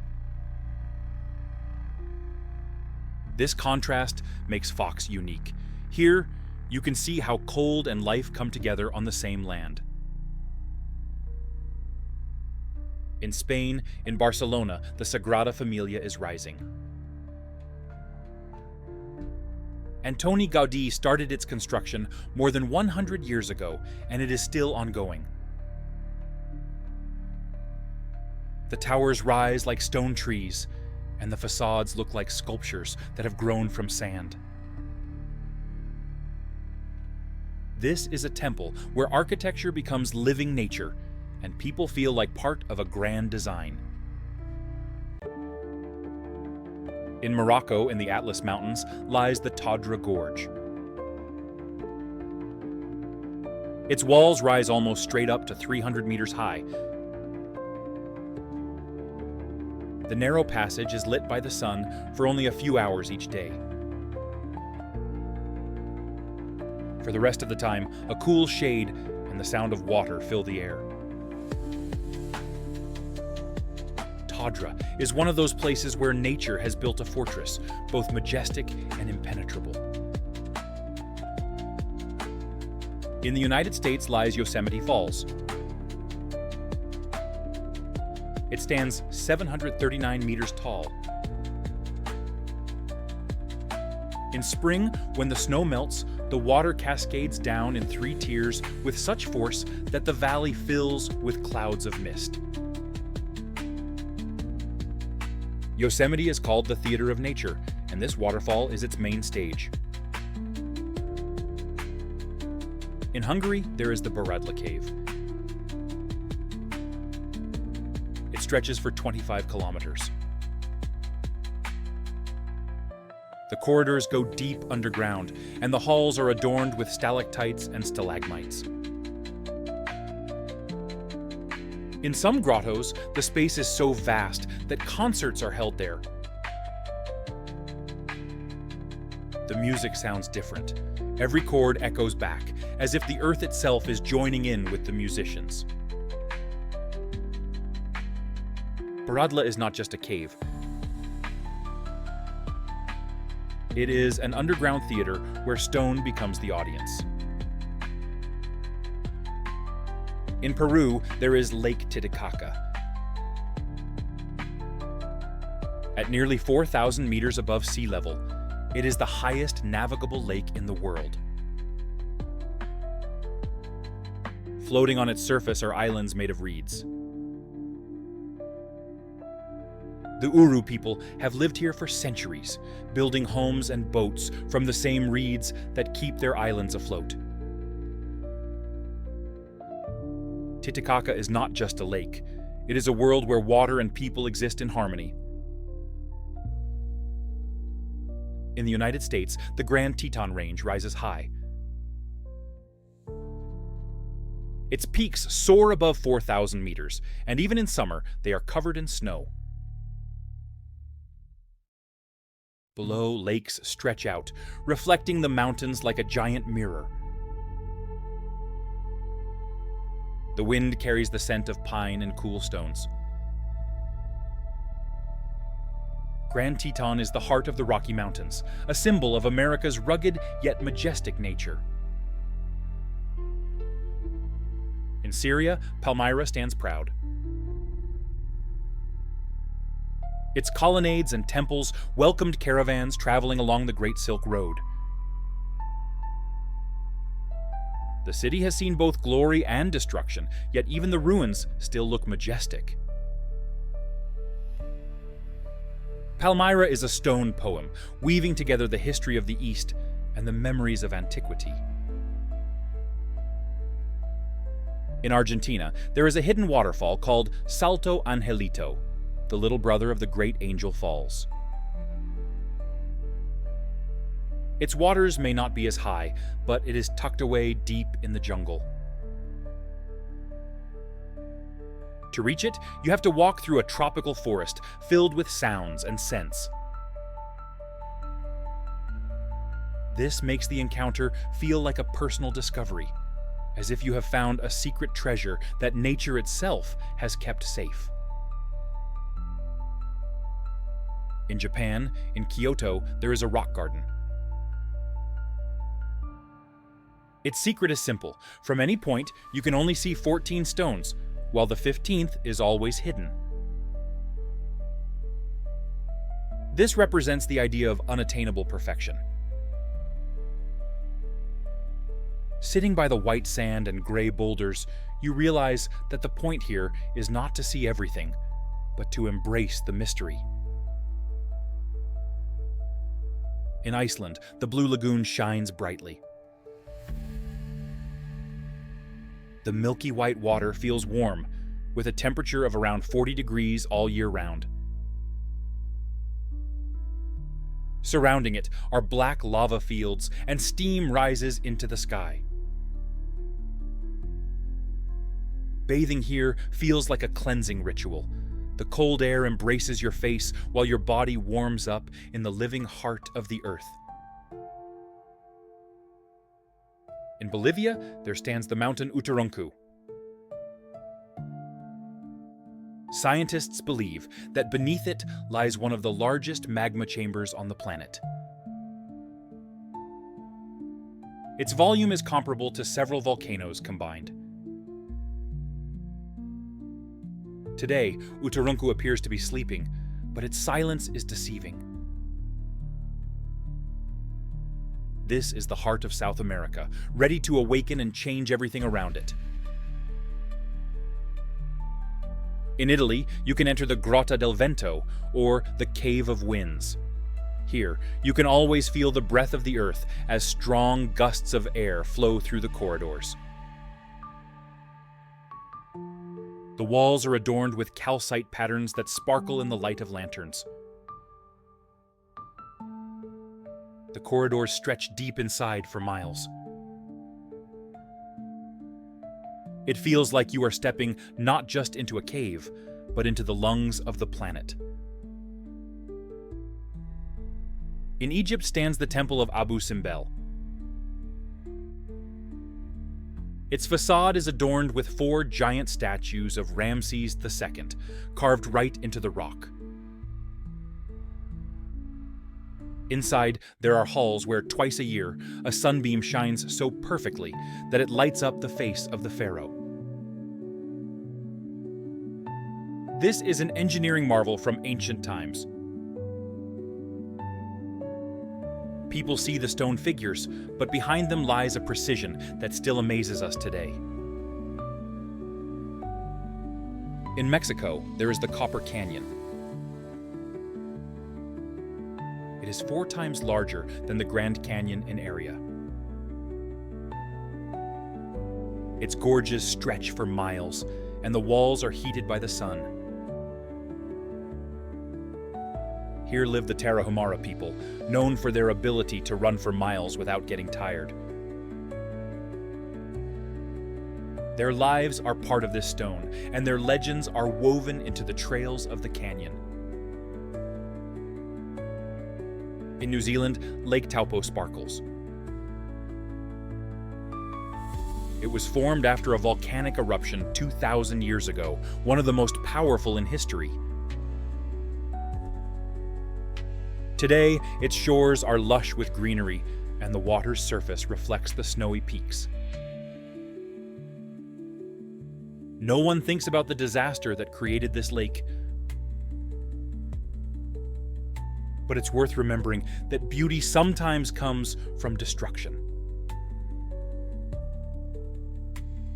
This contrast makes Fox unique. Here, you can see how cold and life come together on the same land. In Spain, in Barcelona, the Sagrada Familia is rising. Antoni Gaudí started its construction more than 100 years ago, and it is still ongoing. The towers rise like stone trees, and the facades look like sculptures that have grown from sand. This is a temple where architecture becomes living nature, and people feel like part of a grand design. In Morocco, in the Atlas Mountains, lies the Tadra Gorge. Its walls rise almost straight up to 300 meters high. The narrow passage is lit by the sun for only a few hours each day. For the rest of the time, a cool shade and the sound of water fill the air. Tadra is one of those places where nature has built a fortress, both majestic and impenetrable. In the United States lies Yosemite Falls. It stands 739 meters tall. In spring, when the snow melts, the water cascades down in 3 tiers with such force that the valley fills with clouds of mist. Yosemite is called the Theater of Nature, and this waterfall is its main stage. In Hungary, there is the Baradla Cave. It stretches for 25 kilometers. The corridors go deep underground, and the halls are adorned with stalactites and stalagmites. In some grottos, the space is so vast that concerts are held there. The music sounds different. Every chord echoes back, as if the earth itself is joining in with the musicians. Baradla is not just a cave. It is an underground theater where stone becomes the audience. In Peru, there is Lake Titicaca. At nearly 4,000 meters above sea level, it is the highest navigable lake in the world. Floating on its surface are islands made of reeds. The Uru people have lived here for centuries, building homes and boats from the same reeds that keep their islands afloat. Titicaca is not just a lake. It is a world where water and people exist in harmony. In the United States, the Grand Teton Range rises high. Its peaks soar above 4,000 meters, and even in summer, they are covered in snow. Below, lakes stretch out, reflecting the mountains like a giant mirror. The wind carries the scent of pine and cool stones. Grand Teton is the heart of the Rocky Mountains, a symbol of America's rugged yet majestic nature. In Syria, Palmyra stands proud. Its colonnades and temples welcomed caravans traveling along the Great Silk Road. The city has seen both glory and destruction, yet even the ruins still look majestic. Palmyra is a stone poem, weaving together the history of the East and the memories of antiquity. In Argentina, there is a hidden waterfall called Salto Angelito, the little brother of the Great Angel Falls. Its waters may not be as high, but it is tucked away deep in the jungle. To reach it, you have to walk through a tropical forest filled with sounds and scents. This makes the encounter feel like a personal discovery, as if you have found a secret treasure that nature itself has kept safe. In Japan, in Kyoto, there is a rock garden. Its secret is simple. From any point, you can only see 14 stones, while the 15th is always hidden. This represents the idea of unattainable perfection. Sitting by the white sand and gray boulders, you realize that the point here is not to see everything, but to embrace the mystery. In Iceland, the Blue Lagoon shines brightly. The milky white water feels warm, with a temperature of around 40 degrees all year round. Surrounding it are black lava fields, and steam rises into the sky. Bathing here feels like a cleansing ritual. The cold air embraces your face while your body warms up in the living heart of the earth. In Bolivia, there stands the mountain Uturuncu. Scientists believe that beneath it lies one of the largest magma chambers on the planet. Its volume is comparable to several volcanoes combined. Today, Uturuncu appears to be sleeping, but its silence is deceiving. This is the heart of South America, ready to awaken and change everything around it. In Italy, you can enter the Grotta del Vento, or the Cave of Winds. Here, you can always feel the breath of the earth as strong gusts of air flow through the corridors. The walls are adorned with calcite patterns that sparkle in the light of lanterns. The corridors stretch deep inside for miles. It feels like you are stepping not just into a cave, but into the lungs of the planet. In Egypt stands the temple of Abu Simbel. Its facade is adorned with 4 giant statues of Ramses II, carved right into the rock. Inside, there are halls where twice a year, a sunbeam shines so perfectly that it lights up the face of the pharaoh. This is an engineering marvel from ancient times. People see the stone figures, but behind them lies a precision that still amazes us today. In Mexico, there is the Copper Canyon. It is 4 times larger than the Grand Canyon in area. Its gorges stretch for miles, and the walls are heated by the sun. Here live the Tarahumara people, known for their ability to run for miles without getting tired. Their lives are part of this stone, and their legends are woven into the trails of the canyon. In New Zealand, Lake Taupo sparkles. It was formed after a volcanic eruption 2,000 years ago, one of the most powerful in history. Today, its shores are lush with greenery, and the water's surface reflects the snowy peaks. No one thinks about the disaster that created this lake. But it's worth remembering that beauty sometimes comes from destruction.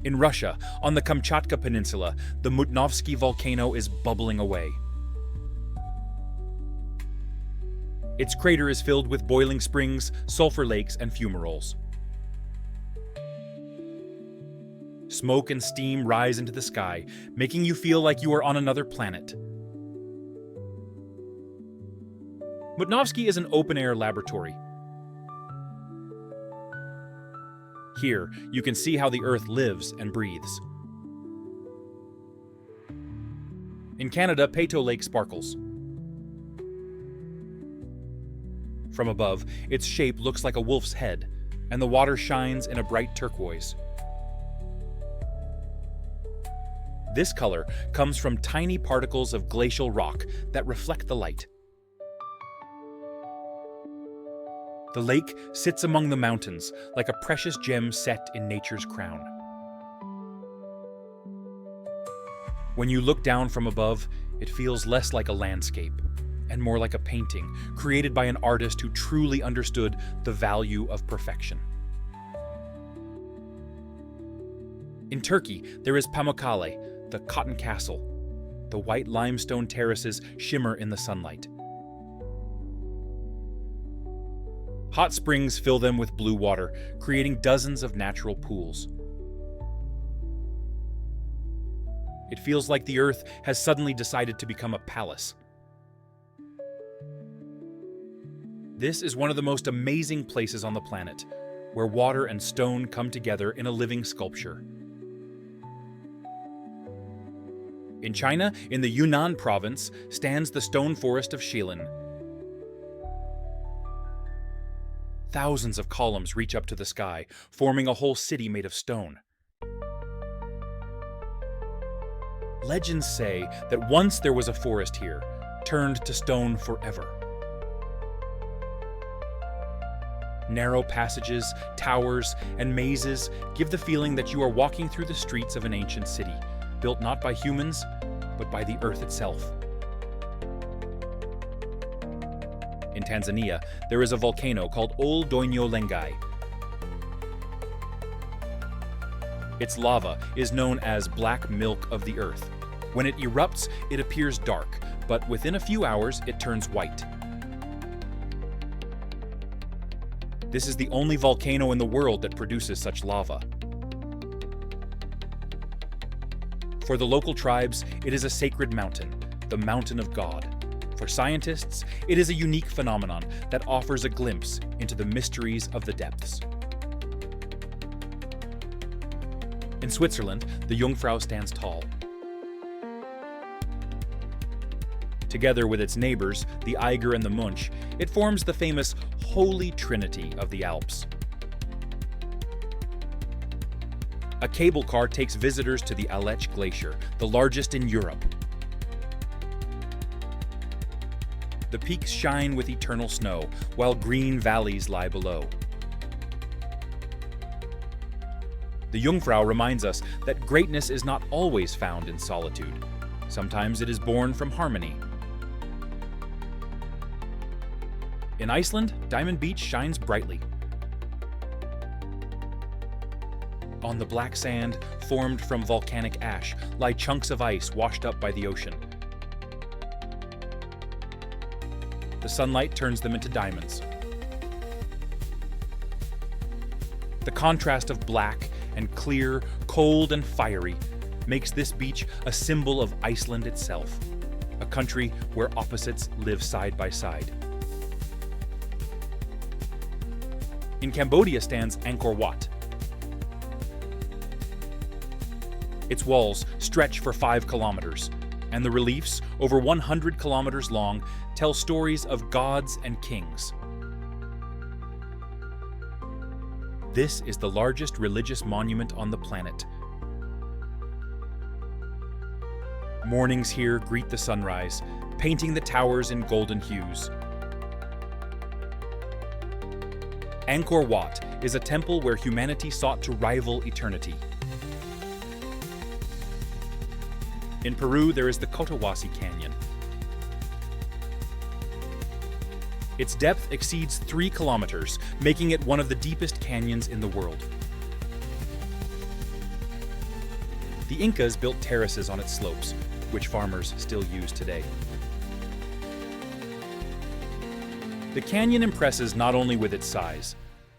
In Russia, on the Kamchatka Peninsula, the Mutnovsky volcano is bubbling away. Its crater is filled with boiling springs, sulfur lakes, and fumaroles. Smoke and steam rise into the sky, making you feel like you are on another planet. Mutnovsky is an open-air laboratory. Here, you can see how the Earth lives and breathes. In Canada, Peyto Lake sparkles. From above, its shape looks like a wolf's head, and the water shines in a bright turquoise. This color comes from tiny particles of glacial rock that reflect the light. The lake sits among the mountains like a precious gem set in nature's crown. When you look down from above, it feels less like a landscape and more like a painting created by an artist who truly understood the value of perfection. In Turkey, there is Pamukkale, the cotton castle. The white limestone terraces shimmer in the sunlight. Hot springs fill them with blue water, creating dozens of natural pools. It feels like the Earth has suddenly decided to become a palace. This is one of the most amazing places on the planet, where water and stone come together in a living sculpture. In China, in the Yunnan province, stands the stone forest of Shilin. Thousands of columns reach up to the sky, forming a whole city made of stone. Legends say that once there was a forest here, turned to stone forever. Narrow passages, towers, and mazes give the feeling that you are walking through the streets of an ancient city, built not by humans, but by the earth itself. In Tanzania, there is a volcano called Ol Doinyo Lengai. Its lava is known as black milk of the earth. When it erupts, it appears dark, but within a few hours, it turns white. This is the only volcano in the world that produces such lava. For the local tribes, it is a sacred mountain, the Mountain of God. For scientists, it is a unique phenomenon that offers a glimpse into the mysteries of the depths. In Switzerland, the Jungfrau stands tall. Together with its neighbors, the Eiger and the Munch, it forms the famous Holy Trinity of the Alps. A cable car takes visitors to the Aletsch Glacier, the largest in Europe. The peaks shine with eternal snow, while green valleys lie below. The Jungfrau reminds us that greatness is not always found in solitude. Sometimes it is born from harmony. In Iceland, Diamond Beach shines brightly. On the black sand, formed from volcanic ash, lie chunks of ice washed up by the ocean. The sunlight turns them into diamonds. The contrast of black and clear, cold and fiery makes this beach a symbol of Iceland itself, a country where opposites live side by side. In Cambodia stands Angkor Wat. Its walls stretch for 5 kilometers, and the reliefs, over 100 kilometers long, tell stories of gods and kings. This is the largest religious monument on the planet. Mornings here greet the sunrise, painting the towers in golden hues. Angkor Wat is a temple where humanity sought to rival eternity. In Peru, there is the Cotahuasi Canyon. Its depth exceeds 3 kilometers, making it one of the deepest canyons in the world. The Incas built terraces on its slopes, which farmers still use today. The canyon impresses not only with its size,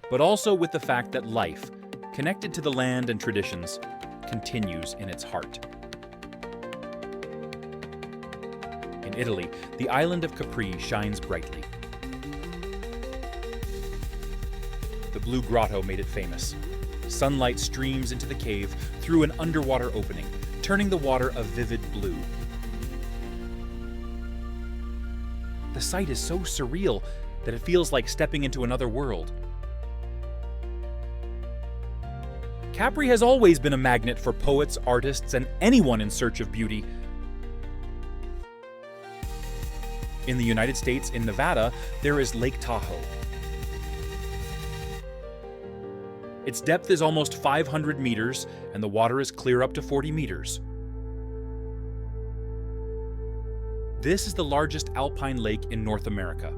but also with the fact that life, connected to the land and traditions, continues in its heart. In Italy, the island of Capri shines brightly. The Blue Grotto made it famous. Sunlight streams into the cave through an underwater opening, turning the water a vivid blue. The sight is so surreal that it feels like stepping into another world. Capri has always been a magnet for poets, artists, and anyone in search of beauty. In the United States, in Nevada, there is Lake Tahoe. Its depth is almost 500 meters, and the water is clear up to 40 meters. This is the largest alpine lake in North America.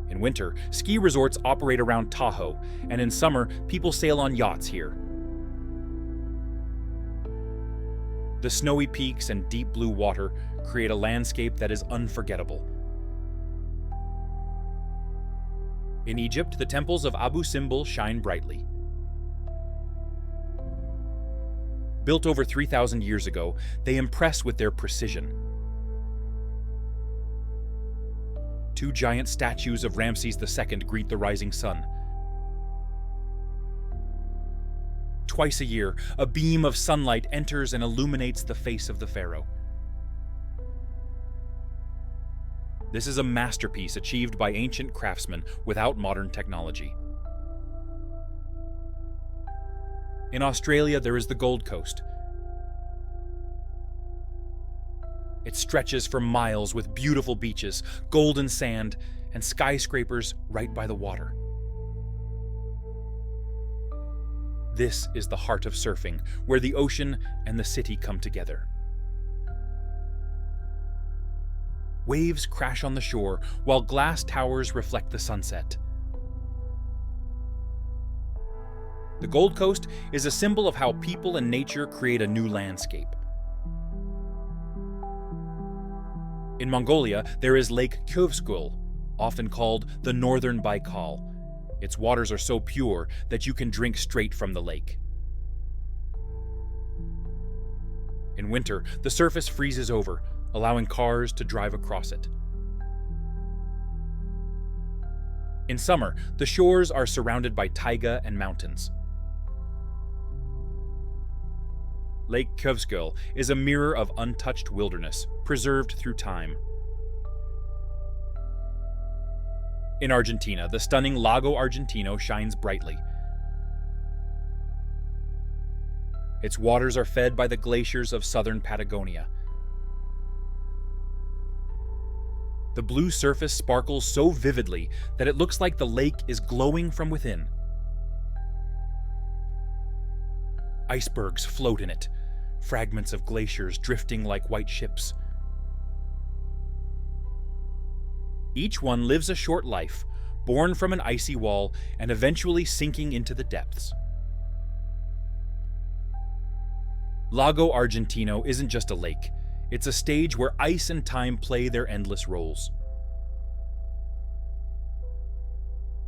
In winter, ski resorts operate around Tahoe, and in summer, people sail on yachts here. The snowy peaks and deep blue water create a landscape that is unforgettable. In Egypt, the temples of Abu Simbel shine brightly. Built over 3,000 years ago, they impress with their precision. 2 giant statues of Ramses II greet the rising sun. Twice a year, a beam of sunlight enters and illuminates the face of the pharaoh. This is a masterpiece achieved by ancient craftsmen without modern technology. In Australia, there is the Gold Coast. It stretches for miles with beautiful beaches, golden sand, and skyscrapers right by the water. This is the heart of surfing, where the ocean and the city come together. Waves crash on the shore, while glass towers reflect the sunset. The Gold Coast is a symbol of how people and nature create a new landscape. In Mongolia, there is Lake Kyoskul, often called the Northern Baikal. Its waters are so pure that you can drink straight from the lake. In winter, the surface freezes over, allowing cars to drive across it. In summer, the shores are surrounded by taiga and mountains. Lake Kvsgöl is a mirror of untouched wilderness, preserved through time. In Argentina, the stunning Lago Argentino shines brightly. Its waters are fed by the glaciers of southern Patagonia. The blue surface sparkles so vividly that it looks like the lake is glowing from within. Icebergs float in it, fragments of glaciers drifting like white ships. Each one lives a short life, born from an icy wall and eventually sinking into the depths. Lago Argentino isn't just a lake, it's a stage where ice and time play their endless roles.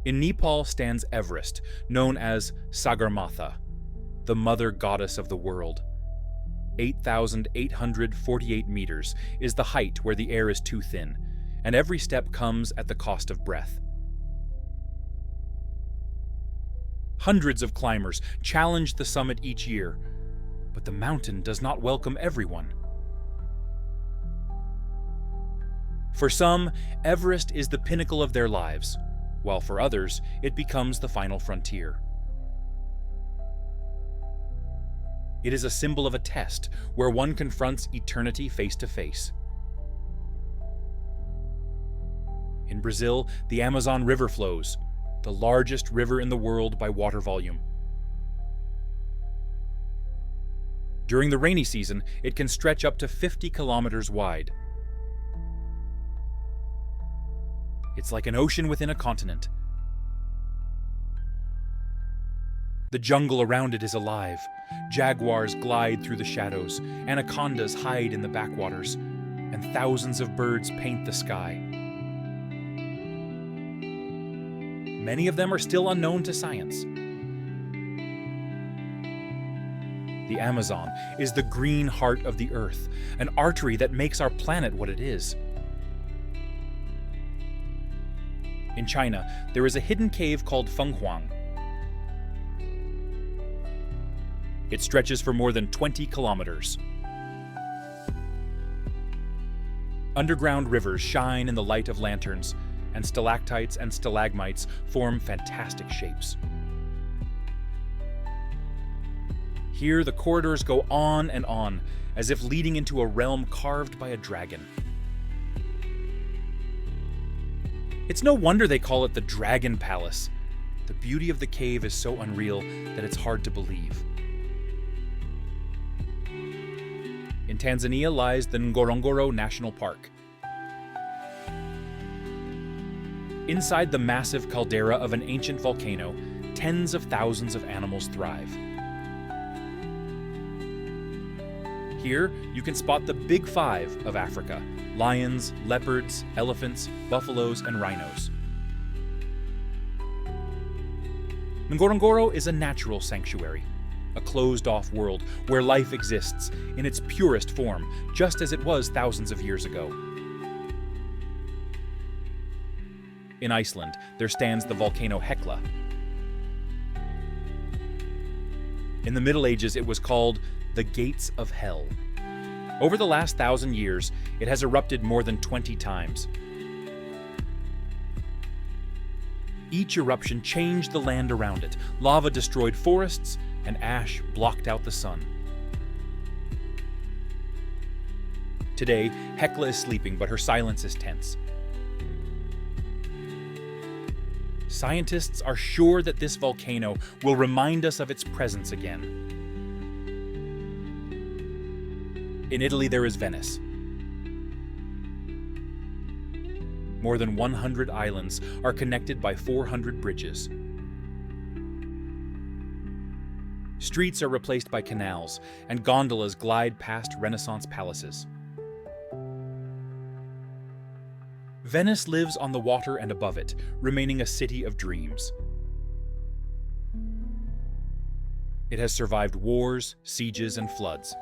In Nepal stands Everest, known as Sagarmatha, the mother goddess of the world. 8,848 meters is the height where the air is too thin, and every step comes at the cost of breath. Hundreds of climbers challenge the summit each year, but the mountain does not welcome everyone. For some, Everest is the pinnacle of their lives, while for others, it becomes the final frontier. It is a symbol of a test where one confronts eternity face to face. In Brazil, the Amazon River flows, the largest river in the world by water volume. During the rainy season, it can stretch up to 50 kilometers wide. It's like an ocean within a continent. The jungle around it is alive. Jaguars glide through the shadows, anacondas hide in the backwaters, and thousands of birds paint the sky. Many of them are still unknown to science. The Amazon is the green heart of the earth, an artery that makes our planet what it is. In China, there is a hidden cave called Fenghuang. It stretches for more than 20 kilometers. Underground rivers shine in the light of lanterns, and stalactites and stalagmites form fantastic shapes. Here, the corridors go on and on, as if leading into a realm carved by a dragon. It's no wonder they call it the Dragon Palace. The beauty of the cave is so unreal that it's hard to believe. In Tanzania lies the Ngorongoro National Park. Inside the massive caldera of an ancient volcano, tens of thousands of animals thrive. Here, you can spot the Big Five of Africa: lions, leopards, elephants, buffaloes, and rhinos. Ngorongoro is a natural sanctuary, a closed-off world where life exists in its purest form, just as it was thousands of years ago. In Iceland, there stands the volcano Hekla. In the Middle Ages, it was called the Gates of Hell. Over the last 1,000 years, it has erupted more than 20 times. Each eruption changed the land around it. Lava destroyed forests, and ash blocked out the sun. Today, Hekla is sleeping, but her silence is tense. Scientists are sure that this volcano will remind us of its presence again. In Italy, there is Venice. More than 100 islands are connected by 400 bridges. Streets are replaced by canals, and gondolas glide past Renaissance palaces. Venice lives on the water and above it, remaining a city of dreams. It has survived wars, sieges, and floods.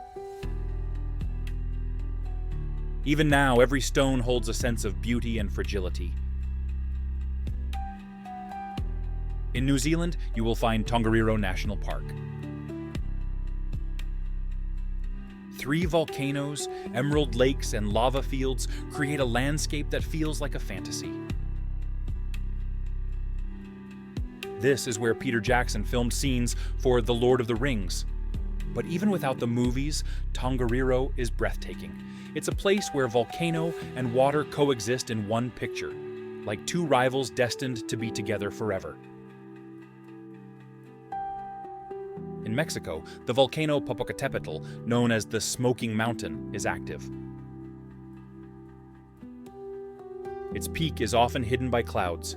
Even now, every stone holds a sense of beauty and fragility. In New Zealand, you will find Tongariro National Park. 3 volcanoes, emerald lakes, and lava fields create a landscape that feels like a fantasy. This is where Peter Jackson filmed scenes for The Lord of the Rings. But even without the movies, Tongariro is breathtaking. It's a place where volcano and water coexist in one picture, like 2 rivals destined to be together forever. In Mexico, the volcano Popocatépetl, known as the Smoking Mountain, is active. Its peak is often hidden by clouds,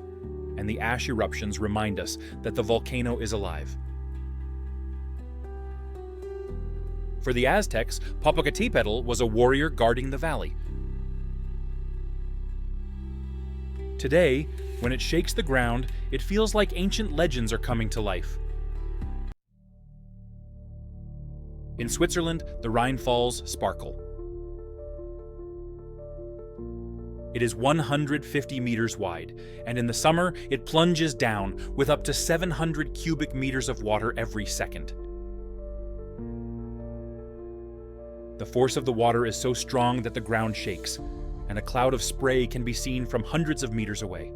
and the ash eruptions remind us that the volcano is alive. For the Aztecs, Popocatépetl was a warrior guarding the valley. Today, when it shakes the ground, it feels like ancient legends are coming to life. In Switzerland, the Rhine Falls sparkle. It is 150 meters wide, and in the summer, it plunges down with up to 700 cubic meters of water every second. The force of the water is so strong that the ground shakes, and a cloud of spray can be seen from hundreds of meters away.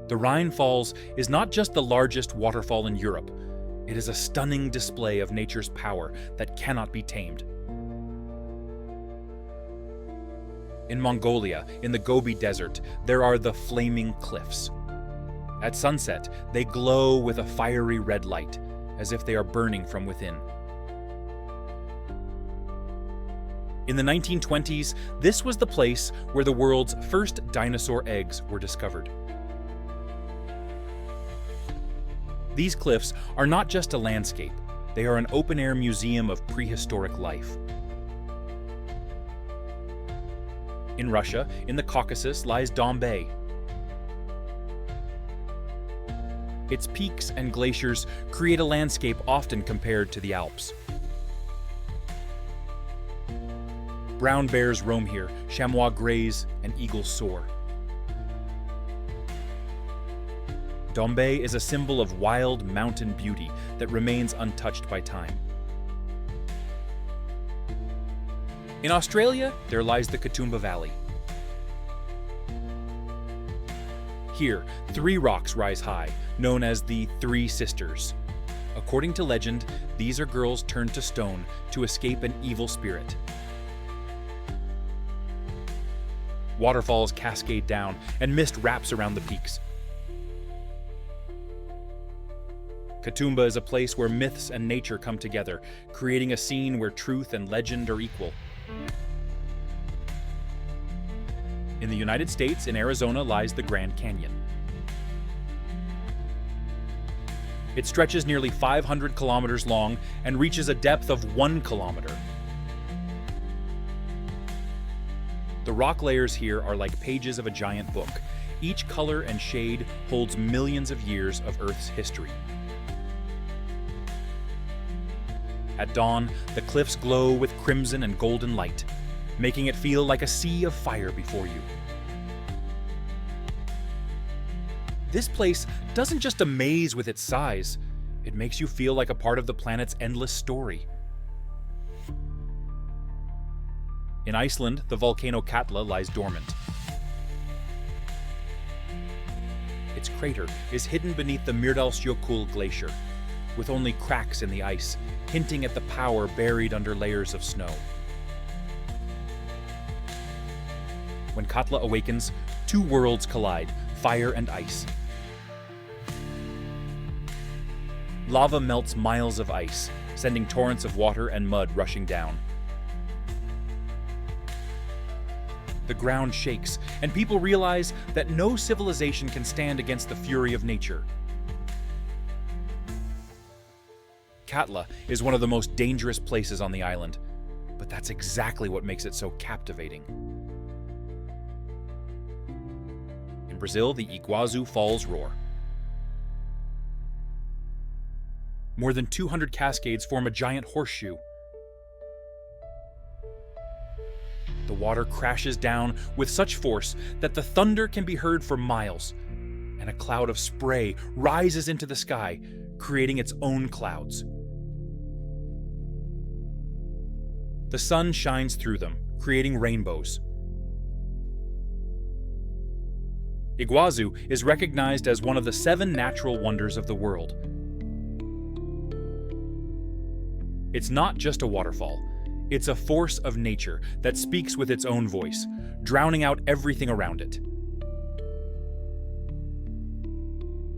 The Rhine Falls is not just the largest waterfall in Europe. It is a stunning display of nature's power that cannot be tamed. In Mongolia, in the Gobi Desert, there are the Flaming Cliffs. At sunset, they glow with a fiery red light, as if they are burning from within. In the 1920s, this was the place where the world's first dinosaur eggs were discovered. These cliffs are not just a landscape, they are an open-air museum of prehistoric life. In Russia, in the Caucasus, lies Dombay. Its peaks and glaciers create a landscape often compared to the Alps. Brown bears roam here, chamois graze, and eagles soar. Dombay is a symbol of wild mountain beauty that remains untouched by time. In Australia, there lies the Katoomba Valley. Here, 3 rocks rise high, known as the Three Sisters. According to legend, these are girls turned to stone to escape an evil spirit. Waterfalls cascade down, and mist wraps around the peaks. Katoomba is a place where myths and nature come together, creating a scene where truth and legend are equal. In the United States, in Arizona, lies the Grand Canyon. It stretches nearly 500 kilometers long and reaches a depth of 1 kilometer. The rock layers here are like pages of a giant book. Each color and shade holds millions of years of Earth's history. At dawn, the cliffs glow with crimson and golden light, making it feel like a sea of fire before you. This place doesn't just amaze with its size, it makes you feel like a part of the planet's endless story. In Iceland, the volcano Katla lies dormant. Its crater is hidden beneath the Mýrdalsjökull glacier, with only cracks in the ice, hinting at the power buried under layers of snow. When Katla awakens, 2 worlds collide, fire and ice. Lava melts miles of ice, sending torrents of water and mud rushing down. The ground shakes, and people realize that no civilization can stand against the fury of nature. Katla is one of the most dangerous places on the island. But that's exactly what makes it so captivating. In Brazil, the Iguazu Falls roar. More than 200 cascades form a giant horseshoe. The water crashes down with such force that the thunder can be heard for miles, and a cloud of spray rises into the sky, creating its own clouds. The sun shines through them, creating rainbows. Iguazu is recognized as one of the 7 natural wonders of the world. It's not just a waterfall. It's a force of nature that speaks with its own voice, drowning out everything around it.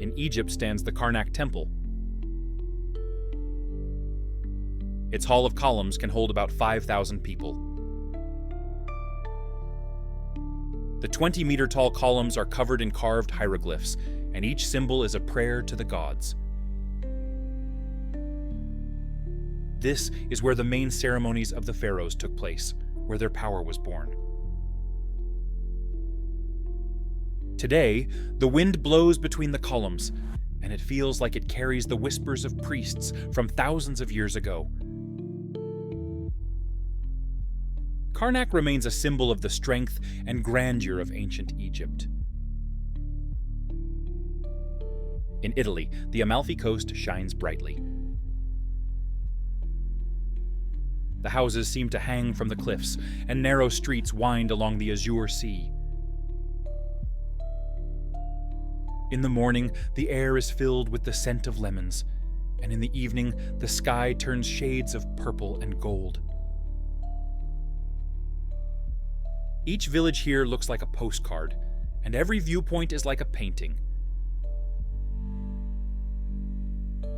In Egypt stands the Karnak Temple. Its hall of columns can hold about 5,000 people. The 20-meter-tall columns are covered in carved hieroglyphs, and each symbol is a prayer to the gods. This is where the main ceremonies of the pharaohs took place, where their power was born. Today, the wind blows between the columns, and it feels like it carries the whispers of priests from thousands of years ago. Karnak remains a symbol of the strength and grandeur of ancient Egypt. In Italy, the Amalfi Coast shines brightly. The houses seem to hang from the cliffs, and narrow streets wind along the azure sea. In the morning, the air is filled with the scent of lemons, and in the evening, the sky turns shades of purple and gold. Each village here looks like a postcard, and every viewpoint is like a painting.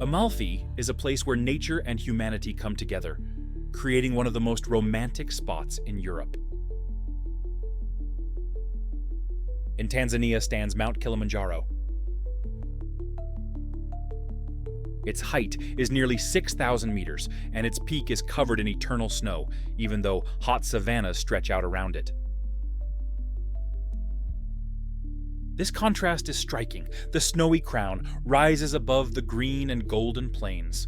Amalfi is a place where nature and humanity come together, creating one of the most romantic spots in Europe. In Tanzania stands Mount Kilimanjaro. Its height is nearly 6,000 meters, and its peak is covered in eternal snow, even though hot savannas stretch out around it. This contrast is striking. The snowy crown rises above the green and golden plains.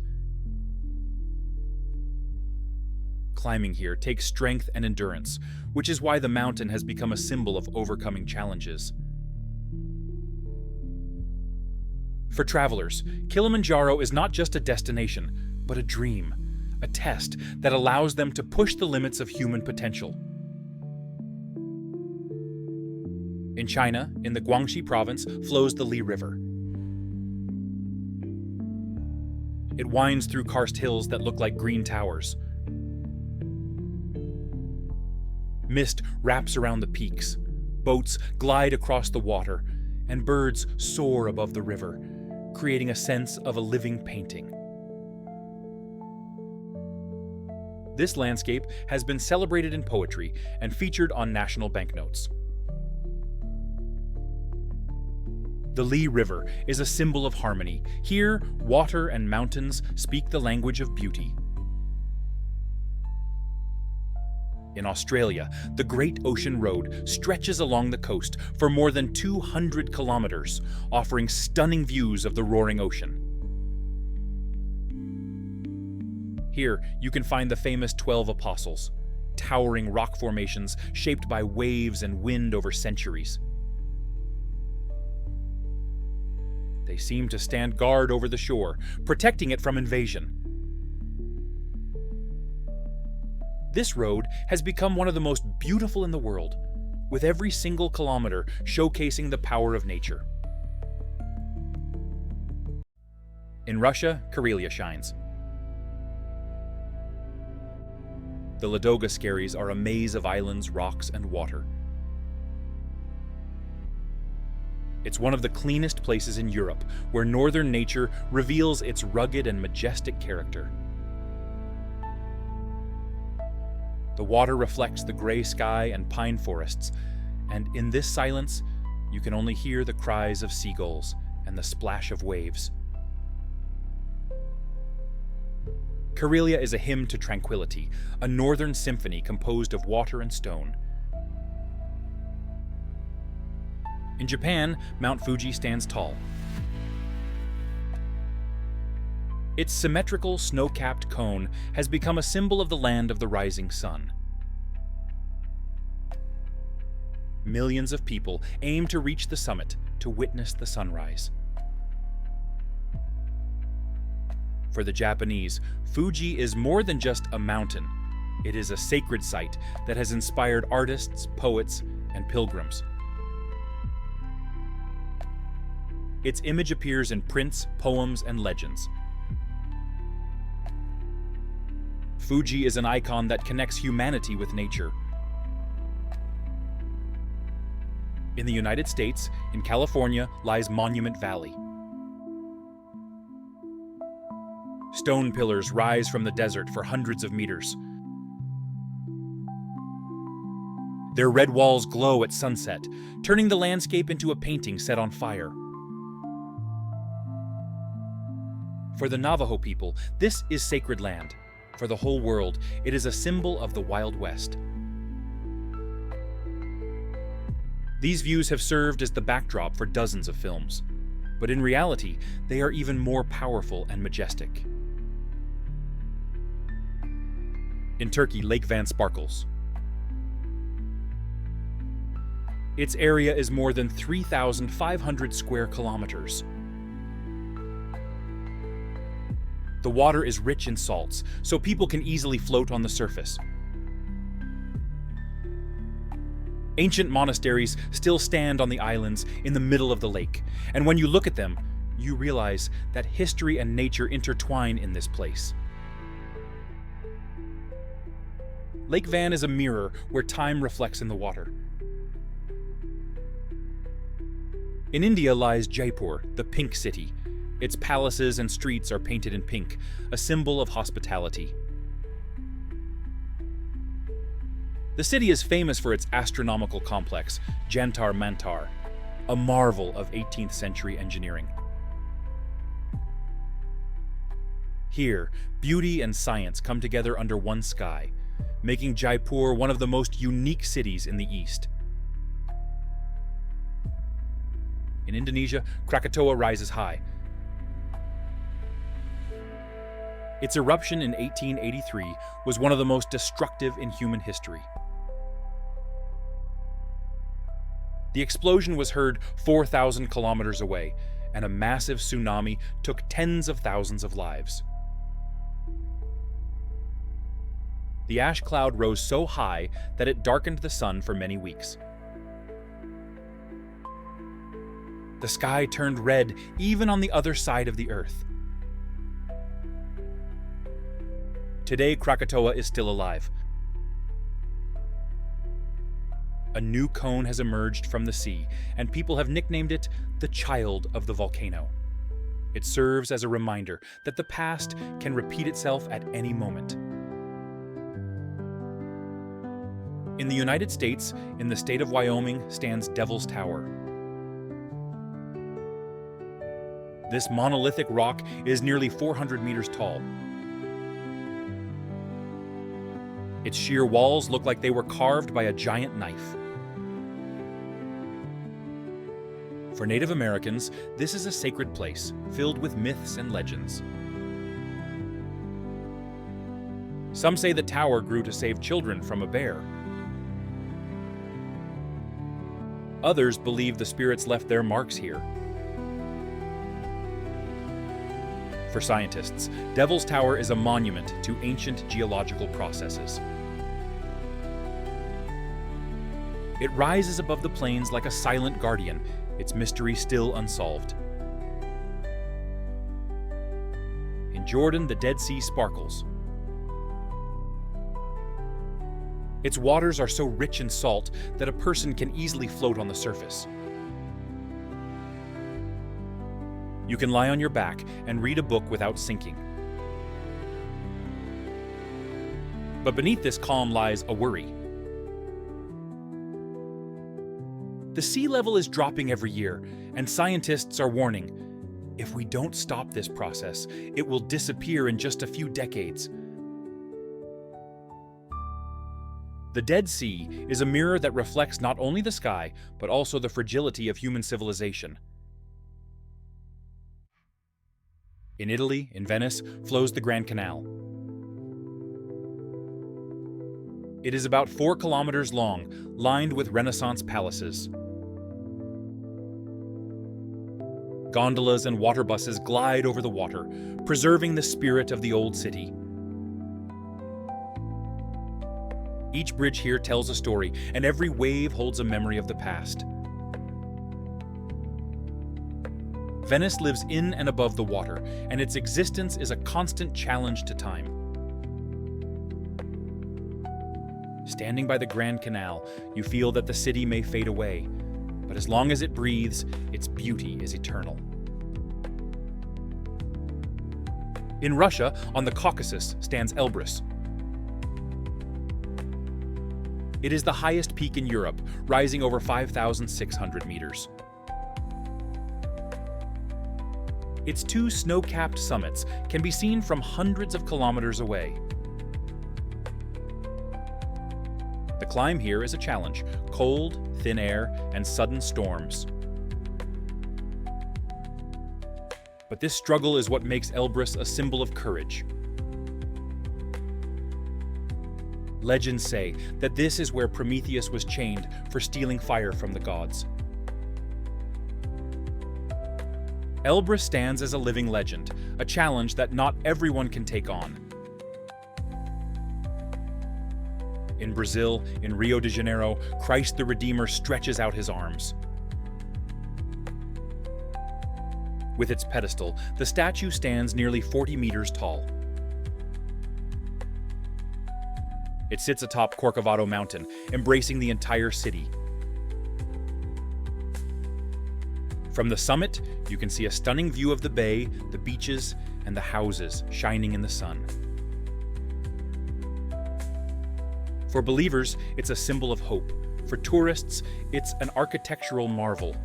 Climbing here takes strength and endurance, which is why the mountain has become a symbol of overcoming challenges. For travelers, Kilimanjaro is not just a destination, but a dream, a test that allows them to push the limits of human potential. In China, in the Guangxi province, flows the Li River. It winds through karst hills that look like green towers. Mist wraps around the peaks, boats glide across the water, and birds soar above the river, creating a sense of a living painting. This landscape has been celebrated in poetry and featured on national banknotes. The Li River is a symbol of harmony. Here, water and mountains speak the language of beauty. In Australia, the Great Ocean Road stretches along the coast for more than 200 kilometers, offering stunning views of the roaring ocean. Here, you can find the famous 12 Apostles, towering rock formations shaped by waves and wind over centuries. They seem to stand guard over the shore, protecting it from invasion. This road has become one of the most beautiful in the world, with every single kilometer showcasing the power of nature. In Russia, Karelia shines. The Ladoga Skerries are a maze of islands, rocks, and water. It's one of the cleanest places in Europe, where northern nature reveals its rugged and majestic character. The water reflects the gray sky and pine forests, and in this silence, you can only hear the cries of seagulls and the splash of waves. Karelia is a hymn to tranquility, a northern symphony composed of water and stone. In Japan, Mount Fuji stands tall. Its symmetrical, snow-capped cone has become a symbol of the land of the rising sun. Millions of people aim to reach the summit to witness the sunrise. For the Japanese, Fuji is more than just a mountain. It is a sacred site that has inspired artists, poets, and pilgrims. Its image appears in prints, poems, and legends. Fuji is an icon that connects humanity with nature. In the United States, in California, lies Monument Valley. Stone pillars rise from the desert for hundreds of meters. Their red walls glow at sunset, turning the landscape into a painting set on fire. For the Navajo people, this is sacred land. For the whole world, it is a symbol of the Wild West. These views have served as the backdrop for dozens of films, but in reality, they are even more powerful and majestic. In Turkey, Lake Van sparkles. Its area is more than 3,500 square kilometers. The water is rich in salts, so people can easily float on the surface. Ancient monasteries still stand on the islands in the middle of the lake, and when you look at them, you realize that history and nature intertwine in this place. Lake Van is a mirror where time reflects in the water. In India lies Jaipur, the Pink City. Its palaces and streets are painted in pink, a symbol of hospitality. The city is famous for its astronomical complex, Jantar Mantar, a marvel of 18th century engineering. Here, beauty and science come together under one sky, making Jaipur one of the most unique cities in the East. In Indonesia, Krakatoa rises high. Its eruption in 1883 was one of the most destructive in human history. The explosion was heard 4,000 kilometers away, and a massive tsunami took tens of thousands of lives. The ash cloud rose so high that it darkened the sun for many weeks. The sky turned red even on the other side of the earth. Today, Krakatoa is still alive. A new cone has emerged from the sea, and people have nicknamed it the Child of the Volcano. It serves as a reminder that the past can repeat itself at any moment. In the United States, in the state of Wyoming, stands Devil's Tower. This monolithic rock is nearly 400 meters tall. Its sheer walls look like they were carved by a giant knife. For Native Americans, this is a sacred place filled with myths and legends. Some say the tower grew to save children from a bear. Others believe the spirits left their marks here. For scientists, Devil's Tower is a monument to ancient geological processes. It rises above the plains like a silent guardian, its mystery still unsolved. In Jordan, the Dead Sea sparkles. Its waters are so rich in salt that a person can easily float on the surface. You can lie on your back and read a book without sinking. But beneath this calm lies a worry. The sea level is dropping every year, and scientists are warning, If we don't stop this process, it will disappear in just a few decades. The Dead Sea is a mirror that reflects not only the sky, but also the fragility of human civilization. In Italy, in Venice, flows the Grand Canal. It is about 4 kilometers long, lined with Renaissance palaces. Gondolas and water buses glide over the water, preserving the spirit of the old city. Each bridge here tells a story, and every wave holds a memory of the past. Venice lives in and above the water, and its existence is a constant challenge to time. Standing by the Grand Canal, you feel that the city may fade away, but as long as it breathes, its beauty is eternal. In Russia, on the Caucasus, stands Elbrus. It is the highest peak in Europe, rising over 5,600 meters. Its 2 snow-capped summits can be seen from hundreds of kilometers away. The climb here is a challenge: cold, thin air, and sudden storms. But this struggle is what makes Elbrus a symbol of courage. Legends say that this is where Prometheus was chained for stealing fire from the gods. Elbrus stands as a living legend, a challenge that not everyone can take on. In Brazil, in Rio de Janeiro, Christ the Redeemer stretches out his arms. With its pedestal, the statue stands nearly 40 meters tall. It sits atop Corcovado Mountain, embracing the entire city. From the summit, you can see a stunning view of the bay, the beaches, and the houses shining in the sun. For believers, it's a symbol of hope. For tourists, it's an architectural marvel.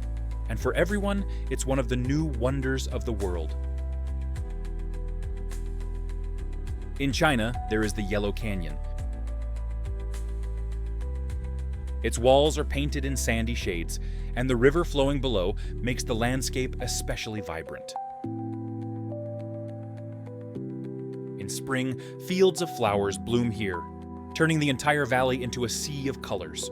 And for everyone, it's one of the new wonders of the world. In China, there is the Yellow Canyon. Its walls are painted in sandy shades, and the river flowing below makes the landscape especially vibrant. In spring, fields of flowers bloom here, turning the entire valley into a sea of colors.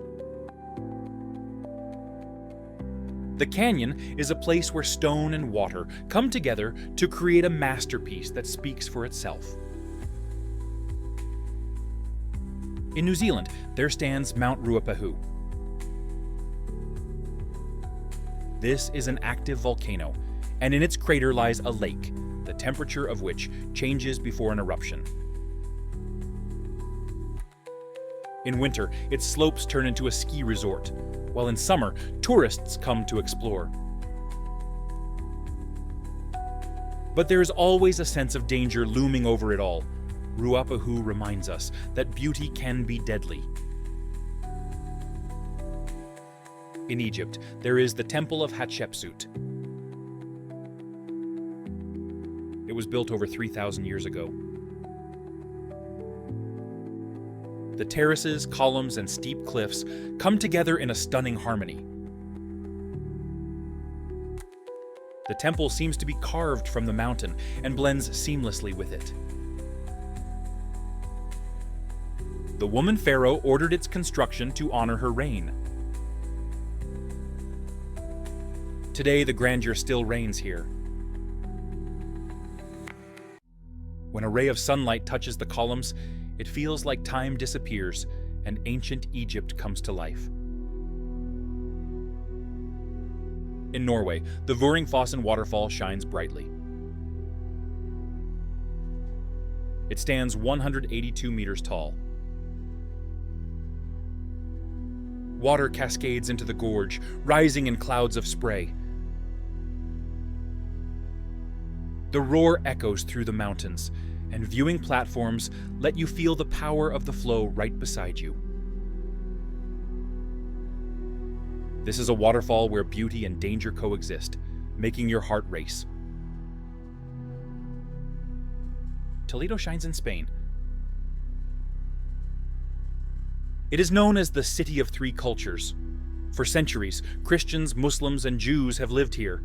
The canyon is a place where stone and water come together to create a masterpiece that speaks for itself. In New Zealand, there stands Mount Ruapehu. This is an active volcano, and in its crater lies a lake, the temperature of which changes before an eruption. In winter, its slopes turn into a ski resort, while in summer, tourists come to explore. But there is always a sense of danger looming over it all. Ruapehu reminds us that beauty can be deadly. In Egypt, there is the Temple of Hatshepsut. It was built over 3,000 years ago. The terraces, columns, and steep cliffs come together in a stunning harmony. The temple seems to be carved from the mountain and blends seamlessly with it. The woman pharaoh ordered its construction to honor her reign. Today, the grandeur still reigns here. When a ray of sunlight touches the columns, it feels like time disappears and ancient Egypt comes to life. In Norway, the Vuringfossen waterfall shines brightly. It stands 182 meters tall. Water cascades into the gorge, rising in clouds of spray. The roar echoes through the mountains, and viewing platforms let you feel the power of the flow right beside you. This is a waterfall where beauty and danger coexist, making your heart race. Toledo shines in Spain. It is known as the City of Three Cultures. For centuries, Christians, Muslims, and Jews have lived here.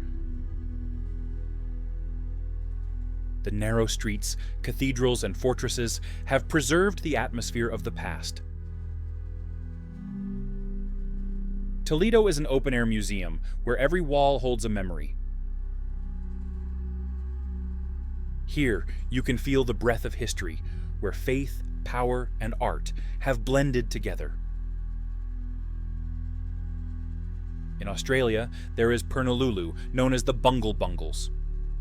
The narrow streets, cathedrals, and fortresses have preserved the atmosphere of the past. Toledo is an open-air museum where every wall holds a memory. Here, you can feel the breath of history, where faith, power, and art have blended together. In Australia, there is Pernalulu, known as the Bungle Bungles.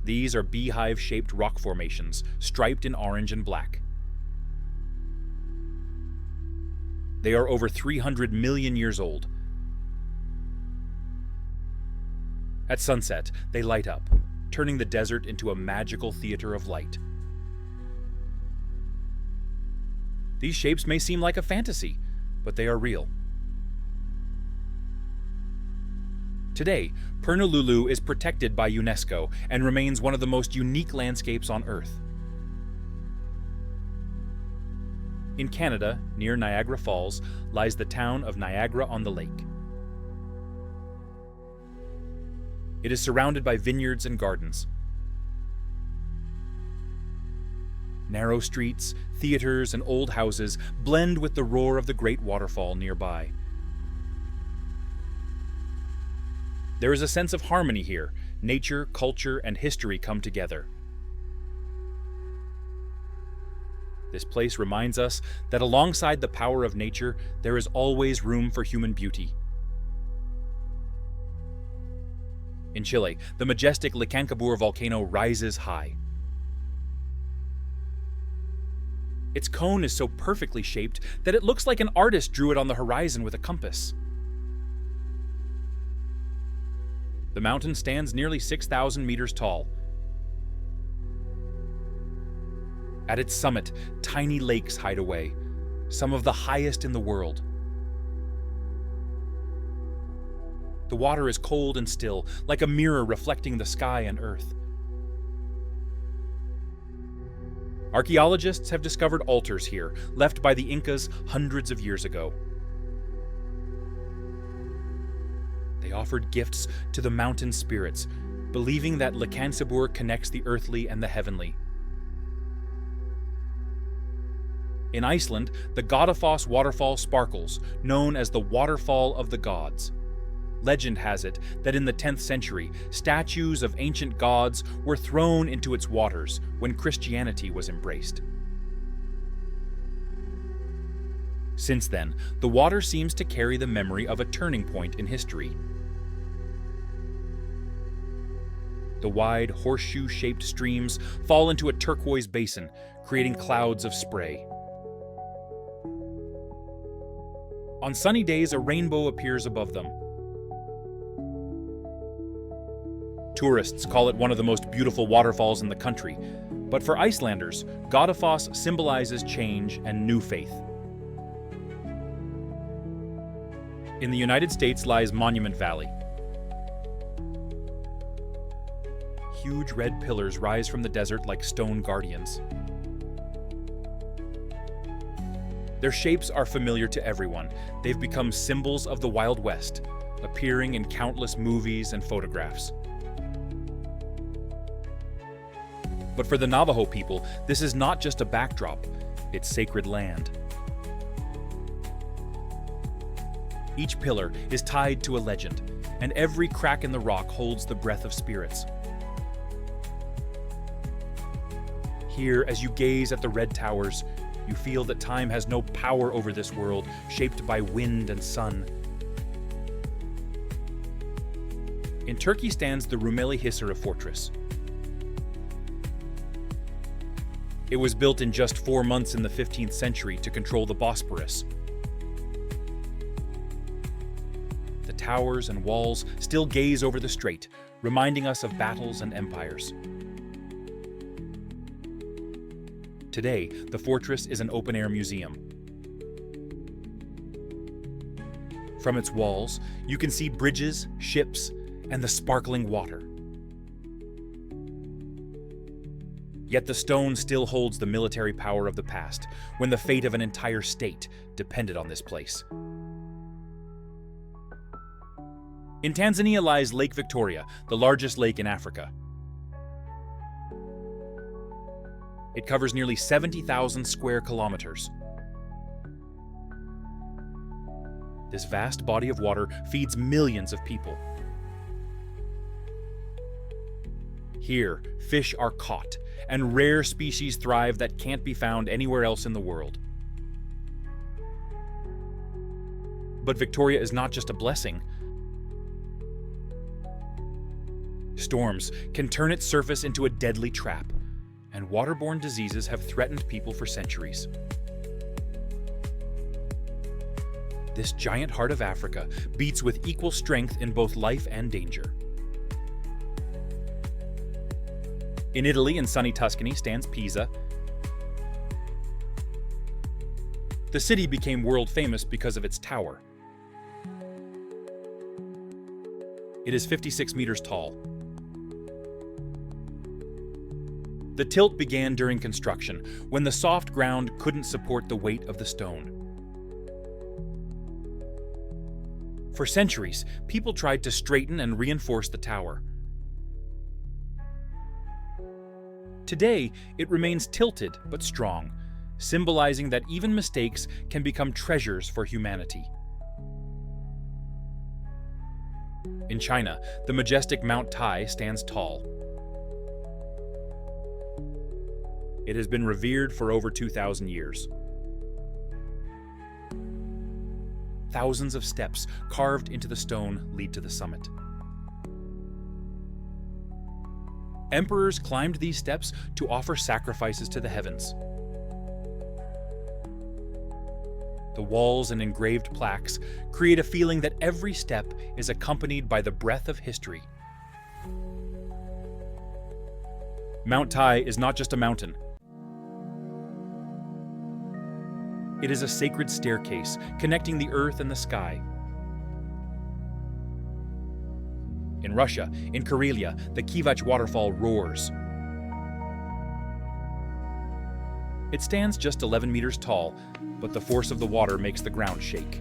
These are beehive-shaped rock formations, striped in orange and black. They are over 300 million years old. At sunset, they light up, turning the desert into a magical theater of light. These shapes may seem like a fantasy, but they are real. Today, Pernalulu is protected by UNESCO and remains one of the most unique landscapes on Earth. In Canada, near Niagara Falls, lies the town of Niagara-on-the-Lake. It is surrounded by vineyards and gardens. Narrow streets, theaters, and old houses blend with the roar of the great waterfall nearby. There is a sense of harmony here. Nature, culture, and history come together. This place reminds us that alongside the power of nature, there is always room for human beauty. In Chile, the majestic Licancabur volcano rises high. Its cone is so perfectly shaped that it looks like an artist drew it on the horizon with a compass. The mountain stands nearly 6,000 meters tall. At its summit, tiny lakes hide away, some of the highest in the world. The water is cold and still, like a mirror reflecting the sky and earth. Archaeologists have discovered altars here, left by the Incas hundreds of years ago. They offered gifts to the mountain spirits, believing that Licancabur connects the earthly and the heavenly. In Iceland, the Godafoss waterfall sparkles, known as the Waterfall of the Gods. Legend has it that in the 10th century, statues of ancient gods were thrown into its waters when Christianity was embraced. Since then, the water seems to carry the memory of a turning point in history. The wide, horseshoe-shaped streams fall into a turquoise basin, creating clouds of spray. On sunny days, a rainbow appears above them. Tourists call it one of the most beautiful waterfalls in the country, but for Icelanders, Godafoss symbolizes change and new faith. In the United States lies Monument Valley. Huge red pillars rise from the desert like stone guardians. Their shapes are familiar to everyone. They've become symbols of the Wild West, appearing in countless movies and photographs. But for the Navajo people, this is not just a backdrop, it's sacred land. Each pillar is tied to a legend, and every crack in the rock holds the breath of spirits. Here, as you gaze at the red towers, you feel that time has no power over this world, shaped by wind and sun. In Turkey stands the Rumeli Hisar fortress. It was built in just 4 months in the 15th century to control the Bosporus. The towers and walls still gaze over the strait, reminding us of battles and empires. Today, the fortress is an open-air museum. From its walls, you can see bridges, ships, and the sparkling water. Yet the stone still holds the military power of the past, when the fate of an entire state depended on this place. In Tanzania lies Lake Victoria, the largest lake in Africa. It covers nearly 70,000 square kilometers. This vast body of water feeds millions of people. Here, fish are caught, and rare species thrive that can't be found anywhere else in the world. But Victoria is not just a blessing. Storms can turn its surface into a deadly trap, and waterborne diseases have threatened people for centuries. This giant heart of Africa beats with equal strength in both life and danger. In Italy, in sunny Tuscany, stands Pisa. The city became world famous because of its tower. It is 56 meters tall. The tilt began during construction, when the soft ground couldn't support the weight of the stone. For centuries, people tried to straighten and reinforce the tower. Today, it remains tilted but strong, symbolizing that even mistakes can become treasures for humanity. In China, the majestic Mount Tai stands tall. It has been revered for over 2,000 years. Thousands of steps carved into the stone lead to the summit. Emperors climbed these steps to offer sacrifices to the heavens. The walls and engraved plaques create a feeling that every step is accompanied by the breath of history. Mount Tai is not just a mountain. It is a sacred staircase connecting the earth and the sky. In Russia, in Karelia, the Kivach waterfall roars. It stands just 11 meters tall, but the force of the water makes the ground shake.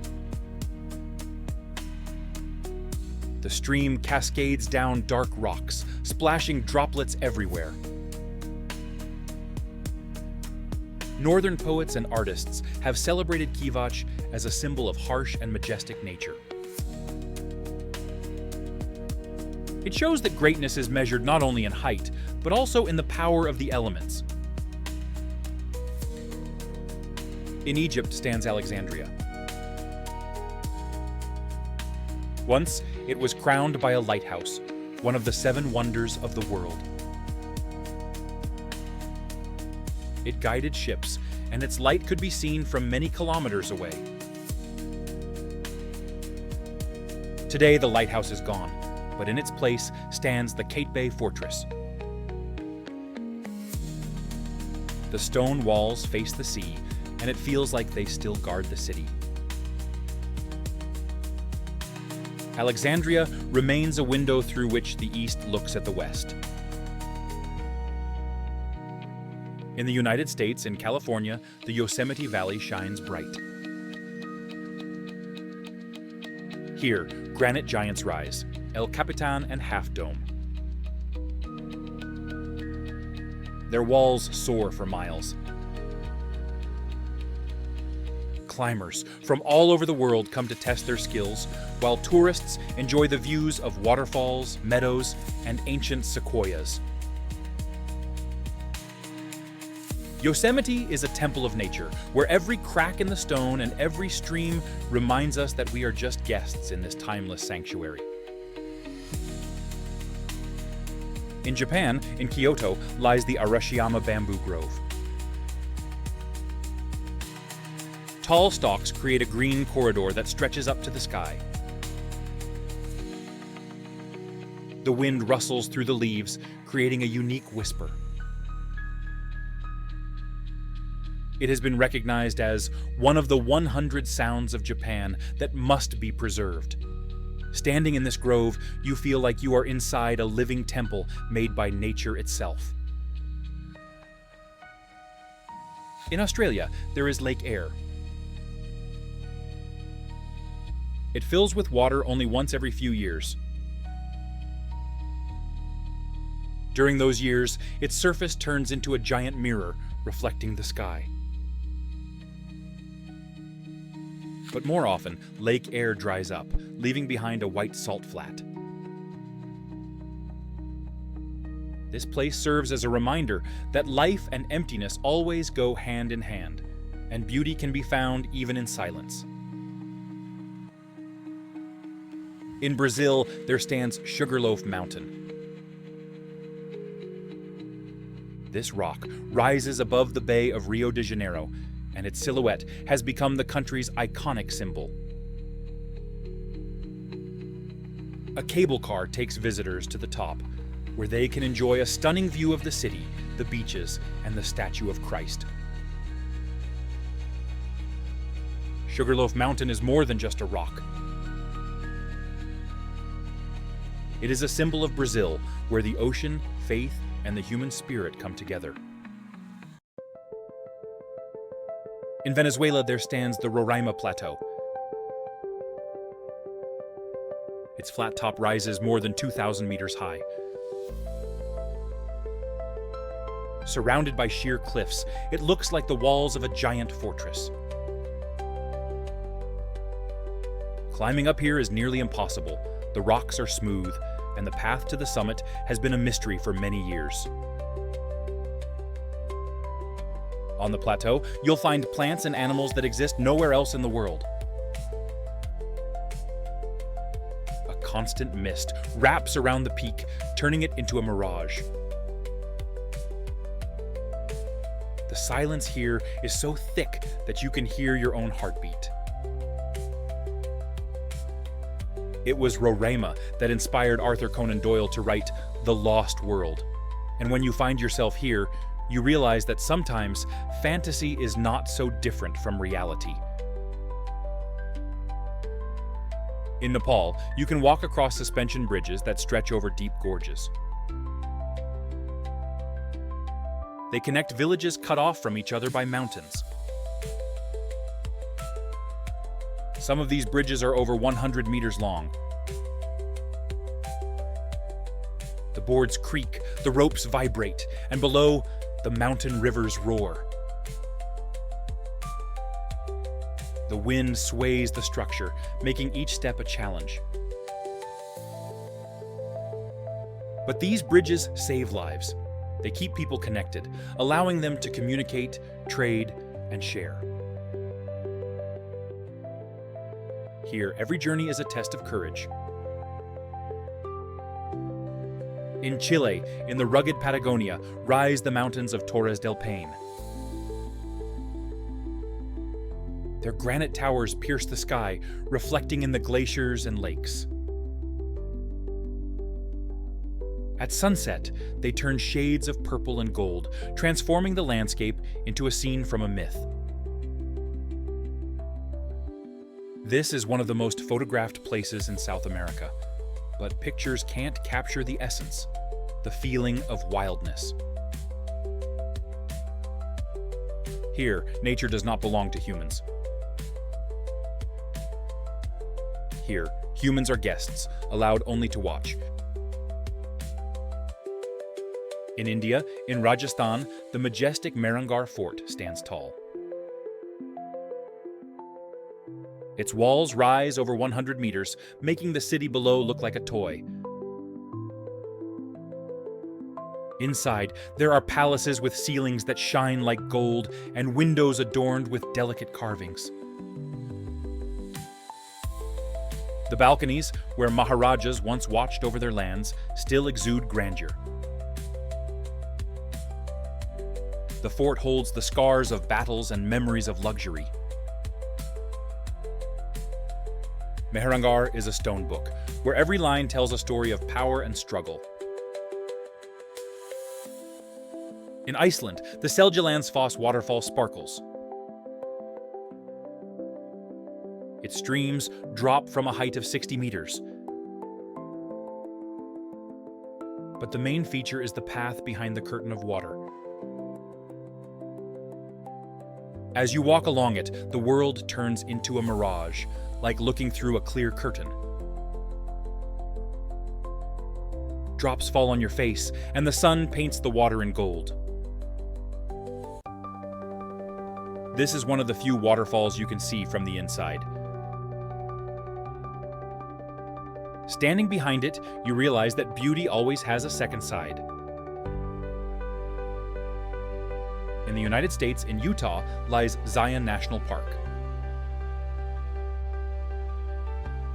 The stream cascades down dark rocks, splashing droplets everywhere. Northern poets and artists have celebrated Kivach as a symbol of harsh and majestic nature. It shows that greatness is measured not only in height, but also in the power of the elements. In Egypt stands Alexandria. Once, it was crowned by a lighthouse, one of the 7 wonders of the world. It guided ships, and its light could be seen from many kilometers away. Today, the lighthouse is gone, but in its place stands the Kate Fortress. The stone walls face the sea, and it feels like they still guard the city. Alexandria remains a window through which the East looks at the West. In the United States, in California, the Yosemite Valley shines bright. Here, granite giants rise, El Capitan and Half Dome. Their walls soar for miles. Climbers from all over the world come to test their skills, while tourists enjoy the views of waterfalls, meadows, and ancient sequoias. Yosemite is a temple of nature, where every crack in the stone and every stream reminds us that we are just guests in this timeless sanctuary. In Japan, in Kyoto, lies the Arashiyama Bamboo Grove. Tall stalks create a green corridor that stretches up to the sky. The wind rustles through the leaves, creating a unique whisper. It has been recognized as one of the 100 sounds of Japan that must be preserved. Standing in this grove, you feel like you are inside a living temple made by nature itself. In Australia, there is Lake Eyre. It fills with water only once every few years. During those years, its surface turns into a giant mirror, reflecting the sky. But more often, Lake Eyre dries up, leaving behind a white salt flat. This place serves as a reminder that life and emptiness always go hand in hand, and beauty can be found even in silence. In Brazil, there stands Sugarloaf Mountain. This rock rises above the Bay of Rio de Janeiro, and its silhouette has become the country's iconic symbol. A cable car takes visitors to the top, where they can enjoy a stunning view of the city, the beaches, and the statue of Christ. Sugarloaf Mountain is more than just a rock. It is a symbol of Brazil, where the ocean, faith, and the human spirit come together. In Venezuela, there stands the Roraima Plateau. Its flat top rises more than 2,000 meters high. Surrounded by sheer cliffs, it looks like the walls of a giant fortress. Climbing up here is nearly impossible. The rocks are smooth, and the path to the summit has been a mystery for many years. On the plateau, you'll find plants and animals that exist nowhere else in the world. A constant mist wraps around the peak, turning it into a mirage. The silence here is so thick that you can hear your own heartbeat. It was Roraima that inspired Arthur Conan Doyle to write The Lost World. And when you find yourself here, you realize that sometimes fantasy is not so different from reality. In Nepal, you can walk across suspension bridges that stretch over deep gorges. They connect villages cut off from each other by mountains. Some of these bridges are over 100 meters long. The boards creak, the ropes vibrate, and below, the mountain rivers roar. The wind sways the structure, making each step a challenge. But these bridges save lives. They keep people connected, allowing them to communicate, trade, and share. Here, every journey is a test of courage. In Chile, in the rugged Patagonia, rise the mountains of Torres del Paine. Their granite towers pierce the sky, reflecting in the glaciers and lakes. At sunset, they turn shades of purple and gold, transforming the landscape into a scene from a myth. This is one of the most photographed places in South America, but pictures can't capture the essence, the feeling of wildness. Here, nature does not belong to humans. Here, humans are guests, allowed only to watch. In India, in Rajasthan, the majestic Mehrangarh Fort stands tall. Its walls rise over 100 meters, making the city below look like a toy. Inside, there are palaces with ceilings that shine like gold and windows adorned with delicate carvings. The balconies, where Maharajas once watched over their lands, still exude grandeur. The fort holds the scars of battles and memories of luxury. Mehrangarh is a stone book, where every line tells a story of power and struggle. In Iceland, the Seljalandsfoss waterfall sparkles. Its streams drop from a height of 60 meters. But the main feature is the path behind the curtain of water. As you walk along it, the world turns into a mirage, like looking through a clear curtain. Drops fall on your face, and the sun paints the water in gold. This is one of the few waterfalls you can see from the inside. Standing behind it, you realize that beauty always has a second side. In the United States, in Utah, lies Zion National Park.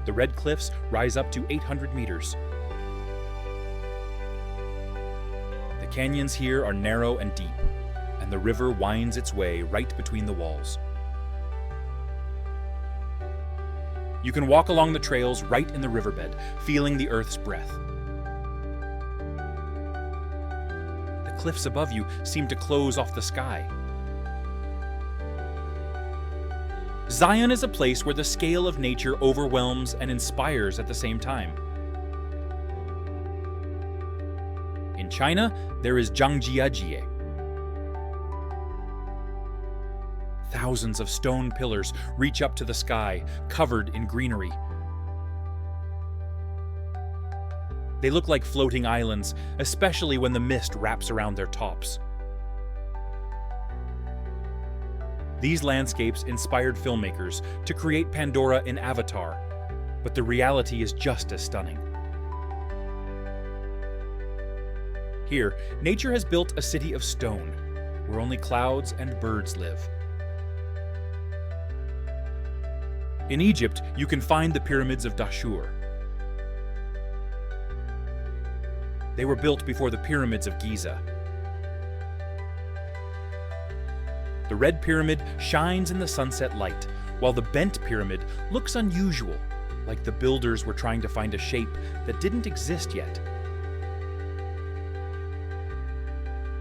The red cliffs rise up to 800 meters. The canyons here are narrow and deep, and the river winds its way right between the walls. You can walk along the trails right in the riverbed, feeling the earth's breath. The cliffs above you seem to close off the sky. Zion is a place where the scale of nature overwhelms and inspires at the same time. In China, there is Zhangjiajie. Thousands of stone pillars reach up to the sky, covered in greenery. They look like floating islands, especially when the mist wraps around their tops. These landscapes inspired filmmakers to create Pandora in Avatar, but the reality is just as stunning. Here, nature has built a city of stone, where only clouds and birds live. In Egypt, you can find the pyramids of Dashur. They were built before the pyramids of Giza. The red pyramid shines in the sunset light, while the bent pyramid looks unusual, like the builders were trying to find a shape that didn't exist yet.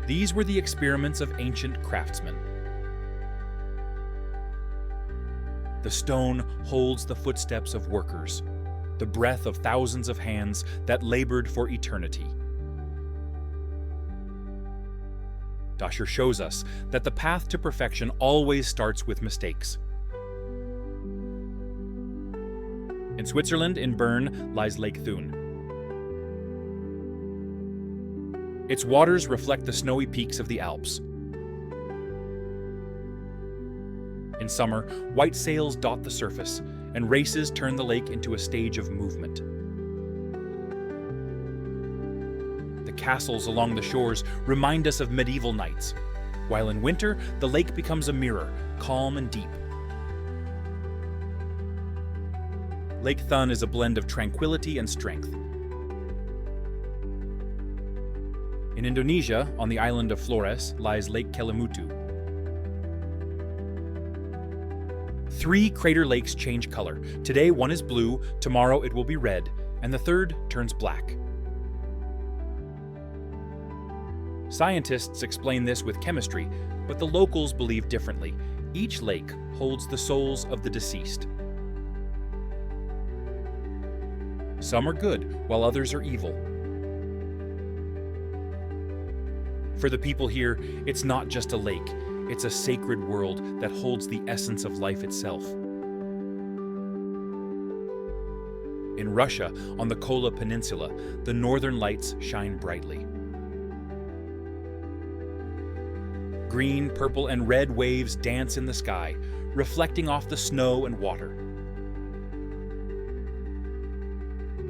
These were the experiments of ancient craftsmen. The stone holds the footsteps of workers, the breath of thousands of hands that labored for eternity. Dashur shows us that the path to perfection always starts with mistakes. In Switzerland, in Bern, lies Lake Thun. Its waters reflect the snowy peaks of the Alps. In summer, white sails dot the surface, and races turn the lake into a stage of movement. The castles along the shores remind us of medieval nights, while in winter, the lake becomes a mirror, calm and deep. Lake Thun is a blend of tranquility and strength. In Indonesia, on the island of Flores, lies Lake Kelimutu. 3 crater lakes change color. Today one is blue, tomorrow it will be red, and the third turns black. Scientists explain this with chemistry, but the locals believe differently. Each lake holds the souls of the deceased. Some are good, while others are evil. For the people here, it's not just a lake. It's a sacred world that holds the essence of life itself. In Russia, on the Kola Peninsula, the northern lights shine brightly. Green, purple, and red waves dance in the sky, reflecting off the snow and water.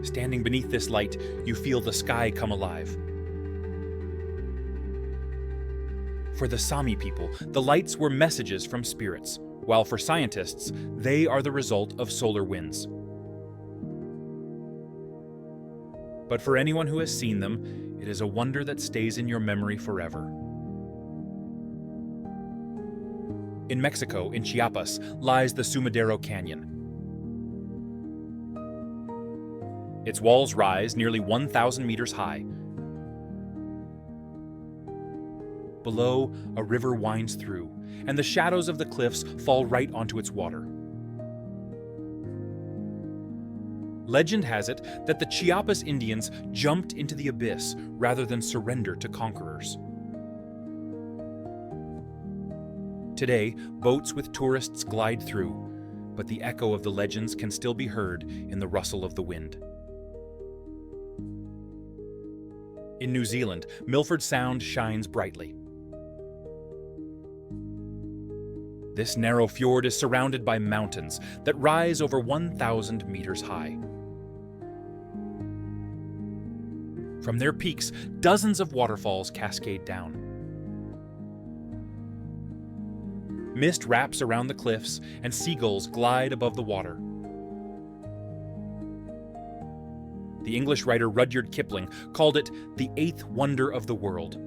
Standing beneath this light, you feel the sky come alive. For the Sami people, the lights were messages from spirits, while for scientists, they are the result of solar winds. But for anyone who has seen them, it is a wonder that stays in your memory forever. In Mexico, in Chiapas, lies the Sumidero Canyon. Its walls rise nearly 1,000 meters high. Below, a river winds through, and the shadows of the cliffs fall right onto its water. Legend has it that the Chiapas Indians jumped into the abyss rather than surrender to conquerors. Today, boats with tourists glide through, but the echo of the legends can still be heard in the rustle of the wind. In New Zealand, Milford Sound shines brightly. This narrow fjord is surrounded by mountains that rise over 1,000 meters high. From their peaks, dozens of waterfalls cascade down. Mist wraps around the cliffs, and seagulls glide above the water. The English writer Rudyard Kipling called it the eighth wonder of the world.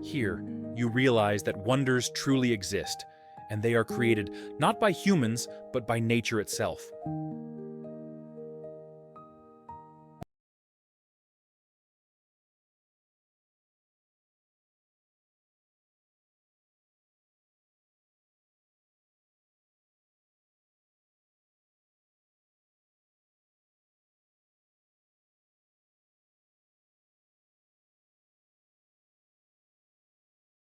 Here, you realize that wonders truly exist, and they are created not by humans, but by nature itself.